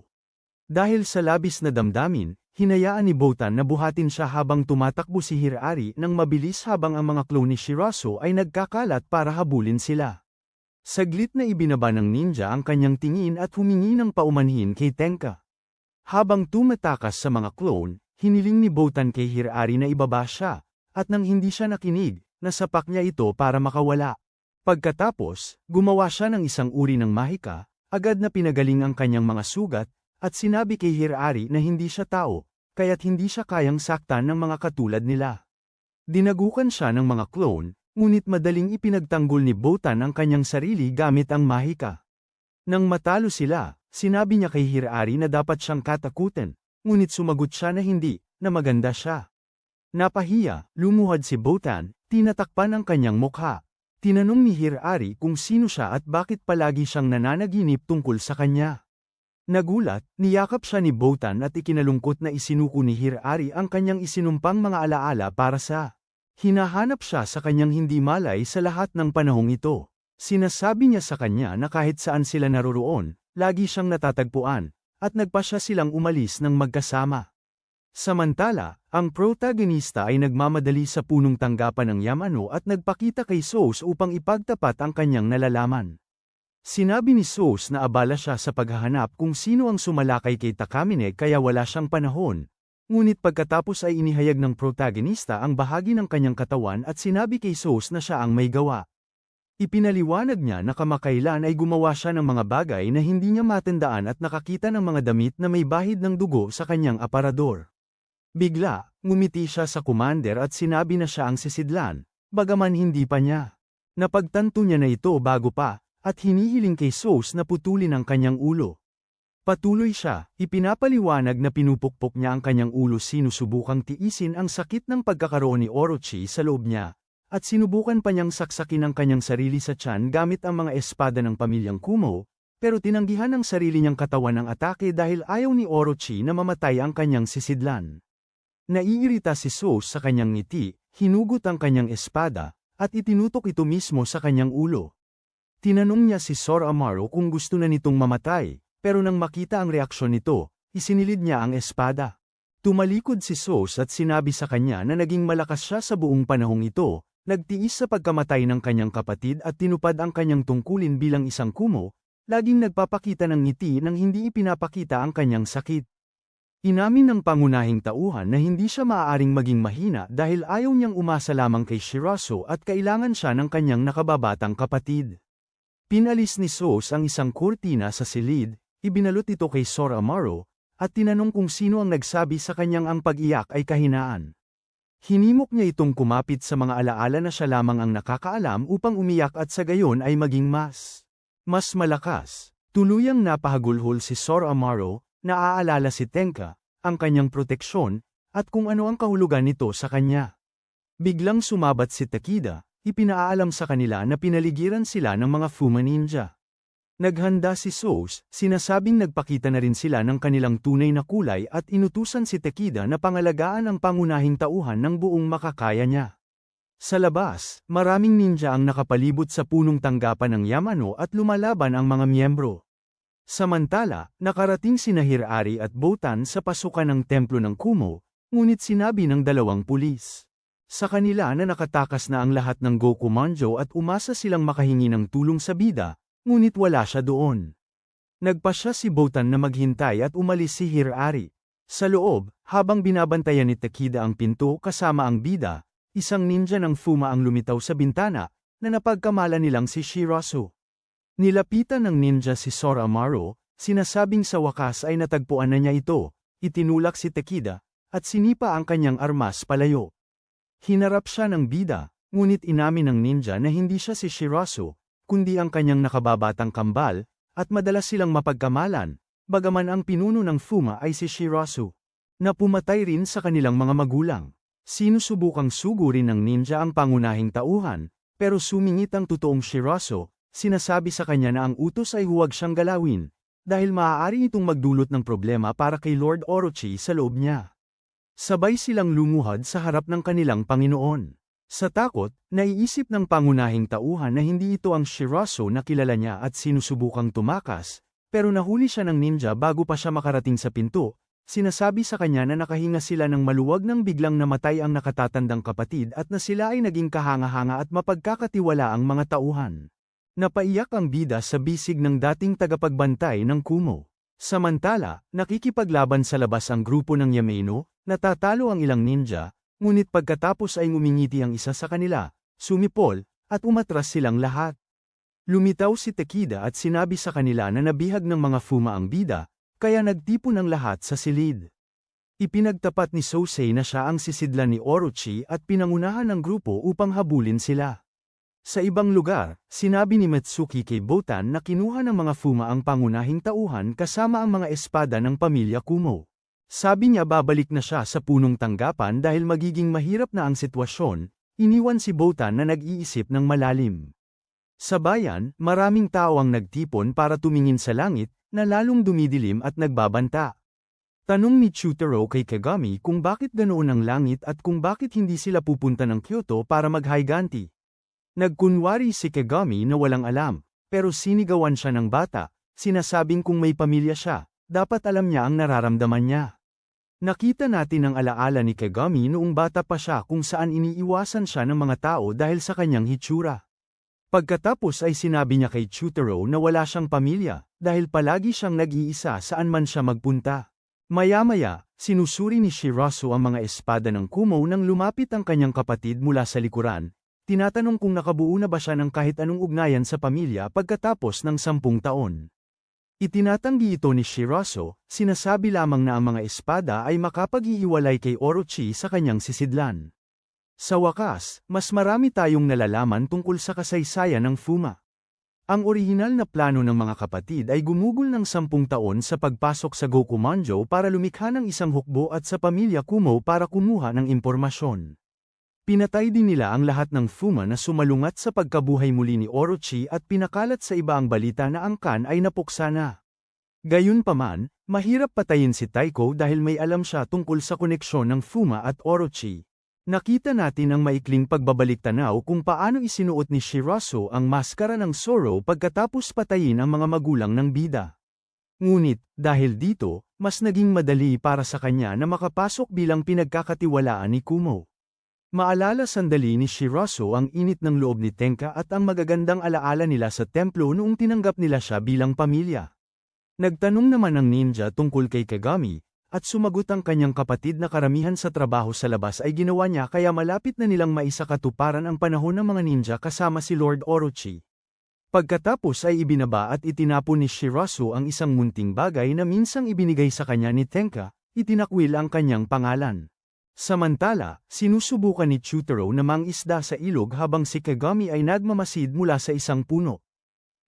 Dahil sa labis na damdamin, hinayaan ni Botan na buhatin siya habang tumatakbo si Hirari nang mabilis habang ang mga clone ni Shirasu ay nagkakalat para habulin sila. Saglit na ibinaba ng ninja ang kanyang tingin at humingi ng paumanhin kay Tenka. Habang tumatakas sa mga clone, hiniling ni Botan kay Hirari na ibaba siya, at nang hindi siya nakinig, nasapak niya ito para makawala. Pagkatapos, gumawa siya ng isang uri ng mahika, agad na pinagaling ang kanyang mga sugat, at sinabi kay Hirari na hindi siya tao, kaya't hindi siya kayang saktan ng mga katulad nila. Dinagukan siya ng mga clone, ngunit madaling ipinagtanggol ni Botan ang kanyang sarili gamit ang mahika. Nang matalo sila, sinabi niya kay Hirari na dapat siyang katakutin, ngunit sumagot siya na hindi, na maganda siya. Napahiya, lumuhad si Botan, tinatakpan ang kanyang mukha. Tinanong ni Hirari kung sino siya at bakit palagi siyang nananaginip tungkol sa kanya. Nagulat, niyakap siya ni Botan at ikinalungkot na isinuko ni Hirari ang kanyang isinumpang mga alaala para sa. Hinahanap siya sa kanyang hindi malay sa lahat ng panahong ito. Sinasabi niya sa kanya na kahit saan sila naroroon, lagi siyang natatagpuan, at nagpasya silang umalis ng magkasama. Samantala, ang protagonista ay nagmamadali sa punong tanggapan ng Yamano at nagpakita kay Sous upang ipagtapat ang kanyang nalalaman. Sinabi ni Sous na abala siya sa paghahanap kung sino ang sumalakay kay Takamine kaya wala siyang panahon. Ngunit pagkatapos ay inihayag ng protagonista ang bahagi ng kanyang katawan at sinabi kay Sous na siya ang may gawa. Ipinaliwanag niya na kamakailan ay gumawa siya ng mga bagay na hindi niya matandaan at nakakita ng mga damit na may bahid ng dugo sa kanyang aparador. Bigla, ngumiti siya sa commander at sinabi na siya ang sisidlan, bagaman hindi pa niya. Napagtanto niya na ito bago pa, at hinihiling kay Sous na putulin ang kanyang ulo. Patuloy siya, ipinapaliwanag na pinupukpok niya ang kanyang ulo sinusubukang tiisin ang sakit ng pagkakaroon ni Orochi sa loob niya, at sinubukan pa niyang saksakin ang kanyang sarili sa tiyan gamit ang mga espada ng pamilyang Kumo, pero tinanggihan ng sarili niyang katawan ang atake dahil ayaw ni Orochi na mamatay ang kanyang sisidlan. Naiirita si Sous sa kanyang ngiti, hinugot ang kanyang espada, at itinutok ito mismo sa kanyang ulo. Tinanong niya si Soromaru kung gusto na nitong mamatay, pero nang makita ang reaksyon nito, isinilid niya ang espada. Tumalikod si Sous at sinabi sa kanya na naging malakas siya sa buong panahong ito, nagtiis sa pagkamatay ng kanyang kapatid at tinupad ang kanyang tungkulin bilang isang Kumo, laging nagpapakita ng ngiti nang hindi ipinapakita ang kanyang sakit. Inamin ng pangunahing tauhan na hindi siya maaaring maging mahina dahil ayaw niyang umasa lamang kay Shirasu at kailangan siya ng kanyang nakababatang kapatid. Pinalis ni Sous ang isang kurtina sa silid, ibinalot ito kay Soromaru, at tinanong kung sino ang nagsabi sa kanyang ang pag-iyak ay kahinaan. Hinimok niya itong kumapit sa mga alaala na siya lamang ang nakakaalam upang umiyak at sa gayon ay maging mas malakas. Tuluyang napahagulhol si Soromaru, naaalala si Tenka, ang kanyang proteksyon, at kung ano ang kahulugan nito sa kanya. Biglang sumabat si Takeda, ipinaalam sa kanila na pinaligiran sila ng mga Fuma Ninja. Naghanda si Sous, sinasabing nagpakita na rin sila ng kanilang tunay na kulay at inutusan si Takeda na pangalagaan ang pangunahing tauhan ng buong makakaya niya. Sa labas, maraming ninja ang nakapalibot sa punong tanggapan ng Yamano at lumalaban ang mga miyembro. Samantala, nakarating sina Hirari at Botan sa pasukan ng templo ng Kumo, ngunit sinabi ng dalawang pulis sa kanila na nakatakas na ang lahat ng Gokumanjo at umasa silang makahingi ng tulong sa bida, ngunit wala siya doon. Nagpasya si Botan na maghintay at umalis si Hirari. Sa loob, habang binabantayan ni Takeda ang pinto kasama ang bida, isang ninja ng Fuma ang lumitaw sa bintana, na napagkamala nilang si Shirasu. Nilapitan ng ninja si Soromaru, sinasabing sa wakas ay natagpuan na niya ito, itinulak si Takeda, at sinipa ang kanyang armas palayo. Hinarap siya ng bida, ngunit inamin ng ninja na hindi siya si Shirasu, kundi ang kanyang nakababatang kambal, at madalas silang mapagkamalan, bagaman ang pinuno ng Fuma ay si Shirasu. na pumatay rin sa kanilang mga magulang. Sinusubukang sugurin ng ninja ang pangunahing tauhan, pero sumingit ang totoong Shirazo, sinasabi sa kanya na ang utos ay huwag siyang galawin, dahil maaari itong magdulot ng problema para kay Lord Orochi sa loob niya. Sabay silang lumuhad sa harap ng kanilang Panginoon. Sa takot, naiisip ng pangunahing tauhan na hindi ito ang Shirazo na kilala niya at sinusubukang tumakas, pero nahuli siya ng ninja bago pa siya makarating sa pinto. Sinasabi sa kanya na nakahinga sila ng maluwag nang biglang namatay ang nakatatandang kapatid at na sila ay naging kahanga-hanga at mapagkakatiwala ang mga tauhan. Napaiyak ang bida sa bisig ng dating tagapagbantay ng Kumo. Samantala, nakikipaglaban sa labas ang grupo ng Yamaino, natatalo ang ilang ninja, ngunit pagkatapos ay ngumingiti ang isa sa kanila, sumipol, at umatras silang lahat. Lumitaw si Takeda at sinabi sa kanila na nabihag ng mga Fuma ang bida, kaya nagtipon ang lahat sa silid. Ipinagtapat ni Sosei na siya ang sisidlan ni Orochi at pinangunahan ng grupo upang habulin sila. Sa ibang lugar, sinabi ni Mitsuki kay Botan na kinuha ng mga Fuma ang pangunahing tauhan kasama ang mga espada ng pamilya Kumo. Sabi niya babalik na siya sa punong tanggapan dahil magiging mahirap na ang sitwasyon, iniwan si Botan na nag-iisip ng malalim. Sa bayan, maraming tao ang nagtipon para tumingin sa langit, na lalong dumidilim at nagbabanta. Tanong ni Chutaro kay Kagami kung bakit ganoon ang langit at kung bakit hindi sila pupunta ng Kyoto para mag-Higanti. Nagkunwari si Kagami na walang alam, pero sinigawan siya ng bata, sinasabing kung may pamilya siya, dapat alam niya ang nararamdaman niya. Nakita natin ang alaala ni Kagami noong bata pa siya kung saan iniiwasan siya ng mga tao dahil sa kanyang hitsura. Pagkatapos ay sinabi niya kay Chutaro na wala siyang pamilya, dahil palagi siyang nag-iisa saan man siya magpunta. Maya-maya, sinusuri ni Shirazo ang mga espada ng Kumo nang lumapit ang kanyang kapatid mula sa likuran, tinatanong kung nakabuo na ba siya ng kahit anong ugnayan sa pamilya pagkatapos ng 10 taon. Itinatanggi ito ni Shirazo, sinasabi lamang na ang mga espada ay makapag-iiwalay kay Orochi sa kanyang sisidlan. Sa wakas, mas marami tayong nalalaman tungkol sa kasaysayan ng Fuma. Ang orihinal na plano ng mga kapatid ay gumugol ng 10 taon sa pagpasok sa Gokumanjo para lumikha ng isang hukbo at sa pamilya Kumo para kumuha ng impormasyon. Pinatay din nila ang lahat ng Fuma na sumalungat sa pagkabuhay muli ni Orochi at pinakalat sa iba ang balita na ang Kan ay napuksa na. Gayunpaman, mahirap patayin si Taiko dahil may alam siya tungkol sa koneksyon ng Fuma at Orochi. Nakita natin ang maikling pagbabalik-tanaw kung paano isinuot ni Shirazo ang maskara ng Zoro pagkatapos patayin ang mga magulang ng bida. Ngunit, dahil dito, mas naging madali para sa kanya na makapasok bilang pinagkakatiwalaan ni Kumo. Maalala sandali ni Shirazo ang init ng loob ni Tenka at ang magagandang alaala nila sa templo noong tinanggap nila siya bilang pamilya. Nagtanong naman ang ninja tungkol kay Kagami, at sumagot ang kanyang kapatid na karamihan sa trabaho sa labas ay ginawa niya kaya malapit na nilang maisakatuparan ang panahon ng mga ninja kasama si Lord Orochi. Pagkatapos ay ibinaba at itinapon ni Shirazo ang isang munting bagay na minsang ibinigay sa kanya ni Tenka, itinakwil ang kanyang pangalan. Samantala, sinusubukan ni Chutaro na mangisda sa ilog habang si Kagami ay nagmamasid mula sa isang puno.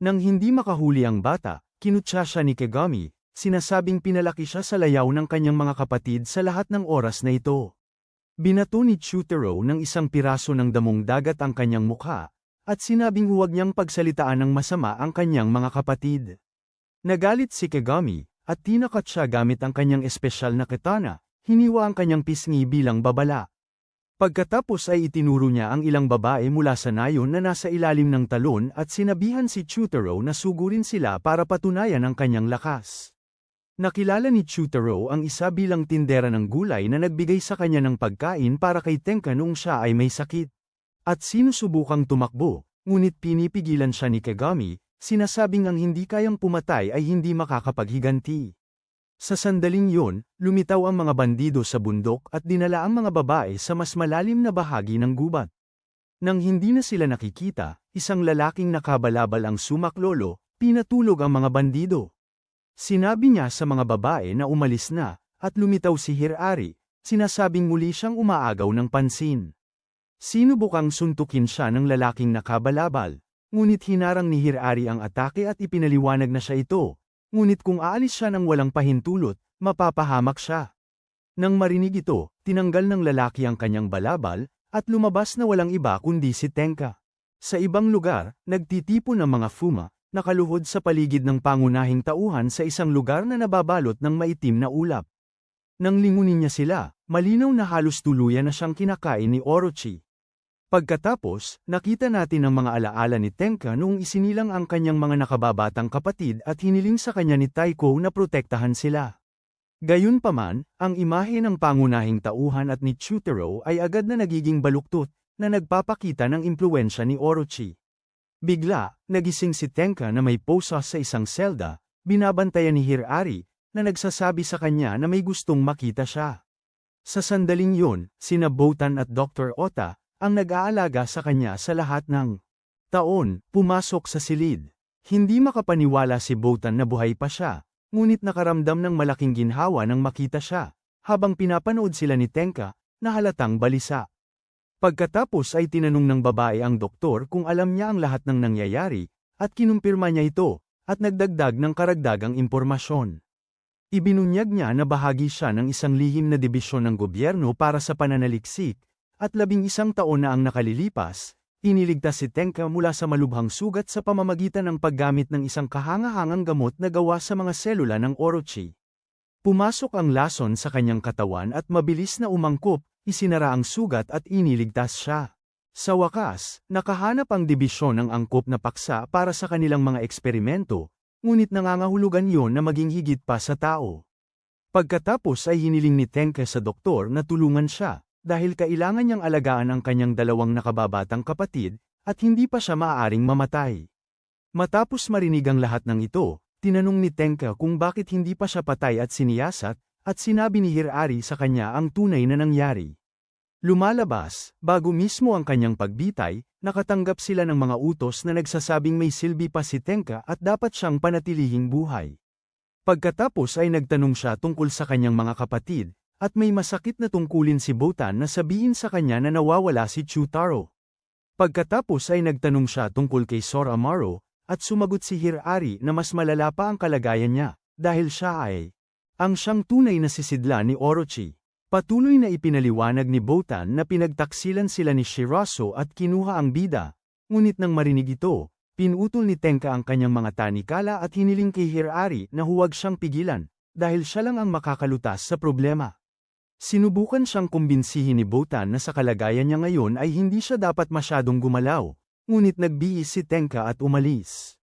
Nang hindi makahuli ang bata, kinutya siya ni Kagami. Sinasabing pinalaki siya sa layaw ng kanyang mga kapatid sa lahat ng oras na ito. Binato ni Chutaro ng isang piraso ng damong dagat ang kanyang mukha, at sinabing huwag niyang pagsalitaan ng masama ang kanyang mga kapatid. Nagalit si Kagami, at tinakat siya gamit ang kanyang espesyal na katana, hiniwa ang kanyang pisngi bilang babala. Pagkatapos ay itinuro niya ang ilang babae mula sa nayon na nasa ilalim ng talon at sinabihan si Chutaro na sugurin sila para patunayan ang kanyang lakas. Nakilala ni Chutaro ang isa bilang tindera ng gulay na nagbigay sa kanya ng pagkain para kay Tenka noong siya ay may sakit. At sinusubukang tumakbo, ngunit pinipigilan siya ni Kagami, sinasabing ang hindi kayang pumatay ay hindi makakapaghiganti. Sa sandaling yun, lumitaw ang mga bandido sa bundok at dinala ang mga babae sa mas malalim na bahagi ng gubat. Nang hindi na sila nakikita, isang lalaking nakabalabal ang sumaklolo, pinatulog ang mga bandido. Sinabi niya sa mga babae na umalis na, at lumitaw si Hirari, sinasabing muli siyang umaagaw ng pansin. Sinubukang suntukin siya ng lalaking nakabalabal, ngunit hinarang ni Hirari ang atake at ipinaliwanag na siya ito, ngunit kung aalis siya ng walang pahintulot, mapapahamak siya. Nang marinig ito, tinanggal ng lalaki ang kanyang balabal, at lumabas na walang iba kundi si Tenka. Sa ibang lugar, nagtitipon ang mga Fuma, nakaluhod sa paligid ng pangunahing tauhan sa isang lugar na nababalot ng maitim na ulap. Nang lingunin niya sila, malinaw na halos tuluyan na siyang kinakain ni Orochi. Pagkatapos, nakita natin ang mga alaala ni Tenka noong isinilang ang kanyang mga nakababatang kapatid at hiniling sa kanya ni Taiko na protektahan sila. Gayunpaman, ang imahe ng pangunahing tauhan at ni Chutaro ay agad na nagiging baluktot, na nagpapakita ng impluwensya ni Orochi. Bigla, nagising si Tenka na may posa sa isang selda, binabantayan ni Hirari, na nagsasabi sa kanya na may gustong makita siya. Sa sandaling yun, sina Botan at Dr. Ota, ang nag-aalaga sa kanya sa lahat ng taon, pumasok sa silid. Hindi makapaniwala si Botan na buhay pa siya. Ngunit nakaramdam ng malaking ginhawa nang makita siya, habang pinapanood sila ni Tenka, na halatang balisa. Pagkatapos ay tinanong ng babae ang doktor kung alam niya ang lahat ng nangyayari, at kinumpirma niya ito, at nagdagdag ng karagdagang impormasyon. Ibinunyag niya na bahagi siya ng isang lihim na dibisyon ng gobyerno para sa pananaliksik, at 11 taon na ang nakalilipas, iniligtas si Tenka mula sa malubhang sugat sa pamamagitan ng paggamit ng isang kahangahangang gamot na gawa sa mga selula ng Orochi. Pumasok ang lason sa kanyang katawan at mabilis na umangkop, isinara ang sugat at iniligtas siya. Sa wakas, nakahanap ang dibisyon ng angkop na paksa para sa kanilang mga eksperimento, ngunit nangangahulugan yon na maging higit pa sa tao. Pagkatapos ay hiniling ni Tenka sa doktor na tulungan siya, dahil kailangan niyang alagaan ang kanyang 2 nakababatang kapatid, at hindi pa siya maaaring mamatay. Matapos marinig ang lahat ng ito, tinanong ni Tenka kung bakit hindi pa siya patay at siniyasat, at sinabi ni Hirari sa kanya ang tunay na nangyari. Lumalabas, bago mismo ang kanyang pagbitay, nakatanggap sila ng mga utos na nagsasabing may silbi pa si Tenka at dapat siyang panatilihing buhay. Pagkatapos ay nagtanong siya tungkol sa kanyang mga kapatid, at may masakit na tungkulin si Botan na sabihin sa kanya na nawawala si Chutaro. Pagkatapos ay nagtanong siya tungkol kay Soromaru, at sumagot si Hirari na mas malala pa ang kalagayan niya, dahil siya ay ang siyang tunay na sisidlan ni Orochi. Patuloy na ipinaliwanag ni Botan na pinagtaksilan sila ni Shirazo at kinuha ang bida, ngunit nang marinig ito, pinutol ni Tenka ang kanyang mga tanikala at hiniling kay Hirari na huwag siyang pigilan, dahil siya lang ang makakalutas sa problema. Sinubukan siyang kumbinsihin ni Botan na sa kalagayan niya ngayon ay hindi siya dapat masyadong gumalaw, ngunit nagbihis si Tenka at umalis.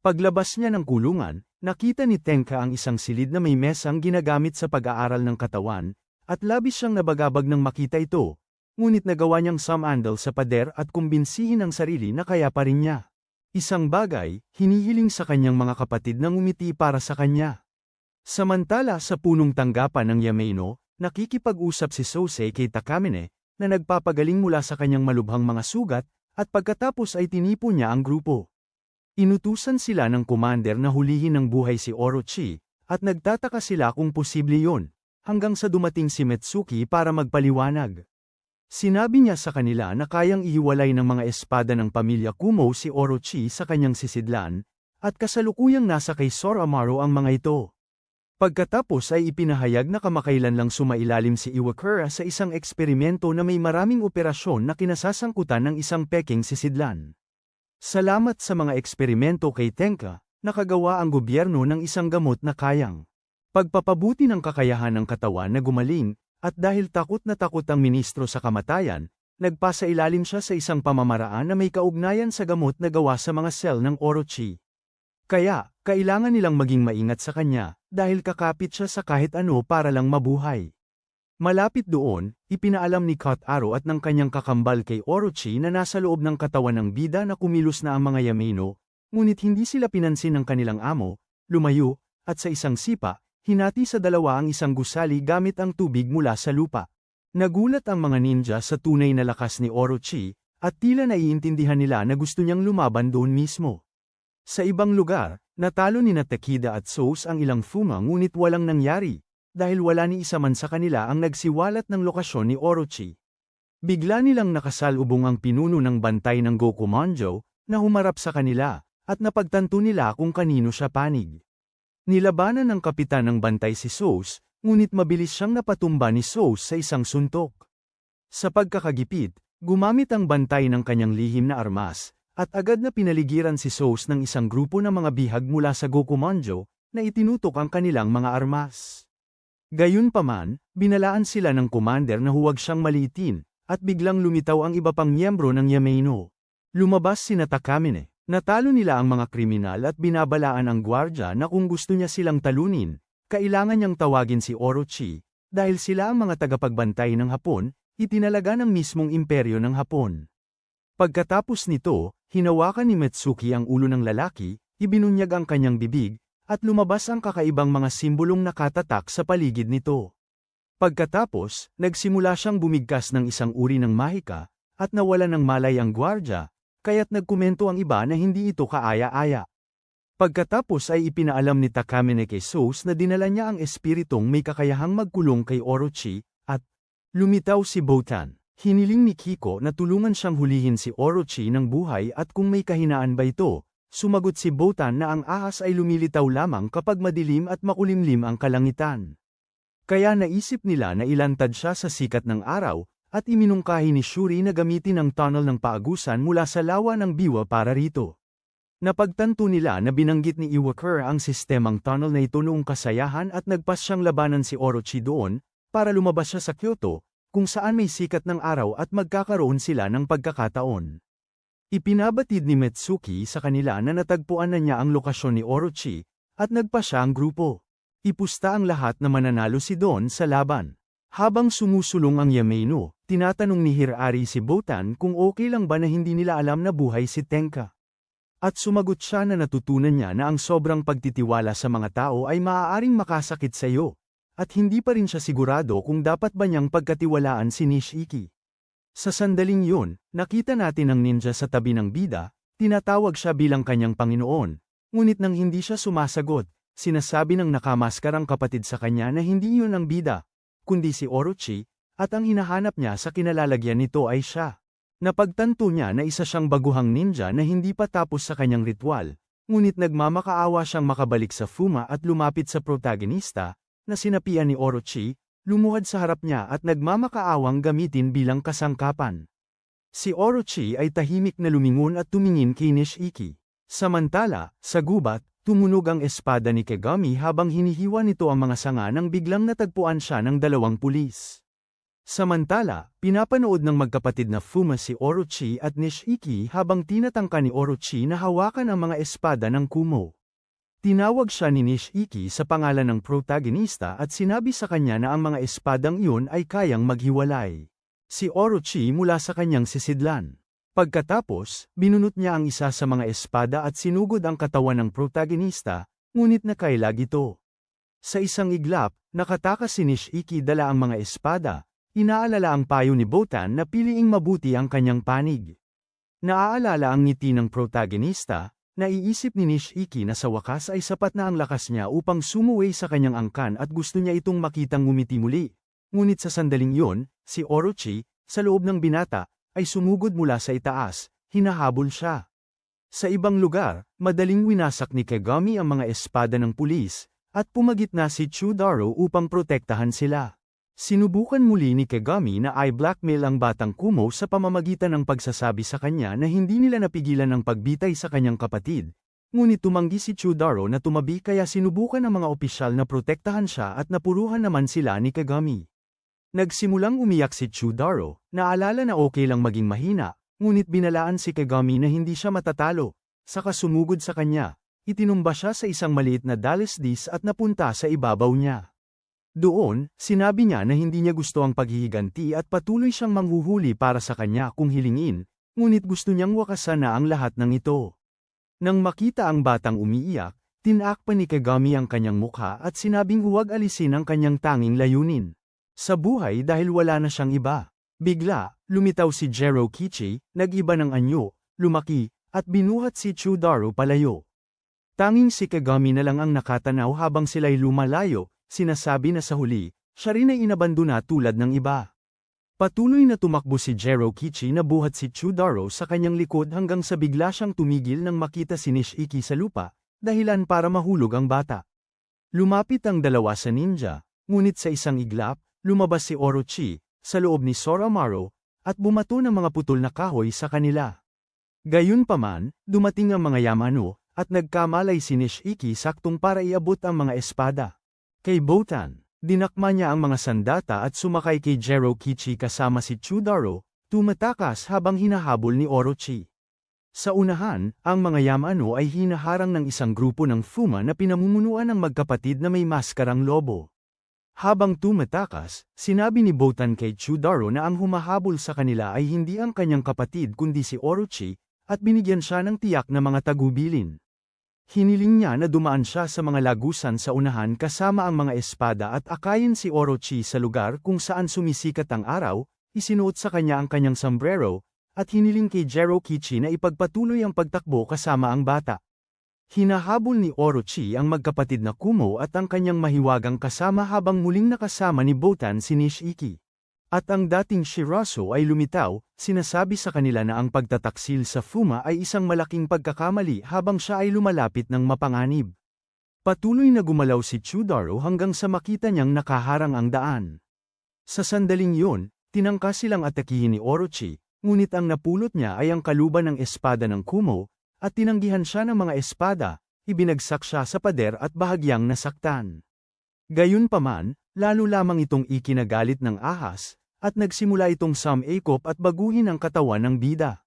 Paglabas niya ng kulungan, nakita ni Tenka ang isang silid na may mesang ginagamit sa pag-aaral ng katawan, at labis siyang nabagabag nang makita ito, ngunit nagawa niyang sumandal sa pader at kumbinsihin ang sarili na kaya pa rin niya. Isang bagay, hinihiling sa kanyang mga kapatid na ngumiti para sa kanya. Samantala sa punong tanggapan ng Yamaino, nakikipag-usap si Sosei kay Takamine, na nagpapagaling mula sa kanyang malubhang mga sugat, at pagkatapos ay tinipo niya ang grupo. Inutusan sila ng commander na hulihin ng buhay si Orochi, at nagtataka sila kung posible yon, hanggang sa dumating si Metsuki para magpaliwanag. Sinabi niya sa kanila na kayang ihiwalay ng mga espada ng pamilya Kumo si Orochi sa kanyang sisidlan, at kasalukuyang nasa kay Soromaru ang mga ito. Pagkatapos ay ipinahayag na kamakailan lang sumailalim si Iwakura sa isang eksperimento na may maraming operasyon na kinasasangkutan ng isang peking sisidlan. Salamat sa mga eksperimento kay Tenka, nakagawa ang gobyerno ng isang gamot na kayang pagpapabuti ng kakayahan ng katawan na gumaling, at dahil takot na takot ang ministro sa kamatayan, nagpasailalim siya sa isang pamamaraan na may kaugnayan sa gamot na gawa sa mga sel ng Orochi. Kaya, kailangan nilang maging maingat sa kanya, dahil kakapit siya sa kahit ano para lang mabuhay. Malapit doon, ipinaalam ni Kotaro at ng kanyang kakambal kay Orochi na nasa loob ng katawan ng bida na kumilos na ang mga Yamaino, ngunit hindi sila pinansin ng kanilang amo, lumayo, at sa isang sipa, hinati sa dalawa ang isang gusali gamit ang tubig mula sa lupa. Nagulat ang mga ninja sa tunay na lakas ni Orochi, at tila naiintindihan nila na gusto niyang lumaban doon mismo. Sa ibang lugar, natalo ni Takeda at Sous ang ilang Fuma ngunit walang nangyari, dahil wala ni isa man sa kanila ang nagsiwalat ng lokasyon ni Orochi. Bigla nilang nakasalubong ang pinuno ng bantay ng Gokumanjo, na humarap sa kanila, at napagtanto nila kung kanino siya panig. Nilabanan ng kapitan ng bantay si Sous, ngunit mabilis siyang napatumba ni Sous sa isang suntok. Sa pagkakagipit, gumamit ang bantay ng kanyang lihim na armas, at agad na pinaligiran si Sous ng isang grupo ng mga bihag mula sa Gokumanjo, na itinutok ang kanilang mga armas. Gayunpaman, binalaan sila ng commander na huwag siyang maliitin, at biglang lumitaw ang iba pang miyembro ng Yameino. Lumabas sina Takamine, natalo nila ang mga kriminal at binabalaan ang gwardya na kung gusto niya silang talunin, kailangan niyang tawagin si Orochi, dahil sila ang mga tagapagbantay ng Hapon, itinalaga ng mismong imperyo ng Hapon. Pagkatapos nito, hinawakan ni Mitsuki ang ulo ng lalaki, ibinunyag ang kanyang bibig, at lumabas ang kakaibang mga simbolong nakatatak sa paligid nito. Pagkatapos, nagsimula siyang bumigkas ng isang uri ng mahika, at nawala ng malay ang gwardya, kaya't nagkomento ang iba na hindi ito kaaya-aya. Pagkatapos ay ipinaalam ni Takamine kay Sous na dinala niya ang espiritong may kakayahang magkulong kay Orochi, at lumitaw si Botan. Hiniling ni Kiko na tulungan siyang hulihin si Orochi ng buhay at kung may kahinaan ba ito. Sumagot si Botan na ang ahas ay lumilitaw lamang kapag madilim at makulimlim ang kalangitan. Kaya naisip nila na ilantad siya sa sikat ng araw, at iminungkahi ni Shuri na gamitin ang tunnel ng paagusan mula sa lawa ng Biwa para rito. Napagtanto nila na binanggit ni Iwakura ang sistemang tunnel na ito noong kasayahan at nagpas siyang labanan si Orochi doon, para lumabas siya sa Kyoto, kung saan may sikat ng araw at magkakaroon sila ng pagkakataon. Ipinabatid ni Mitsuki sa kanila na natagpuan na niya ang lokasyon ni Orochi, at nagpa siya ang grupo. Ipusta ang lahat na mananalo si Don sa laban. Habang sumusulong ang Yameino, tinatanong ni Hirari si Botan kung okay lang ba na hindi nila alam na buhay si Tenka. At sumagot siya na natutunan niya na ang sobrang pagtitiwala sa mga tao ay maaaring makasakit sa iyo, at hindi pa rin siya sigurado kung dapat ba niyang pagkatiwalaan si Nishiki. Sa sandaling yun, nakita natin ang ninja sa tabi ng bida, tinatawag siya bilang kanyang Panginoon, ngunit nang hindi siya sumasagot, sinasabi ng nakamaskarang kapatid sa kanya na hindi yun ang bida, kundi si Orochi, at ang hinahanap niya sa kinalalagyan nito ay siya. Napagtanto niya na isa siyang baguhang ninja na hindi pa tapos sa kanyang ritual, ngunit nagmamakaawa siyang makabalik sa Fuma at lumapit sa protagonista, na sinapian ni Orochi, lumuhad sa harap niya at nagmamakaawang gamitin bilang kasangkapan. Si Orochi ay tahimik na lumingon at tumingin kay Nishiki. Samantala, sa gubat, tumunog ang espada ni Kagami habang hinihiwa nito ang mga sanga nang biglang natagpuan siya ng dalawang pulis. Samantala, pinapanood ng magkapatid na Fuma si Orochi at Nishiki habang tinatangka ni Orochi na hawakan ang mga espada ng Kumo. Tinawag siya ni Nishiki sa pangalan ng protagonista at sinabi sa kanya na ang mga espadang iyon ay kayang maghiwalay. Si Orochi mula sa kanyang sisidlan. Pagkatapos, binunot niya ang isa sa mga espada at sinugod ang katawan ng protagonista, ngunit nakailag ito. Sa isang iglap, nakatakas si Nishiki dala ang mga espada, inaalala ang payo ni Botan na piliing mabuti ang kanyang panig. Naaalala ang ngiti ng protagonista, naiisip ni Nishiki na sa wakas ay sapat na ang lakas niya upang sumuway sa kanyang angkan at gusto niya itong makitang ngumiti muli. Ngunit sa sandaling yon, si Orochi, sa loob ng binata, ay sumugod mula sa itaas, hinahabol siya. Sa ibang lugar, madaling winasak ni Kagami ang mga espada ng pulis, at pumagitna si Chudaro upang protektahan sila. Sinubukan muli ni Kagami na i-blackmail ang batang Kumo sa pamamagitan ng pagsasabi sa kanya na hindi nila napigilan ang pagbitay sa kanyang kapatid. Ngunit tumanggi si Chudaro na tumabi kaya sinubukan ng mga opisyal na protektahan siya at napuruhan naman sila ni Kagami. Nagsimulang umiyak si Chudaro, naalala na okay lang maging mahina, ngunit binalaan si Kagami na hindi siya matatalo. Saka sumugod sa kanya, itinumba siya sa isang maliit na dalisdis at napunta sa ibabaw niya. Doon, sinabi niya na hindi niya gusto ang paghihiganti at patuloy siyang manghuhuli para sa kanya kung hilingin, ngunit gusto niyang wakasan na ang lahat ng ito. Nang makita ang batang umiiyak, tinakpan ni Kagami ang kanyang mukha at sinabing huwag alisin ang kanyang tanging layunin sa buhay dahil wala na siyang iba. Bigla, lumitaw si Jero Kichi, nag-iba ng anyo, lumaki, at binuhat si Chudaro palayo. Tanging si Kagami na lang ang nakatanaw habang sila'y lumalayo. Sinasabi na sa huli, siya rin ay inabandona tulad ng iba. Patuloy na tumakbo si Jero Kichi na buhat si Chudaro sa kanyang likod hanggang sa bigla siyang tumigil nang makita si Nishiki sa lupa, dahilan para mahulog ang bata. Lumapit ang dalawa sa ninja, Ngunit sa isang iglap, lumabas si Orochi, sa loob ni Soromaru, at bumato ng mga putol na kahoy sa kanila. Gayunpaman, dumating ang mga Yamano, at nagkamalay si Nishiki saktong para iabot ang mga espada. Kay Botan, dinakma niya ang mga sandata at sumakay kay Jirokichi kasama si Chudaro, tumatakas habang hinahabol ni Orochi. Sa unahan, ang mga Yamano ay hinaharang ng isang grupo ng Fuma na pinamumunuan ng magkapatid na may maskarang lobo. Habang tumatakas, sinabi ni Botan kay Chudaro na ang humahabol sa kanila ay hindi ang kanyang kapatid kundi si Orochi, at binigyan siya ng tiyak na mga tagubilin. Hiniling niya na dumaan siya sa mga lagusan sa unahan kasama ang mga espada at akayin si Orochi sa lugar kung saan sumisikat ang araw, isinuot sa kanya ang kanyang sombrero, at hiniling kay Jirokichi na ipagpatuloy ang pagtakbo kasama ang bata. Hinahabol ni Orochi ang magkapatid na Kumo at ang kanyang mahiwagang kasama habang muling nakasama ni Botan si Nishiki. At ang dating Shirazo ay lumitaw, sinasabi sa kanila na ang pagtataksil sa Fuma ay isang malaking pagkakamali habang siya ay lumalapit ng mapanganib. Patuloy na gumalaw si Chudaro hanggang sa makita niyang nakaharang ang daan. Sa sandaling yun, tinangka silang atakihin ni Orochi, ngunit ang napulot niya ay ang kaluban ng espada ng Kumo, at tinanggihan siya ng mga espada, ibinagsak siya sa pader at bahagyang nasaktan. Gayunpaman, lalo lamang itong ikinagalit ng ahas, at nagsimula itong sumikop at baguhin ang katawan ng bida.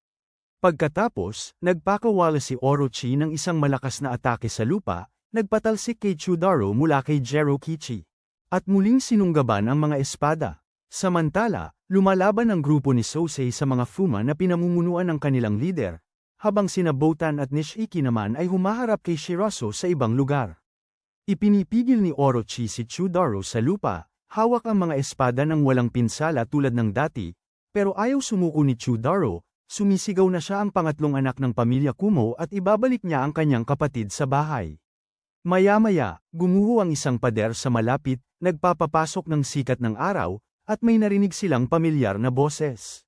Pagkatapos, nagpakawala si Orochi ng isang malakas na atake sa lupa, nagpatalsik kay Chudaro mula kay Jirokichi. At muling sinunggaban ang mga espada. Samantala, lumalaban ang grupo ni Sosei sa mga Fuma na pinamumunuan ng kanilang lider, habang sina Botan at Nishiki naman ay humaharap kay Shirazo sa ibang lugar. Ipinipigil ni Orochi si Chudaro sa lupa, hawak ang mga espada ng walang pinsala tulad ng dati, pero ayaw sumuko ni Chudaro, sumisigaw na siya ang pangatlong anak ng pamilya Kumo at ibabalik niya ang kanyang kapatid sa bahay. Maya-maya, gumuho ang isang pader sa malapit, nagpapapasok ng sikat ng araw, at may narinig silang pamilyar na boses.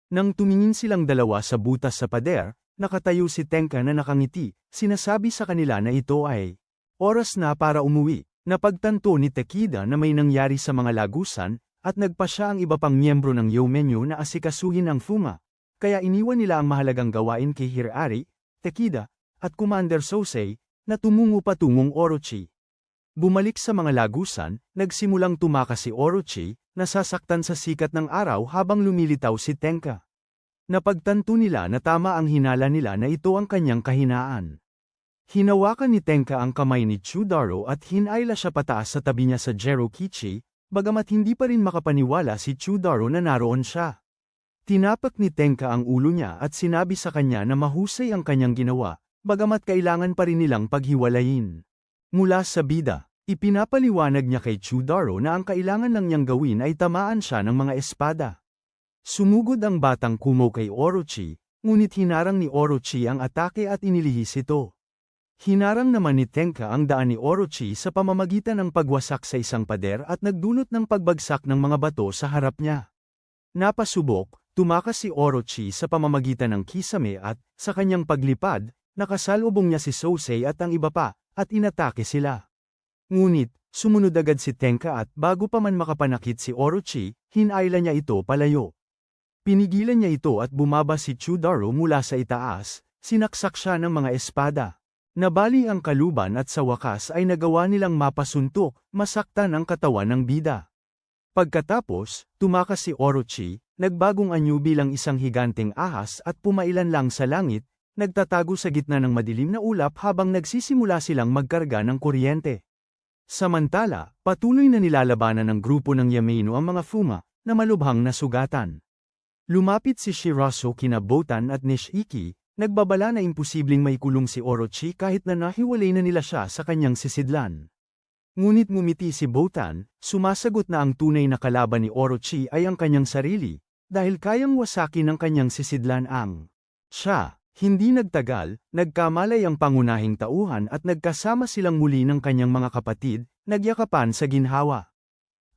Nang tumingin silang dalawa sa butas sa pader, nakatayo si Tenka na nakangiti, sinasabi sa kanila na ito ay oras na para umuwi. Napagtanto ni Takeda na may nangyari sa mga lagusan, at nagpa siya ang iba pang miyembro ng Yomenyo na asikasuhin ang Fuma, kaya iniwan nila ang mahalagang gawain kay Hirari, Takeda, at Commander Sosei, na tumungo patungong Orochi. Bumalik sa mga lagusan, nagsimulang tumakas si Orochi, nasasaktan sa sikat ng araw habang lumilitaw si Tenka. Napagtanto nila na tama ang hinala nila na ito ang kanyang kahinaan. Hinawakan ni Tenka ang kamay ni Chudaro at hinayla siya pataas sa tabi niya sa Jirokichi, bagamat hindi pa rin makapaniwala si Chudaro na naroon siya. Tinapak ni Tenka ang ulo niya at sinabi sa kanya na mahusay ang kanyang ginawa, bagamat kailangan pa rin nilang paghiwalayin. Mula sa bida, ipinapaliwanag niya kay Chudaro na ang kailangan lang niyang gawin ay tamaan siya ng mga espada. Sumugod ang batang Kumo kay Orochi, ngunit hinarang ni Orochi ang atake at inilihis ito. Hinarang naman ni Tenka ang daan ni Orochi sa pamamagitan ng pagwasak sa isang pader at nagdulot ng pagbagsak ng mga bato sa harap niya. Napasubok, tumakas si Orochi sa pamamagitan ng kisame at, sa kanyang paglipad, nakasalubong niya si Sosei at ang iba pa, at inatake sila. Ngunit, sumunod agad si Tenka at bago pa man makapanakit si Orochi, hinayla niya ito palayo. Pinigilan niya ito at bumaba si Chudaro mula sa itaas, sinaksak siya ng mga espada. Nabali ang kaluban at sa wakas ay nagawa nilang mapasuntok, masaktan ang katawan ng bida. Pagkatapos, tumakas si Orochi, nagbagong anyo bilang isang higanteng ahas at pumailan lang sa langit, nagtatago sa gitna ng madilim na ulap habang nagsisimula silang magkarga ng kuryente. Samantala, patuloy na nilalabanan ng grupo ng Yamaino ang mga Fuma, na malubhang nasugatan. Lumapit si Shirazo kina Botan at Nishiki, nagbabala na imposibleng maikulong si Orochi kahit na nahiwalay na nila siya sa kanyang sisidlan. Ngunit ngumiti si Botan, sumasagot na ang tunay na kalaban ni Orochi ay ang kanyang sarili, dahil kayang wasakin ng kanyang sisidlan ang siya. Hindi nagtagal, nagkamalay ang pangunahing tauhan at nagkasama silang muli ng kanyang mga kapatid, nagyakapan sa ginhawa.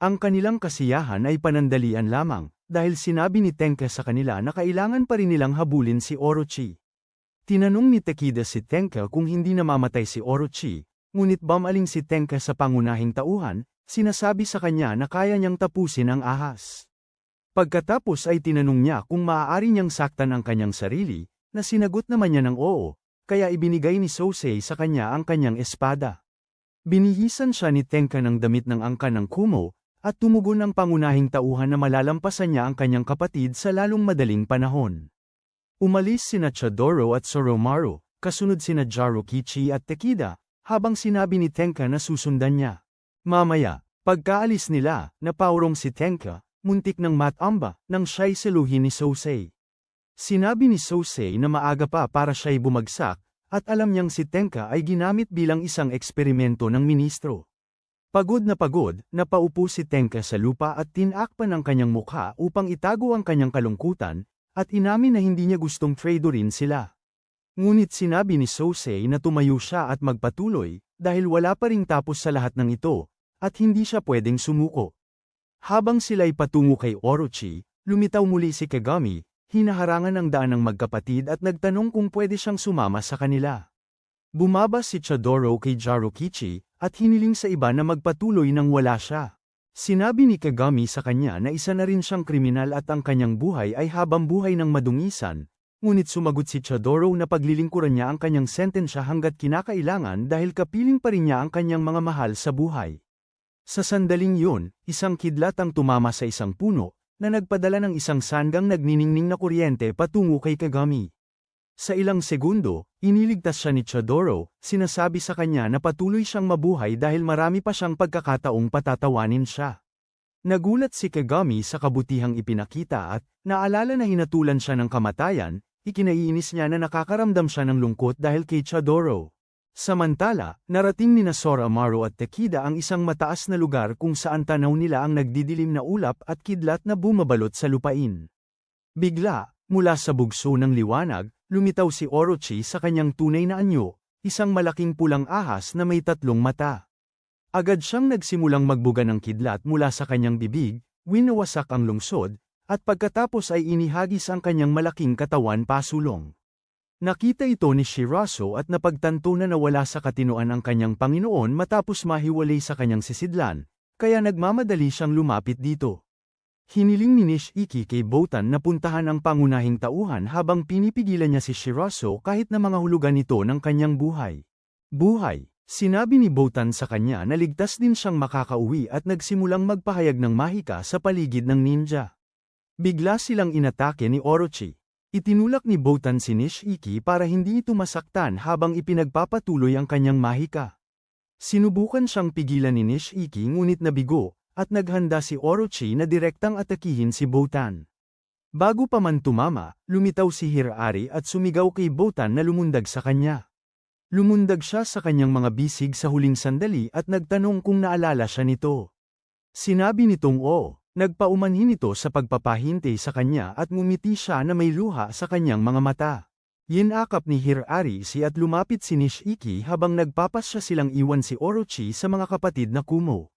Ang kanilang kasiyahan ay panandalian lamang, dahil sinabi ni Tenka sa kanila na kailangan pa rin nilang habulin si Orochi. Tinanong ni Takeda si Tenka kung hindi namamatay si Orochi, ngunit bumaling si Tenka sa pangunahing tauhan, sinasabi sa kanya na kaya niyang tapusin ang ahas. Pagkatapos ay tinanong niya kung maaari niyang saktan ang kanyang sarili, na sinagot naman niya ng oo, kaya ibinigay ni Sosei sa kanya ang kanyang espada. Binihisan siya ni Tenka ng damit ng angkan ng Kumo, at tumugon ang pangunahing tauhan na malalampasan niya ang kanyang kapatid sa lalong madaling panahon. Umalis sina Chidoro at Soromaru, kasunod sina Jarokichi at Tekida, habang sinabi ni Tenka na susundan niya. Mamaya, pagkaalis nila, napaurong si Tenka, muntik ng matamba, nang siya'y saluhin ni Sosei. Sinabi ni Sosei na maaga pa para siya'y bumagsak, at alam niyang si Tenka ay ginamit bilang isang eksperimento ng ministro. Pagod, napaupo si Tenka sa lupa at tinakpan ang kanyang mukha upang itago ang kanyang kalungkutan, at inamin na hindi niya gustong tradorin sila. Ngunit sinabi ni Sosei na tumayo siya at magpatuloy, dahil wala pa ring tapos sa lahat ng ito, at hindi siya pwedeng sumuko. Habang sila'y patungo kay Orochi, lumitaw muli si Kagami, hinaharangan ang daan ng magkapatid at nagtanong kung pwede siyang sumama sa kanila. Bumaba si Chidoro kay Jarokichi, at hiniling sa iba na magpatuloy nang wala siya. Sinabi ni Kagami sa kanya na isa na rin siyang kriminal at ang kanyang buhay ay habang buhay ng madungisan, ngunit sumagot si Chidoro na paglilingkuran niya ang kanyang sentensya hanggat kinakailangan dahil kapiling pa rin niya ang kanyang mga mahal sa buhay. Sa sandaling yun, isang kidlat ang tumama sa isang puno, na nagpadala ng isang sanggang nagniningning na kuryente patungo kay Kagami. Sa ilang segundo, iniligtas siya ni Chidoro, sinasabi sa kanya na patuloy siyang mabuhay dahil marami pa siyang pagkakataong patatawanin siya. Nagulat si Kagami sa kabutihang ipinakita at, naalala na hinatulan siya ng kamatayan, ikinaiinis niya na nakakaramdam siya ng lungkot dahil kay Chidoro. Samantala, narating ni Soromaru at Tekida ang isang mataas na lugar kung saan tanaw nila ang nagdidilim na ulap at kidlat na bumabalot sa lupain. Bigla, mula sa bugso ng liwanag, lumitaw si Orochi sa kanyang tunay na anyo, isang malaking pulang ahas na may 3 mata. Agad siyang nagsimulang magbuga ng kidlat mula sa kanyang bibig, winawasak ang lungsod, at pagkatapos ay inihagis ang kanyang malaking katawan pasulong. Nakita ito ni Shirazo at napagtanto na nawala sa katinoan ang kanyang Panginoon matapos mahiwalay sa kanyang sisidlan, kaya nagmamadali siyang lumapit dito. Hiniling ni Nishiki kay Botan na puntahan ang pangunahing tauhan habang pinipigilan niya si Shirazo kahit na mga hulugan ito ng kanyang buhay. Buhay, sinabi ni Botan sa kanya na ligtas din siyang makakauwi at nagsimulang magpahayag ng mahika sa paligid ng ninja. Bigla silang inatake ni Orochi. Itinulak ni Botan si Nishiki para hindi ito masaktan habang ipinagpapatuloy ang kanyang mahika. Sinubukan siyang pigilan ni Nishiki ngunit nabigo, at naghanda si Orochi na direktang atakihin si Botan. Bago pa man tumama, lumitaw si Hirari at sumigaw kay Botan na lumundag sa kanya. Lumundag siya sa kanyang mga bisig sa huling sandali at nagtanong kung naalala siya nito. Sinabi nitong oo. Nagpaumanhin ito sa pagpapahintay sa kanya at ngumiti siya na may luha sa kanyang mga mata. Yinakap ni Hirari at lumapit si Nishiki habang nagpapasya silang iwan si Orochi sa mga kapatid na Kumo.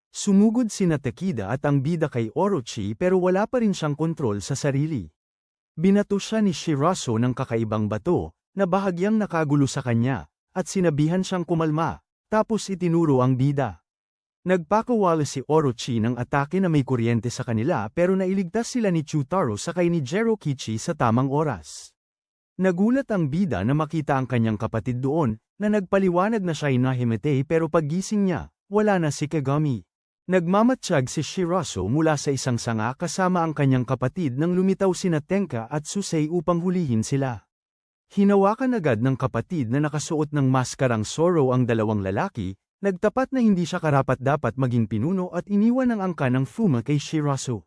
Sumugod sina Tekida at ang bida kay Orochi pero wala pa rin siyang kontrol sa sarili. Binato siya ni Shirazo ng kakaibang bato, na bahagyang nakagulo sa kanya, at sinabihan siyang kumalma, tapos itinuro ang bida. Nagpakawala si Orochi ng atake na may kuryente sa kanila pero nailigtas sila ni Chutaro sakay ni Jarokichi sa tamang oras. Nagulat ang bida na makita ang kanyang kapatid doon, na nagpaliwanag na siya'y nahimatay pero paggising niya, wala na si Kagami. Nagmamatsyag si Shirazo mula sa isang sanga kasama ang kanyang kapatid nang lumitaw sina Tenka at Susei upang hulihin sila. Hinawakan agad ng kapatid na nakasuot ng maskarang Zoro ang dalawang lalaki, nagtapat na hindi siya karapat-dapat maging pinuno at iniwan ang angka ng Fuma kay Shirazo.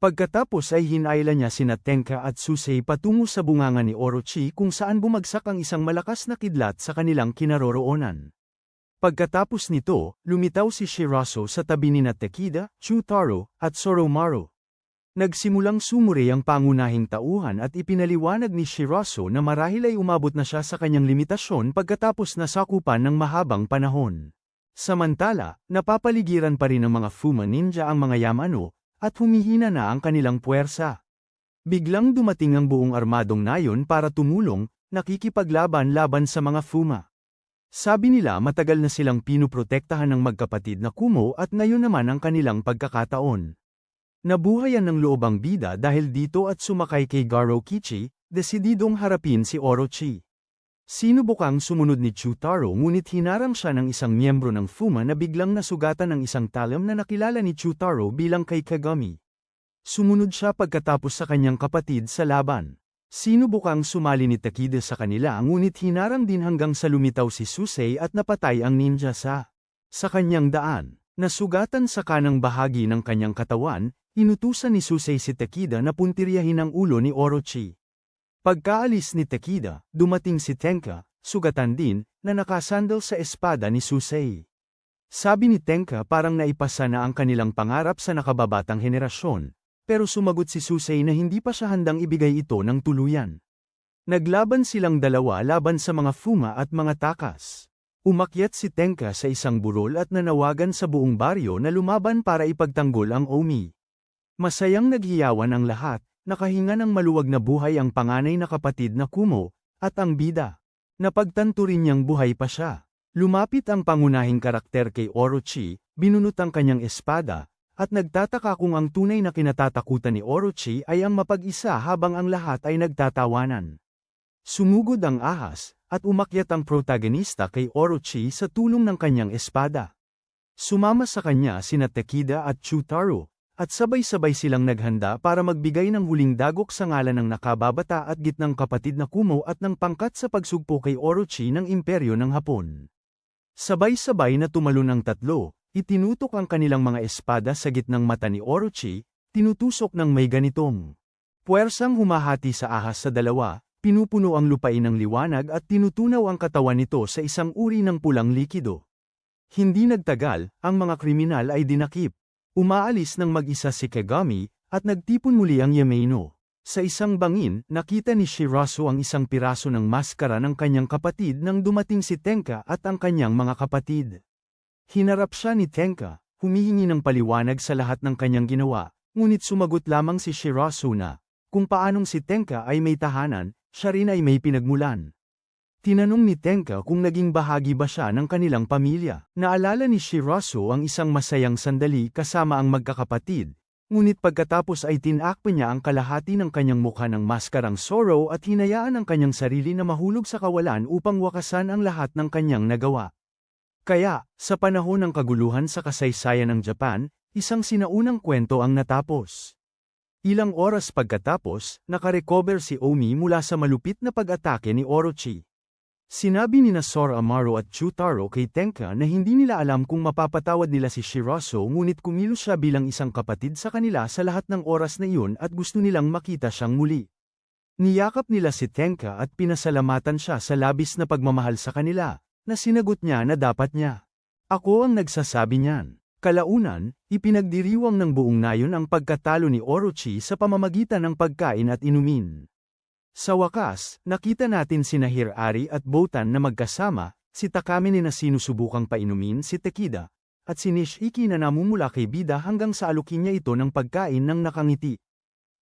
Pagkatapos ay hinayla niya sina Tenka at Susei patungo sa bunganga ni Orochi kung saan bumagsak ang isang malakas na kidlat sa kanilang kinaroroonan. Pagkatapos nito, lumitaw si Shirazo sa tabi ni Tekida, Chutaro, at Soromaru. Nagsimulang sumuri ang pangunahing tauhan at ipinaliwanag ni Shirazo na marahil ay umabot na siya sa kanyang limitasyon pagkatapos nasakupan ng mahabang panahon. Samantala, napapaligiran pa rin ng mga Fuma ninja ang mga Yamano, at humihina na ang kanilang puwersa. Biglang dumating ang buong armadong nayon para tumulong, nakikipaglaban laban sa mga Fuma. Sabi nila matagal na silang pinuprotektahan ng magkapatid na Kumo at ngayon naman ang kanilang pagkakataon. Nabuhayan ng loob ang bida dahil dito at sumakay kay Garo Kichi, desididong harapin si Orochi. Sinubukang sumunod ni Chutaro ngunit hinarang siya ng isang miyembro ng Fuma na biglang nasugatan ng isang talam na nakilala ni Chutaro bilang kay Kagami. Sumunod siya pagkatapos sa kanyang kapatid sa laban. Sinubukang sumali ni Takeda sa kanila ngunit hinarang din hanggang sa lumitaw si Susei at napatay ang ninja sa kanyang daan. Nasugatan sa kanang bahagi ng kanyang katawan, inutusan ni Susei si Takeda na puntiryahin ang ulo ni Orochi. Pagkaalis ni Takeda, dumating si Tenka, sugatan din, na nakasandal sa espada ni Susei. Sabi ni Tenka parang naipasa na ang kanilang pangarap sa nakababatang henerasyon. Pero sumagot si Susei na hindi pa siya handang ibigay ito ng tuluyan. Naglaban silang dalawa laban sa mga Fuma at mga takas. Umakyat si Tenka sa isang burol at nanawagan sa buong baryo na lumaban para ipagtanggol ang Omi. Masayang naghiyawan ang lahat, nakahinga ng maluwag na buhay ang panganay na kapatid na Kumo, at ang bida. Napagtanto rin niyang buhay pa siya. Lumapit ang pangunahing karakter kay Orochi, binunot ang kanyang espada, at nagtataka kung ang tunay na kinatatakutan ni Orochi ay ang mapag-isa habang ang lahat ay nagtatawanan. Sumugod ang ahas, at umakyat ang protagonista kay Orochi sa tulong ng kanyang espada. Sumama sa kanya sina Takeda at Chutaro, at sabay-sabay silang naghanda para magbigay ng huling dagok sa ngalan ng nakababata at gitnang kapatid na Kumo at ng pangkat sa pagsugpo kay Orochi ng Imperyo ng Hapon. Sabay-sabay na tumalon ang tatlo. Itinutok ang kanilang mga espada sa gitnang mata ni Orochi, tinutusok ng may ganitong puwersang humahati sa ahas sa dalawa, pinupuno ang lupain ng liwanag at tinutunaw ang katawan nito sa isang uri ng pulang likido. Hindi nagtagal, ang mga kriminal ay dinakip. Umaalis ng mag-isa si Kagami, at nagtipon muli ang Yameino. Sa isang bangin, nakita ni Shirasu ang isang piraso ng maskara ng kanyang kapatid nang dumating si Tenka at ang kanyang mga kapatid. Hinarap siya ni Tenka, humihingi ng paliwanag sa lahat ng kanyang ginawa, ngunit sumagot lamang si Shirasu na, kung paanong si Tenka ay may tahanan, siya rin ay may pinagmulan. Tinanong ni Tenka kung naging bahagi ba siya ng kanilang pamilya. Naalala ni Shirasu ang isang masayang sandali kasama ang magkakapatid, ngunit pagkatapos ay tinakpan niya ang kalahati ng kanyang mukha ng maskarang Zoro at hinayaan ang kanyang sarili na mahulog sa kawalan upang wakasan ang lahat ng kanyang nagawa. Kaya, sa panahon ng kaguluhan sa kasaysayan ng Japan, isang sinaunang kwento ang natapos. Ilang oras pagkatapos, nakarecover si Omi mula sa malupit na pag-atake ni Orochi. Sinabi ni Sora Amaro at Chutaro kay Tenka na hindi nila alam kung mapapatawad nila si Shirasu ngunit kumilos siya bilang isang kapatid sa kanila sa lahat ng oras na iyon at gusto nilang makita siyang muli. Niyakap nila si Tenka at pinasalamatan siya sa labis na pagmamahal sa kanila, na sinagot niya na dapat niya. Ako ang nagsasabi niyan. Kalaunan, ipinagdiriwang ng buong nayon ang pagkatalo ni Orochi sa pamamagitan ng pagkain at inumin. Sa wakas, nakita natin sina Hirari at Botan na magkasama, si Takami na sinusubukang painumin si Takeda, at si Nishiki na namumula kay bida hanggang sa alukin niya ito ng pagkain ng nakangiti.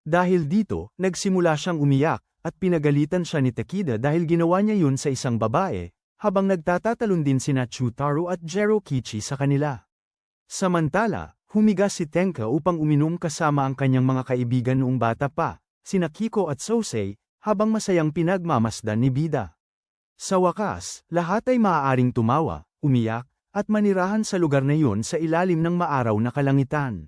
Dahil dito, nagsimula siyang umiyak, at pinagalitan siya ni Takeda dahil ginawa niya yun sa isang babae, habang nagtatatalon din sina Chutaro at Garo Kichi sa kanila. Samantala, humiga si Tenka upang uminom kasama ang kanyang mga kaibigan noong bata pa, sina Kiko at Sosei, habang masayang pinagmamasdan ni bida. Sa wakas, lahat ay maaaring tumawa, umiyak, at manirahan sa lugar na iyon sa ilalim ng maaraw na kalangitan.